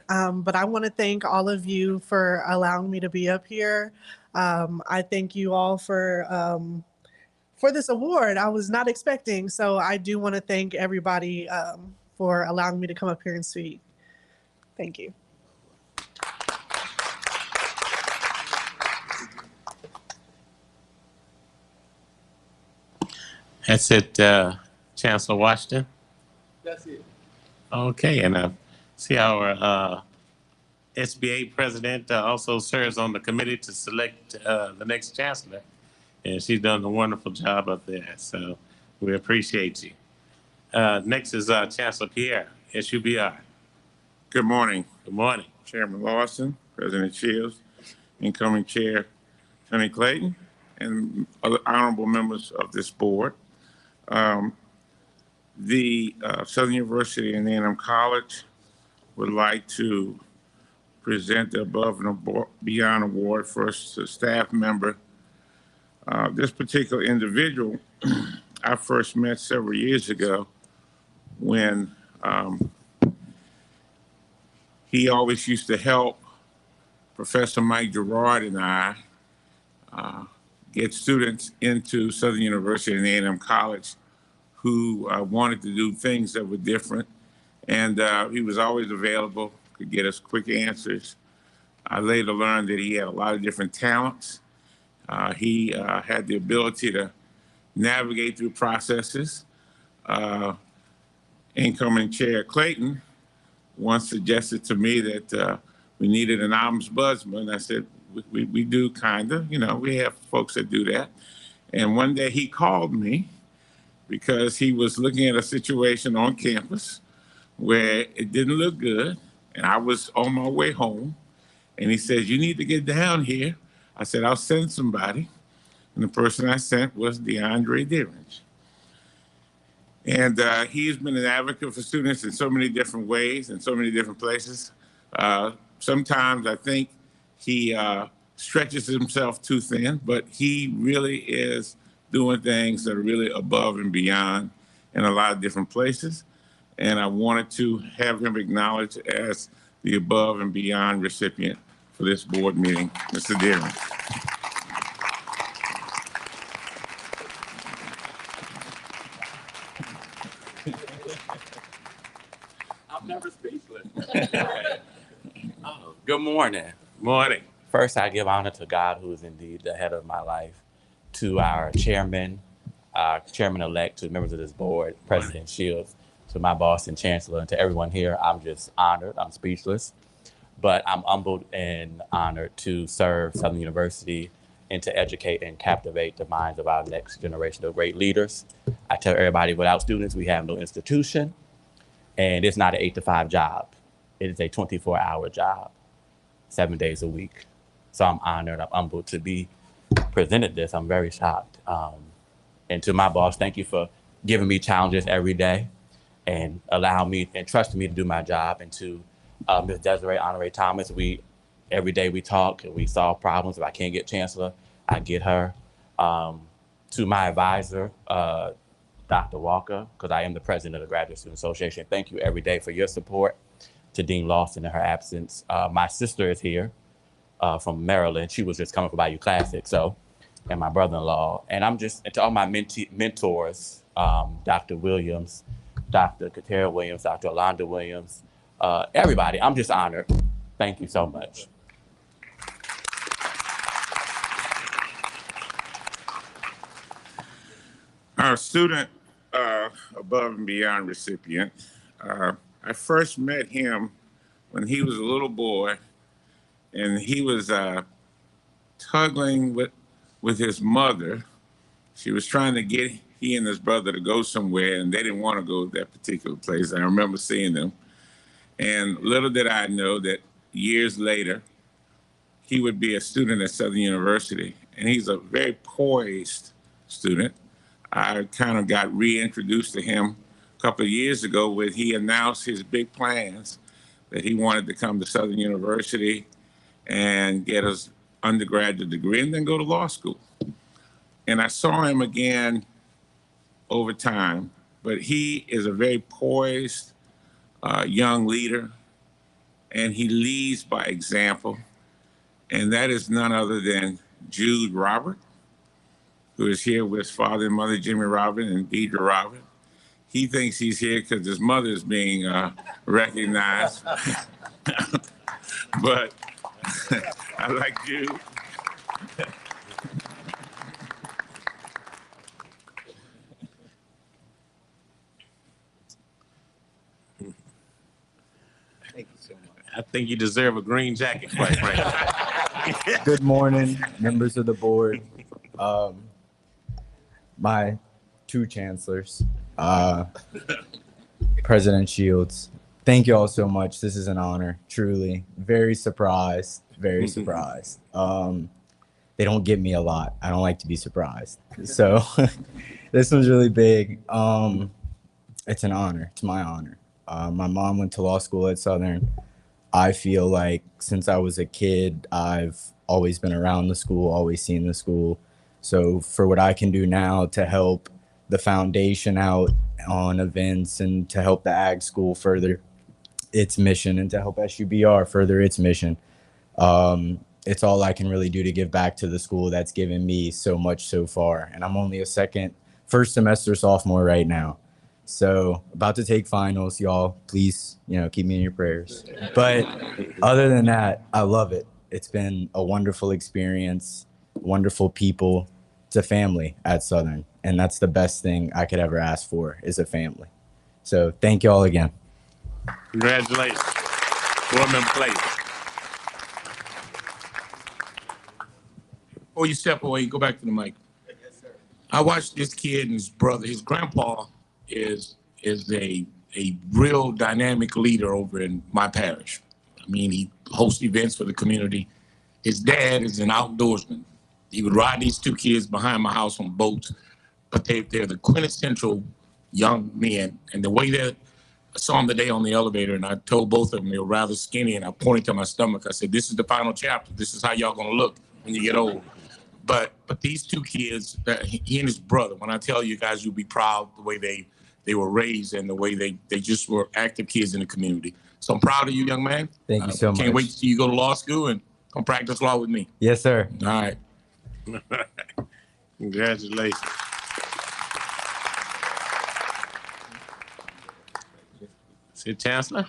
Speaker 22: But I want to thank all of you for allowing me to be up here. I thank you all for this award. I was not expecting, so I do want to thank everybody for allowing me to come up here and speak. Thank you.
Speaker 2: That's it, Chancellor Washington.
Speaker 1: That's it.
Speaker 2: Okay, and see our SBA president also serves on the committee to select the next chancellor, and she's done a wonderful job up there. So we appreciate you. Next is Chancellor Pierre, SUBR.
Speaker 23: Good morning.
Speaker 2: Good morning.
Speaker 23: Chairman Lawson, President Shields, incoming Chair Tony Clayton, and other honorable members of this board. The Southern University and A&M College would like to present the Above and Beyond Award first to staff member. This particular individual, I first met several years ago when he always used to help Professor Mike Gerard and I get students into Southern University and A&M College who wanted to do things that were different. And he was always available, could get us quick answers. I later learned that he had a lot of different talents. He had the ability to navigate through processes. Incoming Chair Clayton once suggested to me that we needed an ombudsman. I said, we do kind of, we have folks that do that. And one day he called me because he was looking at a situation on campus where it didn't look good. And I was on my way home. And he said, you need to get down here. I said, I'll send somebody. And the person I sent was DeAndre Dearage. And he's been an advocate for students in so many different ways, in so many different places. Sometimes I think he stretches himself too thin, but he really is doing things that are really above and beyond in a lot of different places. And I wanted to have him acknowledged as the Above and Beyond recipient for this board meeting, Mr. Dearage.
Speaker 24: I'm never speechless. Good morning.
Speaker 2: Morning.
Speaker 24: First, I give honor to God, who is indeed the head of my life, to our chairman, chairman-elect, to the members of this board, President Shields, to my boss and chancellor, and to everyone here. I'm just honored. I'm speechless. But I'm humbled and honored to serve Southern University and to educate and captivate the minds of our next generation of great leaders. I tell everybody, without students, we have no institution. And it's not an 8 to 5 job. It is a 24-hour job, 7 days a week. So I'm honored, I'm humbled to be presented this. I'm very shocked. And to my boss, thank you for giving me challenges every day and allowing me and trusting me to do my job. And to Ms. Desiree Honoré Thomas, every day we talk and we solve problems. If I can't get Chancellor, I get her. To my advisor, Dr. Walker, because I am the president of the Graduate Student Association, thank you every day for your support. To Dean Lawson in her absence. My sister is here from Maryland. She was just coming for Bayou Classic, and my brother-in-law. And to all my mentors, Dr. Williams, Dr. Katera Williams, Dr. Alonda Williams, everybody, I'm just honored. Thank you so much.
Speaker 23: Our student above and beyond recipient, I first met him when he was a little boy, and he was tugging with his mother. She was trying to get he and his brother to go somewhere, and they didn't want to go to that particular place. I remember seeing them. And little did I know that years later, he would be a student at Southern University. And he's a very poised student. I kind of got reintroduced to him a couple of years ago when he announced his big plans that he wanted to come to Southern University and get his undergraduate degree and then go to law school. And I saw him again over time, but he is a very poised young leader, and he leads by example. And that is none other than Jude Robert, who is here with his father and mother, Jimmy Robert and Deidre Robert. He thinks he's here because his mother is being recognized. But I like Jude.
Speaker 2: Thank you so much. I think you deserve a green jacket, quite frankly.
Speaker 6: Good morning, members of the board. My two chancellors, President Shields. Thank you all so much. This is an honor, truly. Very surprised, very surprised. They don't give me a lot. I don't like to be surprised. So this one's really big. It's an honor. It's my honor. My mom went to law school at Southern. I feel like since I was a kid, I've always been around the school, always seen the school. So for what I can do now to help the foundation out on events and to help the Ag School further its mission and to help SUBR further its mission, it's all I can really do to give back to the school that's given me so much so far. And I'm only first semester sophomore right now. So about to take finals, y'all, please, keep me in your prayers. But other than that, I love it. It's been a wonderful experience, wonderful people. It's a family at Southern. And that's the best thing I could ever ask for is a family. So thank you all again.
Speaker 2: Congratulations. Board Member Clayton.
Speaker 11: Before you step away, go back to the mic. Yes, sir. I watched this kid and his brother. His grandpa is a real dynamic leader over in my parish. I mean, he hosts events for the community. His dad is an outdoorsman. He would ride these two kids behind my house on boats, but they're the quintessential young men. And the way that I saw them today on the elevator, and I told both of them they were rather skinny, and I pointed to my stomach. I said, "This is the final chapter. This is how y'all gonna look when you get old." But these two kids, he and his brother, when I tell you guys, you'll be proud the way they were raised and the way they just were active kids in the community. So I'm proud of you, young man.
Speaker 6: Thank you so much.
Speaker 11: Can't wait till you go to law school and come practice law with me.
Speaker 6: Yes, sir.
Speaker 11: All right.
Speaker 2: Congratulations. See, Chancellor?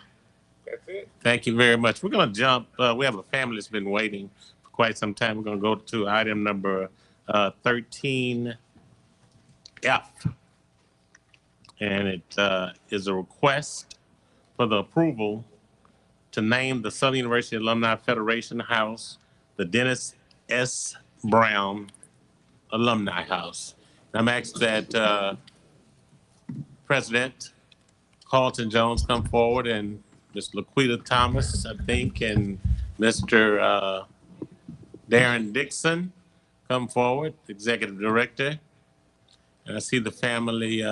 Speaker 23: That's it.
Speaker 2: Thank you very much. We're going to jump. We have a family that's been waiting for quite some time. We're going to go to item number 13F. And it is a request for the approval to name the Southern University Alumni Federation House the Dennis S. Brown Alumni House. And I'm asked that President Carlton Jones come forward, and Ms. Laquita Thomas, I think, and Mr. Darren Dixon come forward, Executive Director. And I see the family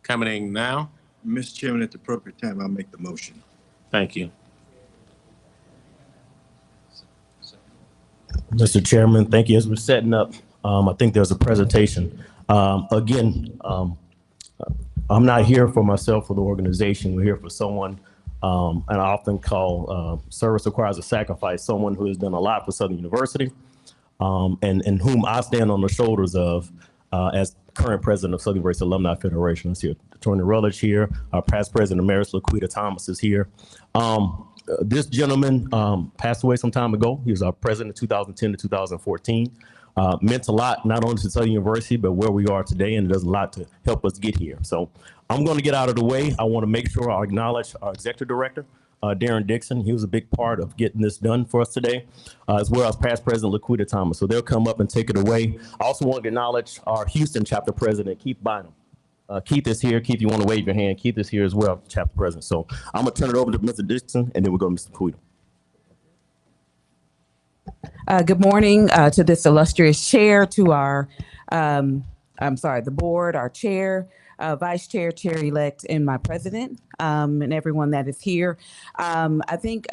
Speaker 2: coming in now.
Speaker 4: Mr. Chairman, at the appropriate time, I'll make the motion.
Speaker 2: Thank you.
Speaker 12: Mr. Chairman, thank you. As we're setting up, I think there's a presentation. Again, I'm not here for myself or the organization. We're here for someone, and I often call service requires a sacrifice, someone who has done a lot for Southern University, and whom I stand on the shoulders of as current president of Southern University Alumni Federation. I see Attorney Rutledge here, our past president emeritus Laquita Thomas is here. This gentleman passed away some time ago. He was our president in 2010 to 2014. Meant a lot, not only to Southern University, but where we are today, and it does a lot to help us get here. So I'm going to get out of the way. I want to make sure I acknowledge our executive director, Darren Dixon. He was a big part of getting this done for us today, as well as past president Laquita Thomas. So they'll come up and take it away. I also want to acknowledge our Houston chapter president, Keith Bynum. Keith is here. Keith, you want to wave your hand? Keith is here as well, chapter president. So I'm going to turn it over to Mr. Dixon, and then we'll go to Mr. Laquita.
Speaker 13: Good morning to this illustrious chair, to our, the board, our chair, vice chair, chair-elect, and my president, and everyone that is here. I think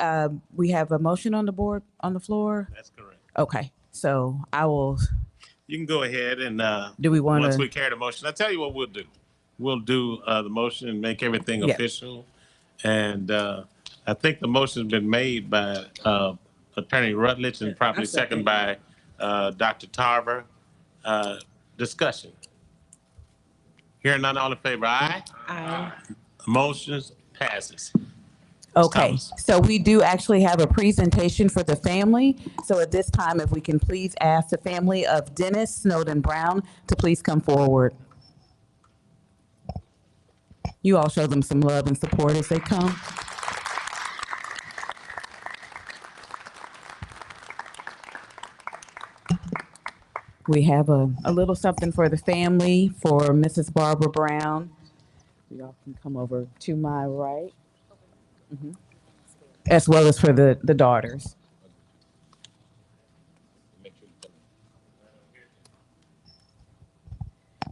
Speaker 13: we have a motion on the board, on the floor.
Speaker 2: That's correct.
Speaker 13: Okay, so I will.
Speaker 2: You can go ahead and
Speaker 13: do we want
Speaker 2: once we carry the motion, I'll tell you what we'll do. We'll do the motion and make everything official. And I think the motion's been made by Attorney Rutledge and probably second by Dr. Tarver. Discussion. Hearing none, all in favor, aye?
Speaker 13: Aye.
Speaker 2: Motion passes.
Speaker 13: Okay, so we do actually have a presentation for the family. So at this time, if we can please ask the family of Dennis Snowden Brown to please come forward. You all show them some love and support as they come. We have a little something for the family, for Mrs. Barbara Brown. Y'all can come over to my right. As well as for the daughters.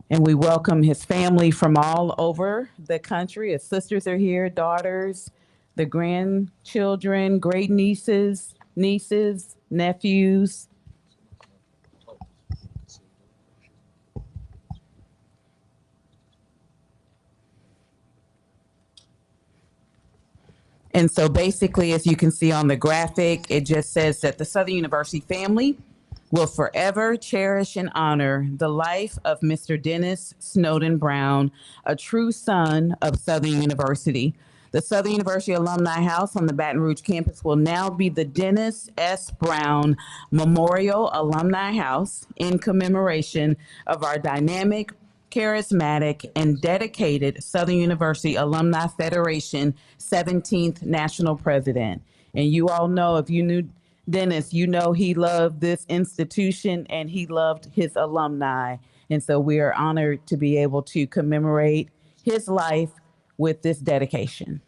Speaker 13: And we welcome his family from all over the country. His sisters are here, daughters, the grandchildren, great nieces, nephews. And so basically, as you can see on the graphic, it just says that the Southern University family will forever cherish and honor the life of Mr. Dennis Snowden Brown, a true son of Southern University. The Southern University Alumni House on the Baton Rouge campus will now be the Dennis S. Brown Memorial Alumni House in commemoration of our dynamic, charismatic, and dedicated Southern University Alumni Federation 17th National President. And you all know, if you knew Dennis, you know he loved this institution and he loved his alumni. And so we are honored to be able to commemorate his life with this dedication.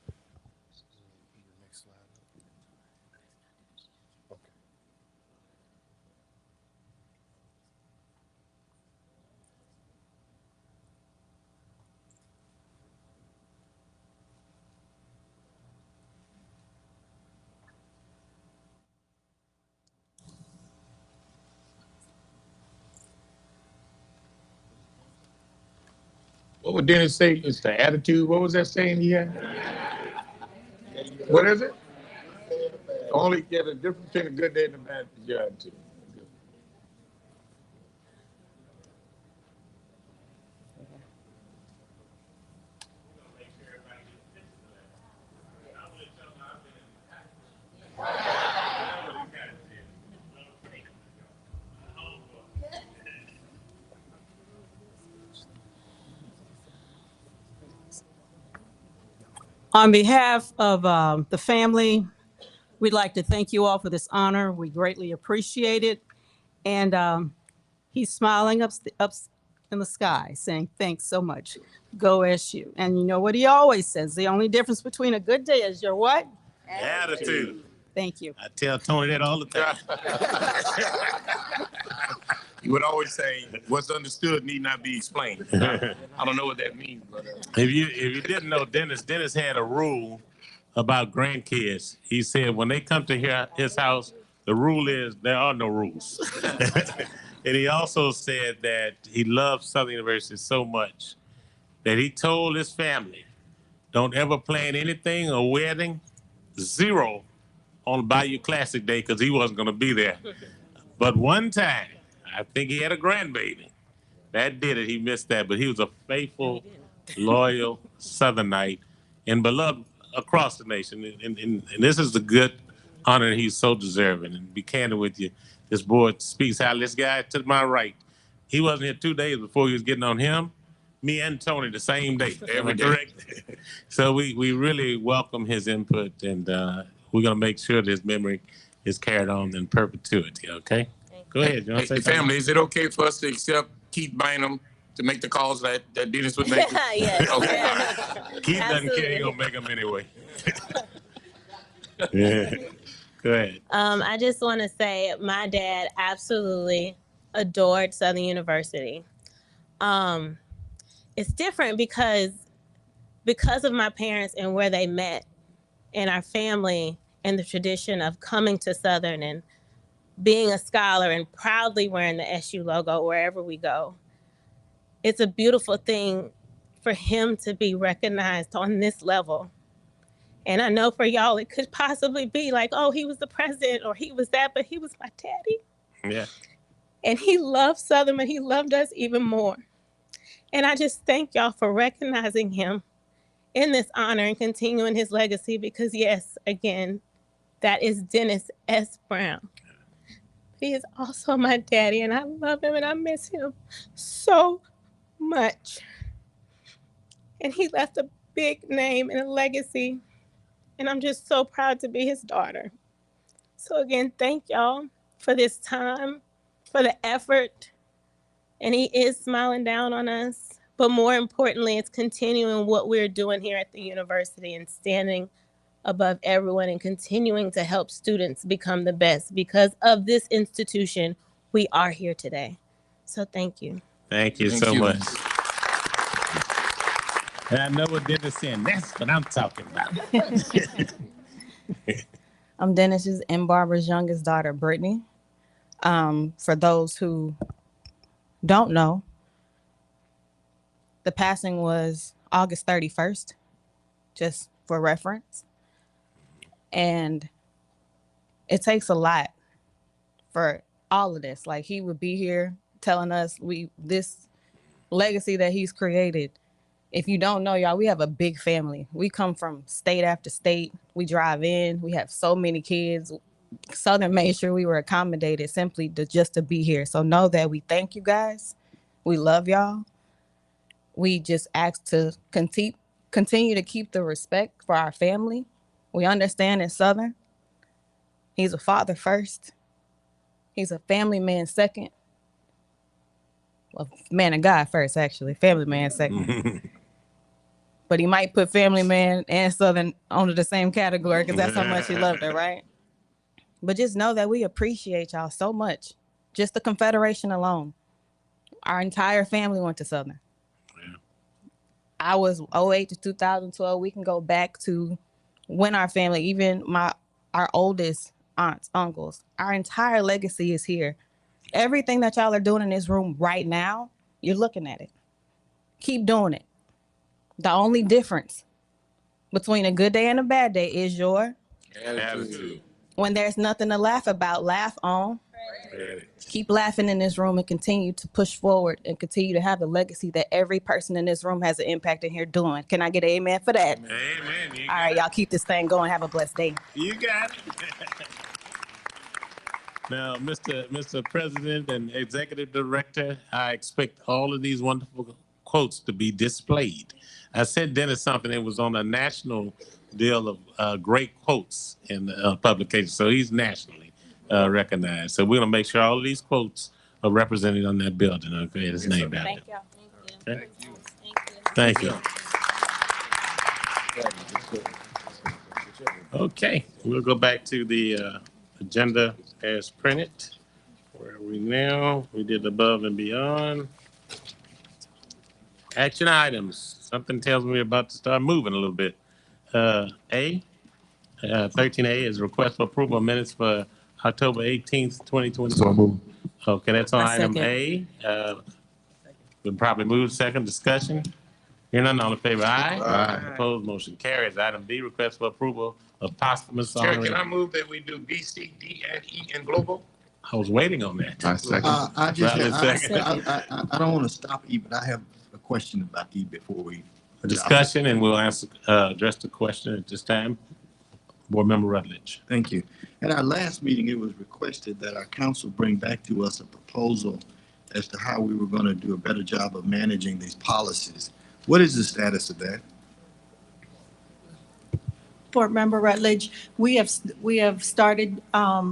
Speaker 11: What would Dennis say? It's the attitude. What was that saying he had? What is it? Only get a difference between a good day and a bad is your attitude.
Speaker 17: On behalf of the family, we'd like to thank you all for this honor. We greatly appreciate it. And he's smiling up in the sky saying, thanks so much. Go SU. And you know what he always says, the only difference between a good day is your what?
Speaker 2: Attitude.
Speaker 17: Thank you.
Speaker 2: I tell Tony that all the time.
Speaker 11: You would always say, what's understood need not be explained. I don't know what that means, but
Speaker 2: If you didn't know, Dennis had a rule about grandkids. He said when they come to his house, the rule is there are no rules. And he also said that he loved Southern University so much that he told his family, don't ever plan anything, a wedding, zero on Bayou Classic Day because he wasn't going to be there. But one time, I think he had a grandbaby. That did it. He missed that. But he was a faithful, loyal Southernite and beloved across the nation. And this is the good honor he's so deserving. And to be candid with you, this board speaks how this guy to my right, he wasn't here 2 days before he was getting on him. Me and Tony the same day.
Speaker 11: Every day.
Speaker 2: Correct? So we really welcome his input, and we're going to make sure that his memory is carried on in perpetuity, okay? Go ahead. You want to say
Speaker 11: hey,
Speaker 2: something?
Speaker 11: family, is it okay for us to accept Keith Bynum to make the calls that Dennis would make?
Speaker 7: Yes.
Speaker 11: Okay, all right.
Speaker 2: Keith doesn't care. He's going to make them anyway. Yeah. Go ahead.
Speaker 7: I just want to say my dad absolutely adored Southern University. It's different because of my parents and where they met and our family and the tradition of coming to Southern and being a scholar and proudly wearing the SU logo wherever we go. It's a beautiful thing for him to be recognized on this level. And I know for y'all, it could possibly be like, oh, he was the president or he was that, but he was my daddy.
Speaker 2: Yeah.
Speaker 7: And he loved Southern, but he loved us even more. And I just thank y'all for recognizing him in this honor and continuing his legacy because, yes, again, that is Dennis S. Brown. He is also my daddy, and I love him, and I miss him so much. And he left a big name and a legacy, and I'm just so proud to be his daughter. So again, thank y'all for this time, for the effort, and he is smiling down on us. But more importantly, it's continuing what we're doing here at the university and standing above everyone and continuing to help students become the best. Because of this institution, we are here today. So thank you.
Speaker 2: Thank you so much. And I know what Dennis saying. That's what I'm talking about.
Speaker 8: I'm Dennis's and Barbara's youngest daughter, Brittany. For those who don't know, the passing was August 31st, just for reference. And it takes a lot for all of this. Like, he would be here telling us this legacy that he's created. If you don't know, y'all, we have a big family. We come from state after state. We drive in. We have so many kids. Southern made sure we were accommodated simply just to be here. So know that we thank you guys. We love y'all. We just ask to continue to keep the respect for our family. We understand in Southern, he's a father first. He's a family man second. Well, man of God first, actually. Family man second. But he might put family man and Southern under the same category because that's how much he loved her, right? But just know that we appreciate y'all so much. Just the Confederation alone. Our entire family went to Southern. I was 08 to 2012. We can go back to when our family, even our oldest aunts, uncles, our entire legacy is here. Everything that y'all are doing in this room right now, you're looking at it. Keep doing it. The only difference between a good day and a bad day is your
Speaker 11: Attitude.
Speaker 8: When there's nothing to laugh about, laugh on. Keep laughing in this room and continue to push forward and continue to have the legacy that every person in this room has an impact in here doing. Can I get an amen for that?
Speaker 2: Amen.
Speaker 8: All right, y'all keep this thing going. Have a blessed day.
Speaker 2: You got it. Now, Mr. President and Executive Director, I expect all of these wonderful quotes to be displayed. I sent Dennis something that was on a national deal of great quotes in publication, so he's nationally recognized. So we're going to make sure all of these quotes representing on that building. Okay, his name down
Speaker 21: Thank
Speaker 2: there.
Speaker 21: y'all.
Speaker 2: Okay. Thank you. Okay, we'll go back to the agenda as printed. Where are we now? We did above and beyond. Action items. Something tells me we're about to start moving a little bit. 13A is request for approval of minutes for October 18th, 2020.
Speaker 9: So moved.
Speaker 2: Okay, that's on
Speaker 8: I
Speaker 2: item
Speaker 8: second.
Speaker 2: A. We'll probably move second discussion. Hearing none, all in favor, aye.
Speaker 9: Aye.
Speaker 2: Opposed, motion carries. Item B, request for approval of posthumous
Speaker 11: Chair,
Speaker 2: honorary.
Speaker 11: can I move that we do B, C, D, and E in global?
Speaker 2: I was waiting on that.
Speaker 9: I second.
Speaker 4: I just,
Speaker 2: Riley second.
Speaker 4: I don't want to stop E, but I have a question about E before we.
Speaker 2: A discussion, and we'll answer, address the question at this time. Board Member Rutledge.
Speaker 4: Thank you. At our last meeting, it was requested that our council bring back to us a proposal as to how we were going to do a better job of managing these policies. What is the status of that?
Speaker 17: Board Member Rutledge, we have started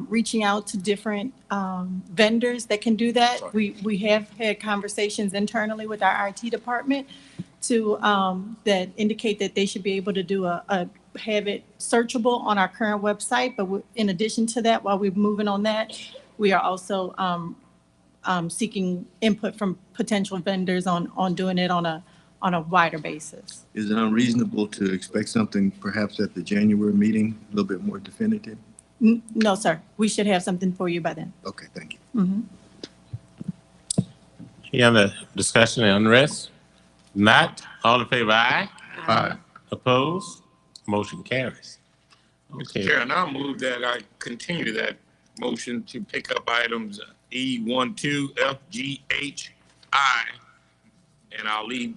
Speaker 17: reaching out to different vendors that can do that. We have had conversations internally with our IT department to that indicate that they should be able to do have it searchable on our current website. But in addition to that, while we're moving on that, we are also seeking input from potential vendors on doing it on a wider basis.
Speaker 4: Is it unreasonable to expect something perhaps at the January meeting, a little bit more definitive?
Speaker 17: No, sir. We should have something for you by then.
Speaker 4: Okay, thank you.
Speaker 17: Mhm.
Speaker 2: Any other discussion and unrest? Not, all in favor, aye.
Speaker 9: Aye.
Speaker 2: Opposed, motion carries. Okay.
Speaker 11: Chair, and I'll move that I continue that motion to pick up items E, 1, 2, F, G, H, I, and I'll leave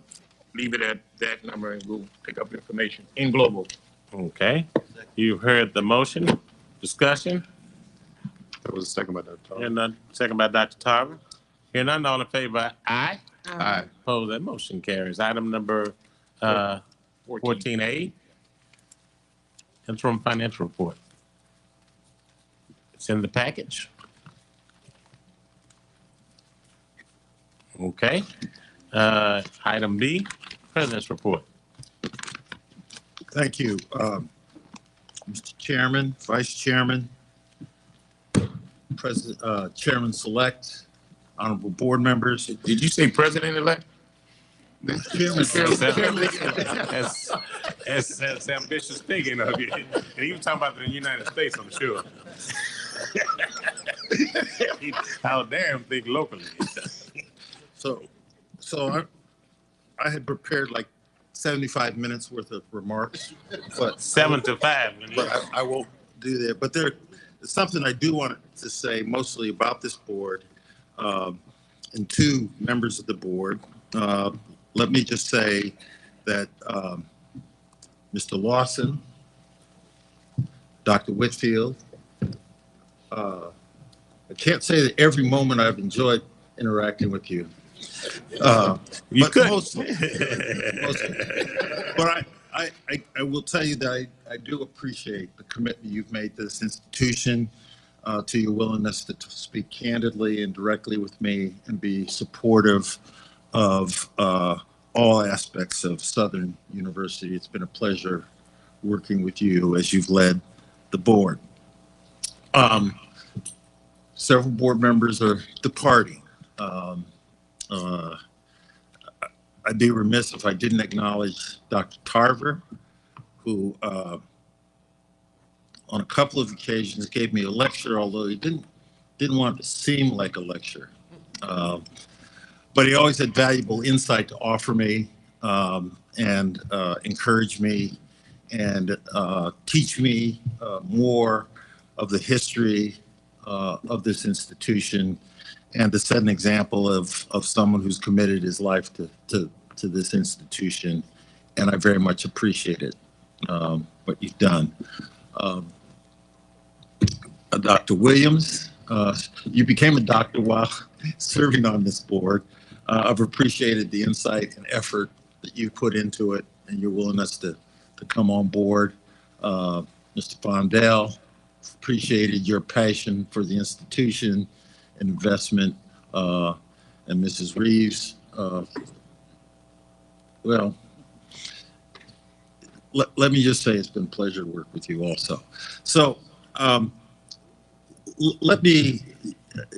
Speaker 11: it at that number and we'll pick up information in global.
Speaker 2: Okay, you've heard the motion. Discussion?
Speaker 9: That was a second by Dr. Tarver.
Speaker 2: Hearing none, second by Dr. Tarver. Hearing none, all in favor, aye.
Speaker 9: Aye.
Speaker 2: Opposed, that motion carries. Item number 14A, interim financial report. It's in the package. Okay. Item B, President's report.
Speaker 1: Thank you, Mr. Chairman, Vice Chairman, President, Chairman-select, honorable board members.
Speaker 11: Did you say president-elect?
Speaker 2: That's ambitious thinking of you. And he was talking about the United States, I'm sure. How dare him think locally.
Speaker 1: So I had prepared like 75 minutes worth of remarks, but
Speaker 2: 7 to 5.
Speaker 1: But I won't do that. But there's something I do want to say mostly about this board and two members of the board. Let me just say that Mr. Lawson, Dr. Whitfield, I can't say that every moment I've enjoyed interacting with you.
Speaker 2: You could.
Speaker 1: Mostly. But I will tell you that I do appreciate the commitment you've made to this institution, to your willingness to speak candidly and directly with me and be supportive of all aspects of Southern University. It's been a pleasure working with you as you've led the board. Several board members are departing. I'd be remiss if I didn't acknowledge Dr. Tarver, who on a couple of occasions gave me a lecture, although he didn't want it to seem like a lecture. But he always had valuable insight to offer me and encourage me and teach me more of the history of this institution and to set an example of someone who's committed his life to this institution. And I very much appreciate it, what you've done. Dr. Williams, you became a doctor while serving on this board. I've appreciated the insight and effort that you put into it and your willingness to come on board. Mr. Fondell, appreciated your passion for the institution and investment
Speaker 4: and Mrs. Reeves. Well, let me just say it's been a pleasure to work with you also. So let me,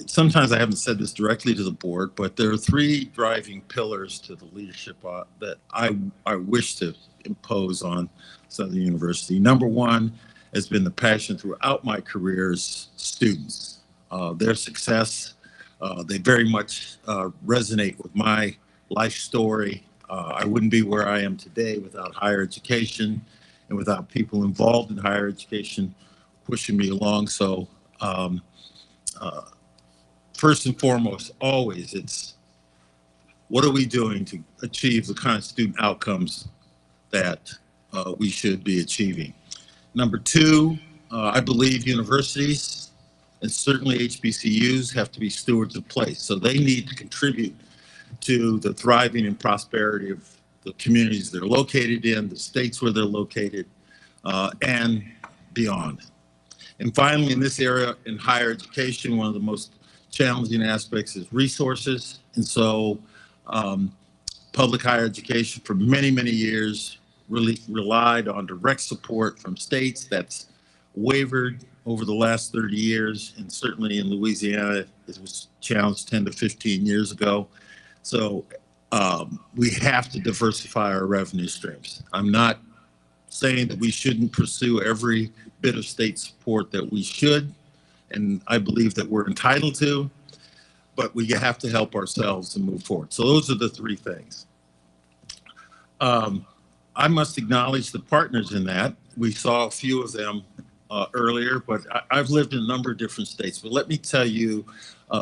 Speaker 4: sometimes I haven't said this directly to the board, but there are three driving pillars to the leadership that I wish to impose on Southern University. Number one has been the passion throughout my career as students. Their success, they very much resonate with my life story. I wouldn't be where I am today without higher education and without people involved in higher education pushing me along. So first and foremost, always, it's what are we doing to achieve the kind of student outcomes that we should be achieving? Number two, I believe universities and certainly HBCUs have to be stewards of place. So they need to contribute to the thriving and prosperity of the communities they're located in, the states where they're located, and beyond. And finally, in this area, in higher education, one of the most challenging aspects is resources. And so public higher education for many, many years really relied on direct support from states. That's wavered over the last 30 years. And certainly in Louisiana, it was challenged 10 to 15 years ago. So we have to diversify our revenue streams. I'm not saying that we shouldn't pursue every bit of state support that we should, and I believe that we're entitled to, but we have to help ourselves and move forward. So those are the three things. I must acknowledge the partners in that. We saw a few of them earlier, but I've lived in a number of different states. But let me tell you,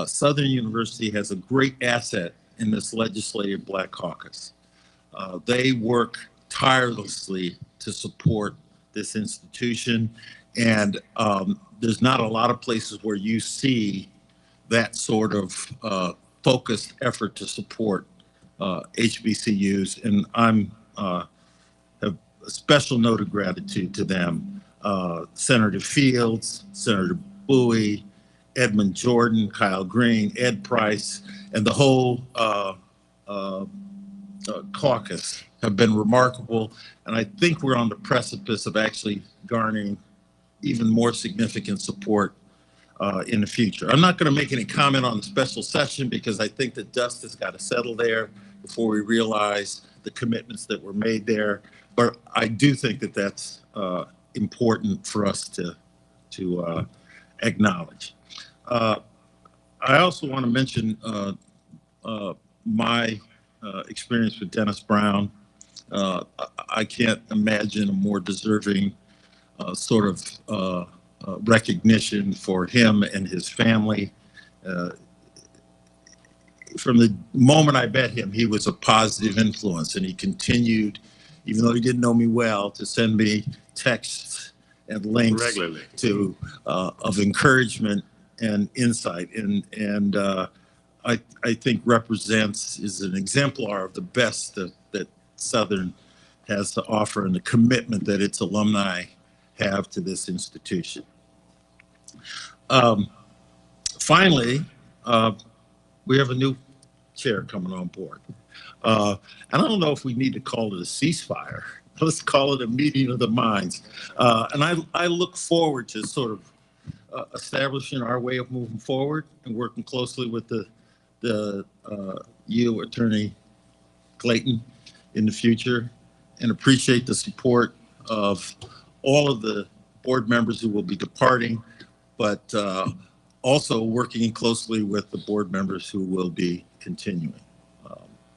Speaker 4: Southern University has a great asset in this legislative Black Caucus. They work tirelessly to support this institution, and there's not a lot of places where you see that sort of focused effort to support HBCUs, and I'm have a special note of gratitude to them. Senator Fields, Senator Bowie, Edmund Jordan, Kyle Green, Ed Price, and the whole caucus have been remarkable, and I think we're on the precipice of actually garnering even more significant support in the future. I'm not going to make any comment on the special session because I think that dust has got to settle there before we realize the commitments that were made there. But I do think that that's important for us to acknowledge. I also want to mention my experience with Dennis Brown. I can't imagine a more deserving sort of recognition for him and his family. From the moment I met him, he was a positive influence, and he continued, even though he didn't know me well, to send me texts and links regularly of encouragement and insight. And I think is an exemplar of the best that Southern has to offer and the commitment that its alumni have to this institution. Finally, we have a new chair coming on board. And I don't know if we need to call it a ceasefire. Let's call it a meeting of the minds. And I look forward to sort of establishing our way of moving forward and working closely with you, Attorney Clayton, in the future, and appreciate the support of all of the board members who will be departing, but also working closely with the board members who will be continuing.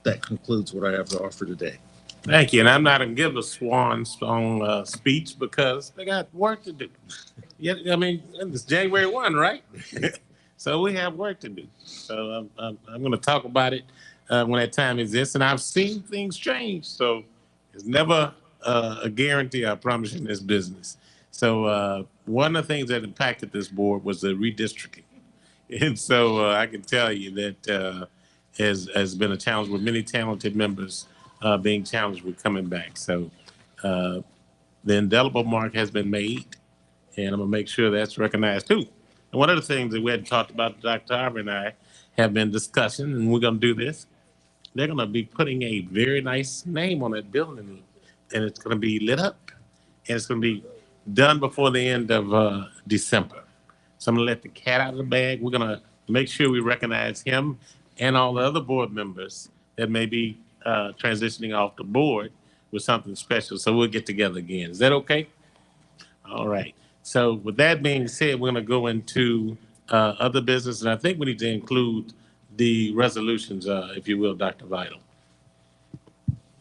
Speaker 4: That concludes what I have to offer today.
Speaker 2: Thank you. And I'm not going to give a swan song speech because they got work to do. Yeah, I mean, it's January 1, right? So we have work to do. So I'm going to talk about it when that time exists. And I've seen things change. So it's never a guarantee, I promise you, in this business. So one of the things that impacted this board was the redistricting. And so I can tell you that has been a challenge with many talented members being challenged with coming back. So the indelible mark has been made, and I'm going to make sure that's recognized too. And one of the things that we hadn't talked about, Dr. Harvey and I, have been discussing, and we're going to do this. They're going to be putting a very nice name on that building, and it's going to be lit up, and it's going to be done before the end of December. So I'm going to let the cat out of the bag. We're going to make sure we recognize him and all the other board members that may be transitioning off the board with something special. So we'll get together again. Is that okay? All right. So with that being said, we're going to go into other business, and I think we need to include the resolutions, if you will, Dr. Vital.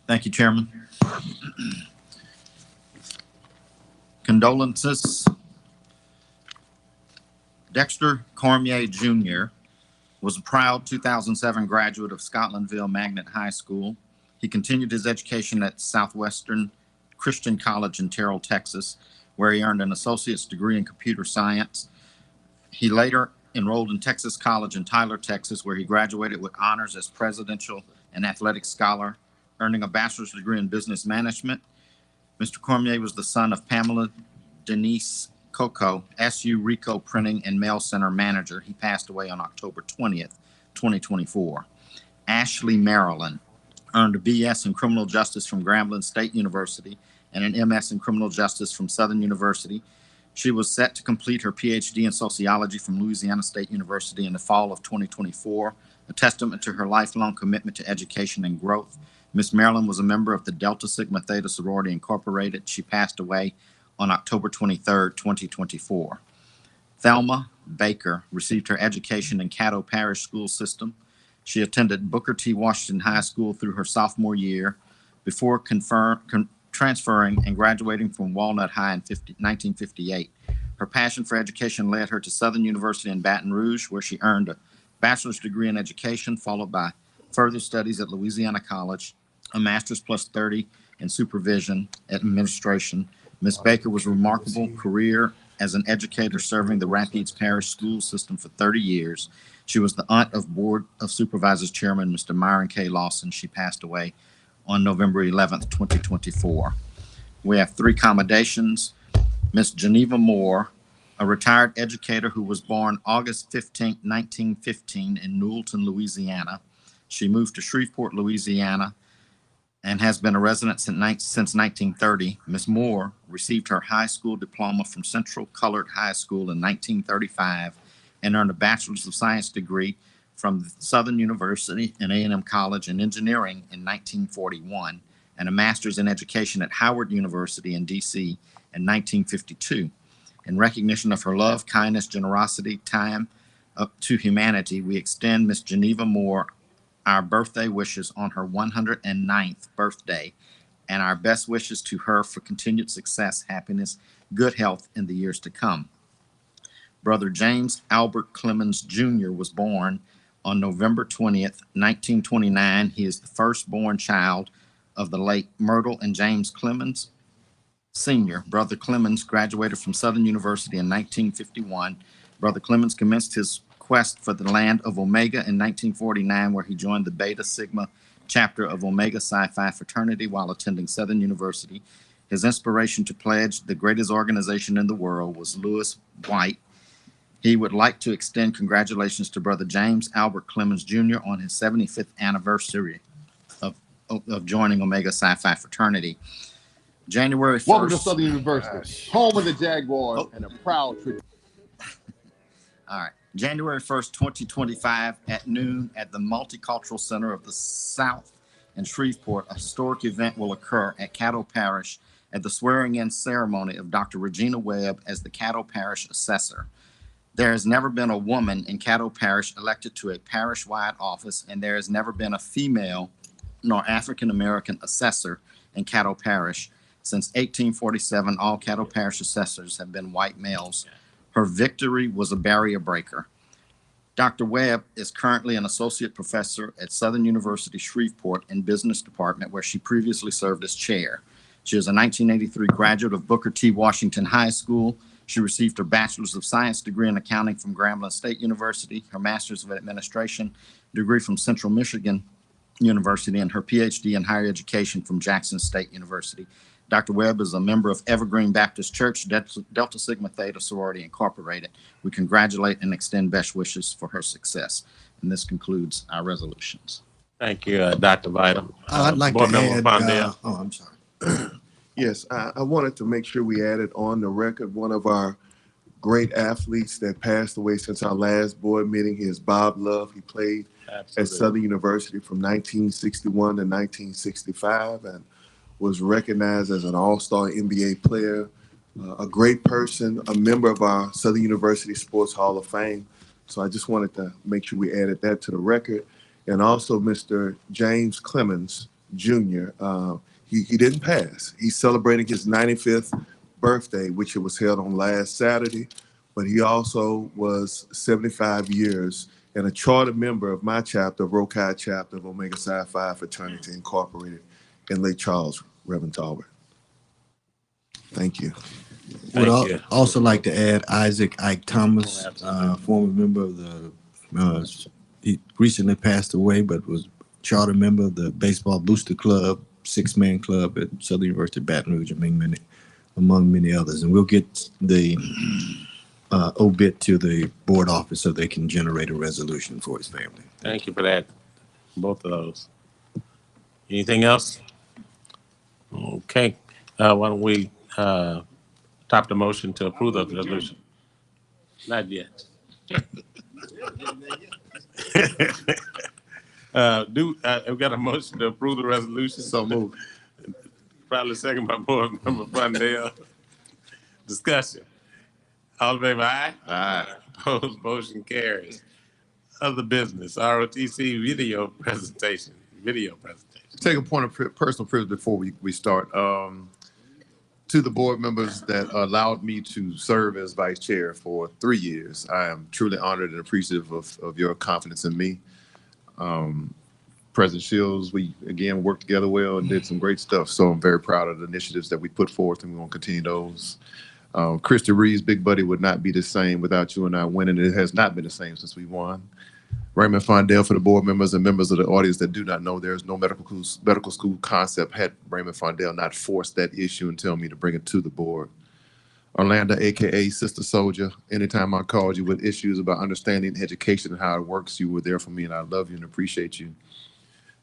Speaker 10: Thank you, Chairman. Condolences. Dexter Cormier Jr. was a proud 2007 graduate of Scotlandville Magnet High School. He continued his education at Southwestern Christian College in Terrell, Texas, where he earned an associate's degree in computer science. He later enrolled in Texas College in Tyler, Texas, where he graduated with honors as presidential and athletic scholar, earning a bachelor's degree in business management. Mr. Cormier was the son of Pamela Denise Coco, SU Rico Printing and Mail Center manager. He passed away on October 20th, 2024. Ashley Marilyn earned a BS in criminal justice from Grambling State University and an MS in criminal justice from Southern University. She was set to complete her PhD in sociology from Louisiana State University in the fall of 2024, a testament to her lifelong commitment to education and growth. Ms. Marilyn was a member of the Delta Sigma Theta Sorority Incorporated. She passed away on October 23rd, 2024. Thelma Baker received her education in Caddo Parish School System. She attended Booker T. Washington High School through her sophomore year before transferring and graduating from Walnut High in 1958. Her passion for education led her to Southern University in Baton Rouge, where she earned a bachelor's degree in education, followed by further studies at Louisiana College, a master's plus 30 in supervision administration. Ms. Baker was a remarkable career as an educator serving the Rapides Parish School System for 30 years. She was the aunt of Board of Supervisors Chairman Mr. Myron K. Lawson. She passed away on November 11th, 2024. We have 3 commendations. Ms. Geneva Moore, a retired educator who was born August 15, 1915 in Newellton, Louisiana. She moved to Shreveport, Louisiana, and has been a resident since 1930. Ms. Moore received her high school diploma from Central Colored High School in 1935 and earned a Bachelor's of Science degree from Southern University and A&M College in Engineering in 1941 and a Master's in Education at Howard University in D.C. in 1952. In recognition of her love, kindness, generosity, time to humanity, we extend Ms. Geneva Moore our birthday wishes on her 109th birthday and our best wishes to her for continued success, happiness, good health in the years to come. Brother James Albert Clemens Jr. was born on November 20th, 1929. He is the firstborn child of the late Myrtle and James Clemens Sr. Brother Clemens graduated from Southern University in 1951. Brother Clemens commenced his quest for the land of Omega in 1949, where he joined the Beta Sigma chapter of Omega Psi Phi fraternity while attending Southern University. His inspiration to pledge the greatest organization in the world was Lewis White. He would like to extend congratulations to Brother James Albert Clemens Jr. on his 75th anniversary of joining Omega Psi Phi fraternity. January 1st.
Speaker 9: Welcome to Southern University, home of the Jaguars and a proud tradition.
Speaker 10: All right. January 1st, 2025 at noon at the Multicultural Center of the South in Shreveport, a historic event will occur at Caddo Parish at the swearing-in ceremony of Dr. Regina Webb as the Caddo Parish Assessor. There has never been a woman in Caddo Parish elected to a parish-wide office, and there has never been a female nor African-American assessor in Caddo Parish. Since 1847, all Caddo Parish assessors have been white males. Her victory was a barrier breaker. Dr. Webb is currently an associate professor at Southern University Shreveport in Business Department, where she previously served as chair. She is a 1983 graduate of Booker T. Washington High School. She received her Bachelor's of Science degree in accounting from Grambling State University, her Master's of Administration degree from Central Michigan University, and her PhD in higher education from Jackson State University. Dr. Webb is a member of Evergreen Baptist Church, Delta Sigma Theta Sorority Incorporated. We congratulate and extend best wishes for her success. And this concludes our resolutions.
Speaker 2: Thank you, Dr. Vital.
Speaker 3: I'd like to
Speaker 2: Board Member
Speaker 3: add,
Speaker 2: Fondale.
Speaker 3: I'm sorry. Yes, I wanted to make sure we added on the record one of our great athletes that passed away since our last board meeting. He is Bob Love. He played at Southern University from 1961 to 1965 and was recognized as an all-star NBA player, a great person, a member of our Southern University Sports Hall of Fame. So I just wanted to make sure we added that to the record. And also Mr. James Clemens, Jr., he didn't pass. He's celebrating his 95th birthday, which it was held on last Saturday, but he also was 75 years and a charter member of my chapter, of Rokai chapter of Omega Psi Phi Fraternity Incorporated in Lake Charles, Reverend Talbot. Thank you.
Speaker 2: Thank you.
Speaker 3: Also like to add Isaac Ike Thomas, former member of the, he recently passed away, but was charter member of the Baseball Booster Club, 6-man club at Southern University, Baton Rouge, among many others. And we'll get the obit to the board office so they can generate a resolution for his family.
Speaker 2: Thank you for that, both of those. Anything else? Okay. Why don't we top the motion to approve the resolution? Not yet. We've got a motion to approve the resolution. So moved. Probably second by Board Member Fondale. Discussion. All in favor, aye? Aye. Opposed, motion carries. Other business, ROTC video presentation.
Speaker 14: Take a point of personal privilege before we start. To the board members that allowed me to serve as vice chair for 3 years, I am truly honored and appreciative of your confidence in me. President Shields, we again worked together well and did some great stuff. So I'm very proud of the initiatives that we put forth, and we want to continue those. Christy Reeves, big buddy, would not be the same without you and I winning. It has not been the same since we won. Raymond Fondale, for the board members and members of the audience that do not know, there's no medical school concept had Raymond Fondale not forced that issue and tell me to bring it to the board. Orlando, AKA Sister Soldier, anytime I called you with issues about understanding education and how it works, you were there for me, and I love you and appreciate you.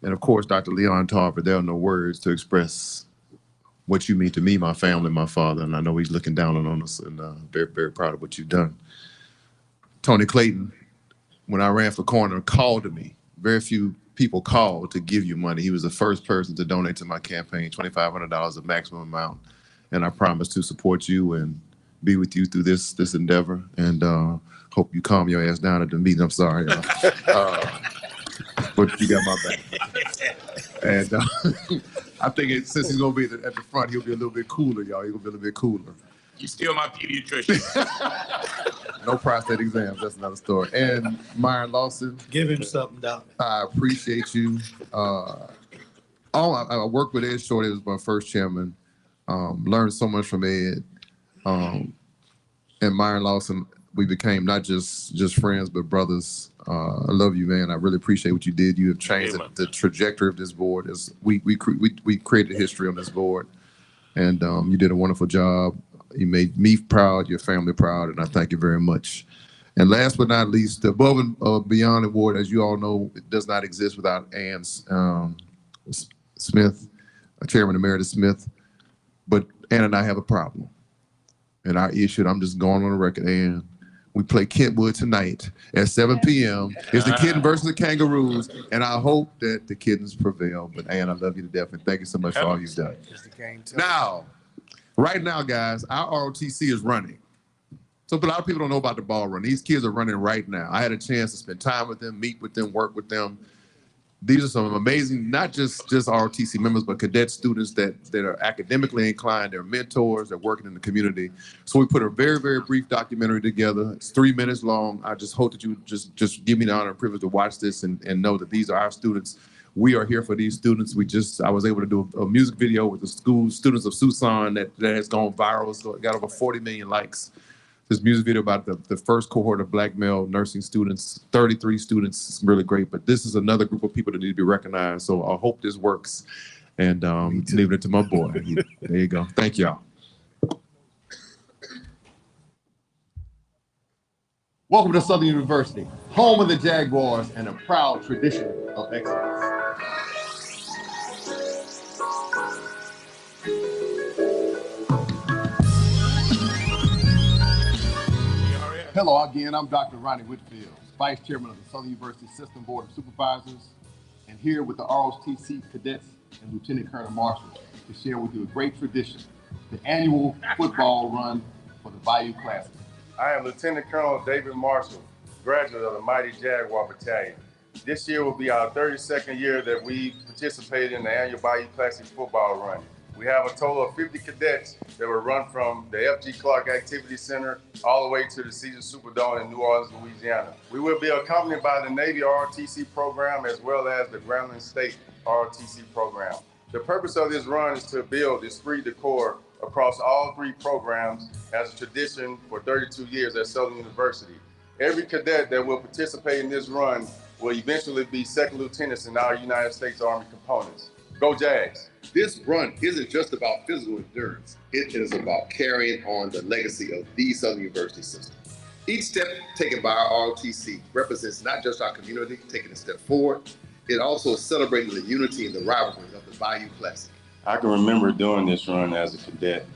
Speaker 14: And of course, Dr. Leon Tarver, there are no words to express what you mean to me, my family, my father, and I know he's looking down on us, and very, very proud of what you've done. Tony Clayton, when I ran for coroner, called to me. Very few people called to give you money. He was the first person to donate to my campaign, $2,500, the maximum amount. And I promise to support you and be with you through this endeavor. And hope you calm your ass down at the meeting. I'm sorry. But you got my back. And I think since he's going to be at the front, he'll be a little bit cooler, y'all. He'll be a little bit cooler.
Speaker 11: You still my pediatrician.
Speaker 14: No prostate exams. That's another story. And Myron Lawson.
Speaker 3: Give him something, Doc.
Speaker 14: I appreciate you. I worked with Ed Shorty as my first chairman. Learned so much from Ed. And Myron Lawson, we became not just friends, but brothers. I love you, man. I really appreciate what you did. You have changed the trajectory of this board. We created history on this board. And you did a wonderful job. You made me proud, your family proud, and I thank you very much. And last but not least, the Above and Beyond Award, as you all know, it does not exist without Ann Smith, Chairman Emeritus Smith. But Ann and I have a problem. And our issue, I'm just going on the record, Ann. We play Kentwood tonight at 7 p.m. It's the Kitten versus the Kangaroos, and I hope that the Kittens prevail. But Ann, I love you to death, and thank you so much for all you've done. Now, right now, guys, our ROTC is running. So a lot of people don't know about the ball run. These kids are running right now. I had a chance to spend time with them, meet with them, work with them. These are some amazing, not just ROTC members, but cadet students that are academically inclined. They're mentors. They're working in the community. So we put a very, very brief documentary together. It's 3 minutes long. I just hope that you just give me the honor and privilege to watch this and know that these are our students. We are here for these students. I was able to do a music video with the students of Susan that has gone viral. So it got over 40 million likes. This music video about the first cohort of Black male nursing students, 33 students, is really great. But this is another group of people that need to be recognized. So I hope this works. and leaving it to my boy. There you go. Thank y'all.
Speaker 9: Welcome to Southern University, home of the Jaguars and a proud tradition of excellence. Hello again, I'm Dr. Ronnie Whitfield, Vice Chairman of the Southern University System Board of Supervisors, and here with the ROTC cadets and Lieutenant Colonel Marshall to share with you a great tradition, the annual football run for the Bayou Classic.
Speaker 15: I am Lieutenant Colonel David Marshall, graduate of the mighty Jaguar Battalion. This year will be our 32nd year that we participated in the annual Bayou Classic football run. We have a total of 50 cadets that will run from the F.G. Clark Activity Center all the way to the Caesar Superdome in New Orleans, Louisiana. We will be accompanied by the Navy ROTC program as well as the Grambling State ROTC program. The purpose of this run is to build esprit de corps across all three programs as a tradition for 32 years at Southern University. Every cadet that will participate in this run will eventually be second lieutenants in our United States Army components. Go Jags!
Speaker 16: This run isn't just about physical endurance. It is about carrying on the legacy of the Southern University system. Each step taken by our ROTC represents not just our community taking a step forward, it also celebrating the unity and the rivalry of the Bayou Classic.
Speaker 15: I can remember doing this run as a cadet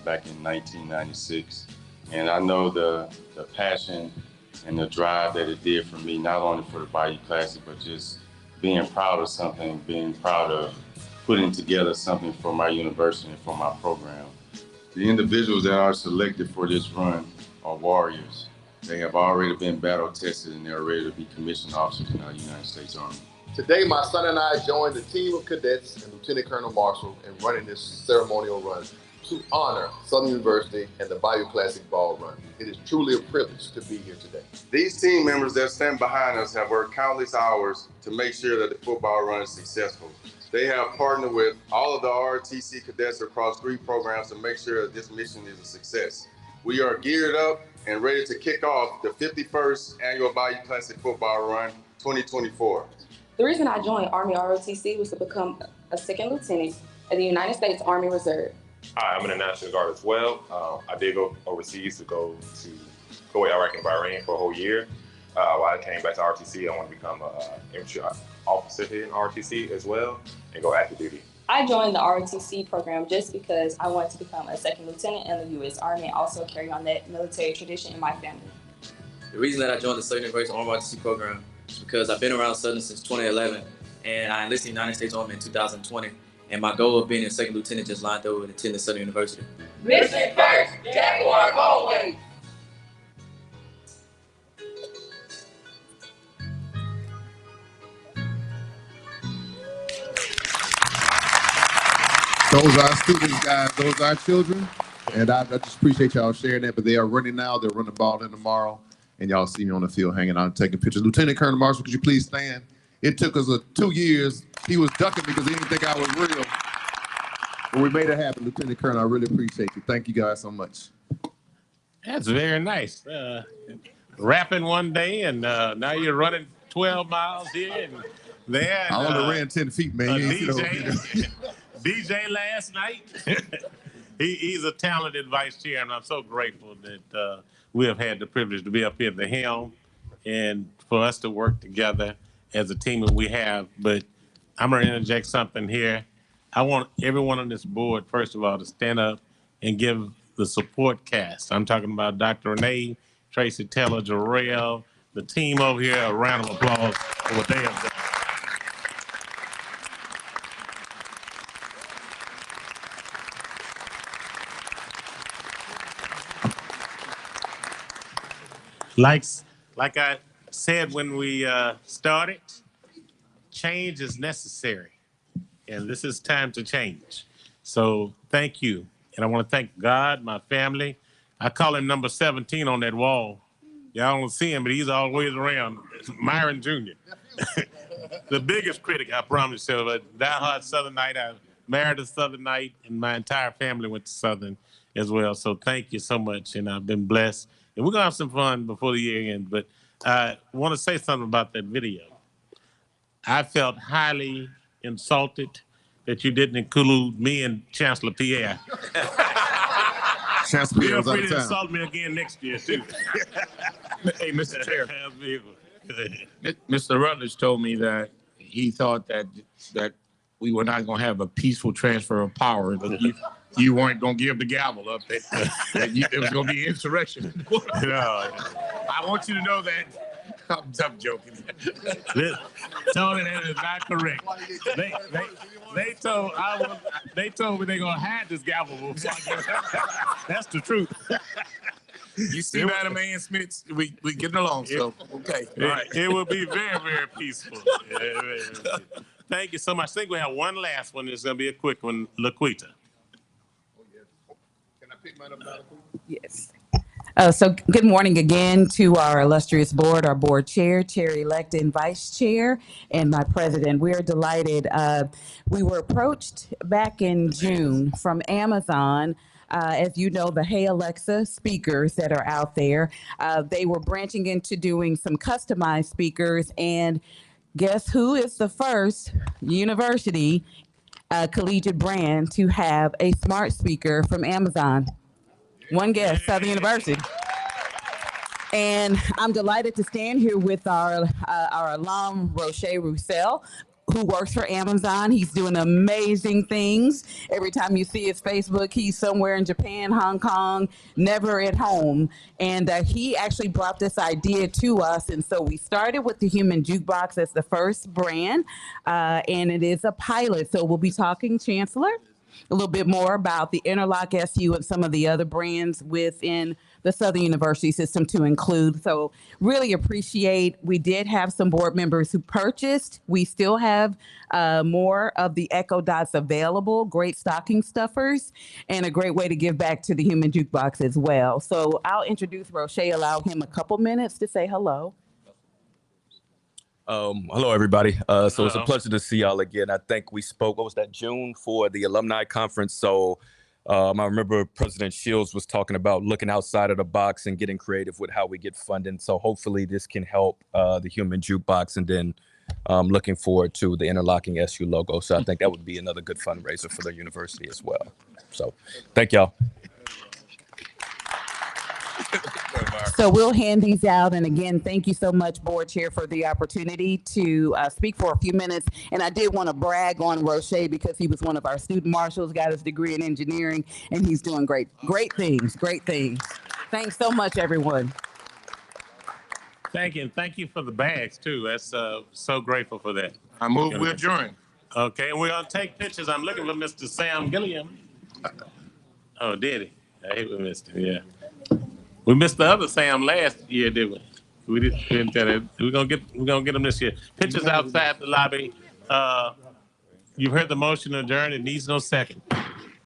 Speaker 15: back in 1996, and I know the passion and the drive that it did for me, not only for the Bayou Classic, but just being proud of something, being proud of putting together something for my university and for my program. The individuals that are selected for this run are warriors. They have already been battle tested and they're ready to be commissioned officers in our United States Army.
Speaker 9: Today, my son and I joined the team of cadets and Lieutenant Colonel Marshall in running this ceremonial run to honor Southern University and the Bayou Classic Ball Run. It is truly a privilege to be here today.
Speaker 15: These team members that stand behind us have worked countless hours to make sure that the football run is successful. They have partnered with all of the ROTC cadets across three programs to make sure that this mission is a success. We are geared up and ready to kick off the 51st Annual Bayou Classic Football Run 2024.
Speaker 18: The reason I joined Army ROTC was to become a second lieutenant at the United States Army Reserve.
Speaker 20: Hi, I'm in the National Guard as well. I did go overseas to go to Kuwait, Iraq, and Bahrain for a whole year. While I came back to ROTC, I want to become an infantry officer here in ROTC as well and go active duty.
Speaker 18: I joined the ROTC program just because I wanted to become a second lieutenant in the U.S. Army and also carry on that military tradition in my family.
Speaker 25: The reason that I joined the Southern University Army ROTC program is because I've been around Southern since 2011 and I enlisted in the United States Army in 2020. And my goal of being a second lieutenant just lined up with attending Southern University.
Speaker 26: Mission first, Jaguars always.
Speaker 9: Those are our students, guys. Those are our children. And I just appreciate y'all sharing that. But they are running now. They'll run the ball in tomorrow. And y'all see me on the field hanging out and taking pictures. Lieutenant Colonel Marshall, could you please stand? It took us 2 years. He was ducking because he didn't think I was real. But we made it happen, Lieutenant Colonel. I really appreciate you. Thank you guys so much.
Speaker 2: That's very nice. Rapping one day, and now you're running 12 miles here and there. And,
Speaker 9: I only ran 10 feet, man.
Speaker 2: DJ last night. He's a talented vice chair, and I'm so grateful that we have had the privilege to be up here at the helm and for us to work together as a team that we have. But I'm going to interject something here. I want everyone on this board, first of all, to stand up and give the support cast. I'm talking about Dr. Renee, Tracy Taylor, Jarrell, the team over here, a round of applause for what they have done. Like I said when we started, change is necessary, and this is time to change. So thank you, and I want to thank God, my family. I call him number 17 on that wall. Y'all don't see him, but he's always around. Myron Jr., the biggest critic, I promise you. A diehard Southernite. I married a Southernite, and my entire family went to Southern as well. So thank you so much, and I've been blessed. And we're going to have some fun before the year ends, but I want to say something about that video. I felt highly insulted that you didn't include me and Chancellor Pierre.
Speaker 9: Chancellor Pierre
Speaker 2: Feel
Speaker 9: was out
Speaker 2: free
Speaker 9: of
Speaker 2: to
Speaker 9: town.
Speaker 2: insult me again next year, too.
Speaker 11: Hey, Mr. Chair. Mr. Rutledge told me that he thought that we were not going to have a peaceful transfer of power. That you weren't going to give the gavel up. That there was going to be insurrection.
Speaker 2: No.
Speaker 11: I want you to know that. I'm joking.
Speaker 2: Tony, that is not correct. They told me they're gonna hide this gavel before I get it. That's the truth.
Speaker 11: You see, Madam Ann Smith, we getting along, so okay. All right.
Speaker 2: It will be very, very peaceful. Yeah, very peaceful. Thank you so much. I think we have one last one. It's gonna be a quick one, Laquita.
Speaker 9: Can I pick mine up now?
Speaker 13: Yes. So good morning again to our illustrious board, our board chair, chair-elect and vice chair, and my president. We're delighted. We were approached back in June from Amazon. As you know, the Hey Alexa speakers that are out there, they were branching into doing some customized speakers. And guess who is the first university collegiate brand to have a smart speaker from Amazon? One guess, Southern University. And I'm delighted to stand here with our alum, Roche Roussel, who works for Amazon. He's doing amazing things. Every time you see his Facebook, he's somewhere in Japan, Hong Kong, never at home. And he actually brought this idea to us. And so we started with the Human Jukebox as the first brand, and it is a pilot. So we'll be talking, Chancellor, a little bit more about the Interlock SU and some of the other brands within the Southern University system to include. So really appreciate, we did have some board members who purchased. We still have more of the Echo Dots available, great stocking stuffers, and a great way to give back to the Human Jukebox as well. So I'll introduce Roche, allow him a couple minutes to say hello.
Speaker 5: Hello, everybody. So it's a pleasure to see y'all again. I think we spoke, what was that, June for the alumni conference. So I remember President Shields was talking about looking outside of the box and getting creative with how we get funding. So hopefully this can help the Human Jukebox, and then looking forward to the interlocking SU logo. So I think that would be another good fundraiser for the university as well. So thank y'all.
Speaker 13: So we'll hand these out. And again, thank you so much, Board Chair, for the opportunity to speak for a few minutes. And I did want to brag on Roche because he was one of our student marshals, got his degree in engineering, and he's doing great things. Thanks so much, everyone.
Speaker 2: Thank you, and thank you for the bags too. That's so grateful for that.
Speaker 11: I move we adjourn.
Speaker 2: Okay, and we're gonna take pictures. I'm looking for Mr. Sam Gilliam. Oh, did he? I hate we missed him. Yeah. We missed the other Sam last year, didn't we? We didn't tell it. We're gonna get him this year. Pictures outside the lobby. You've heard the motion to adjourn. It needs no second.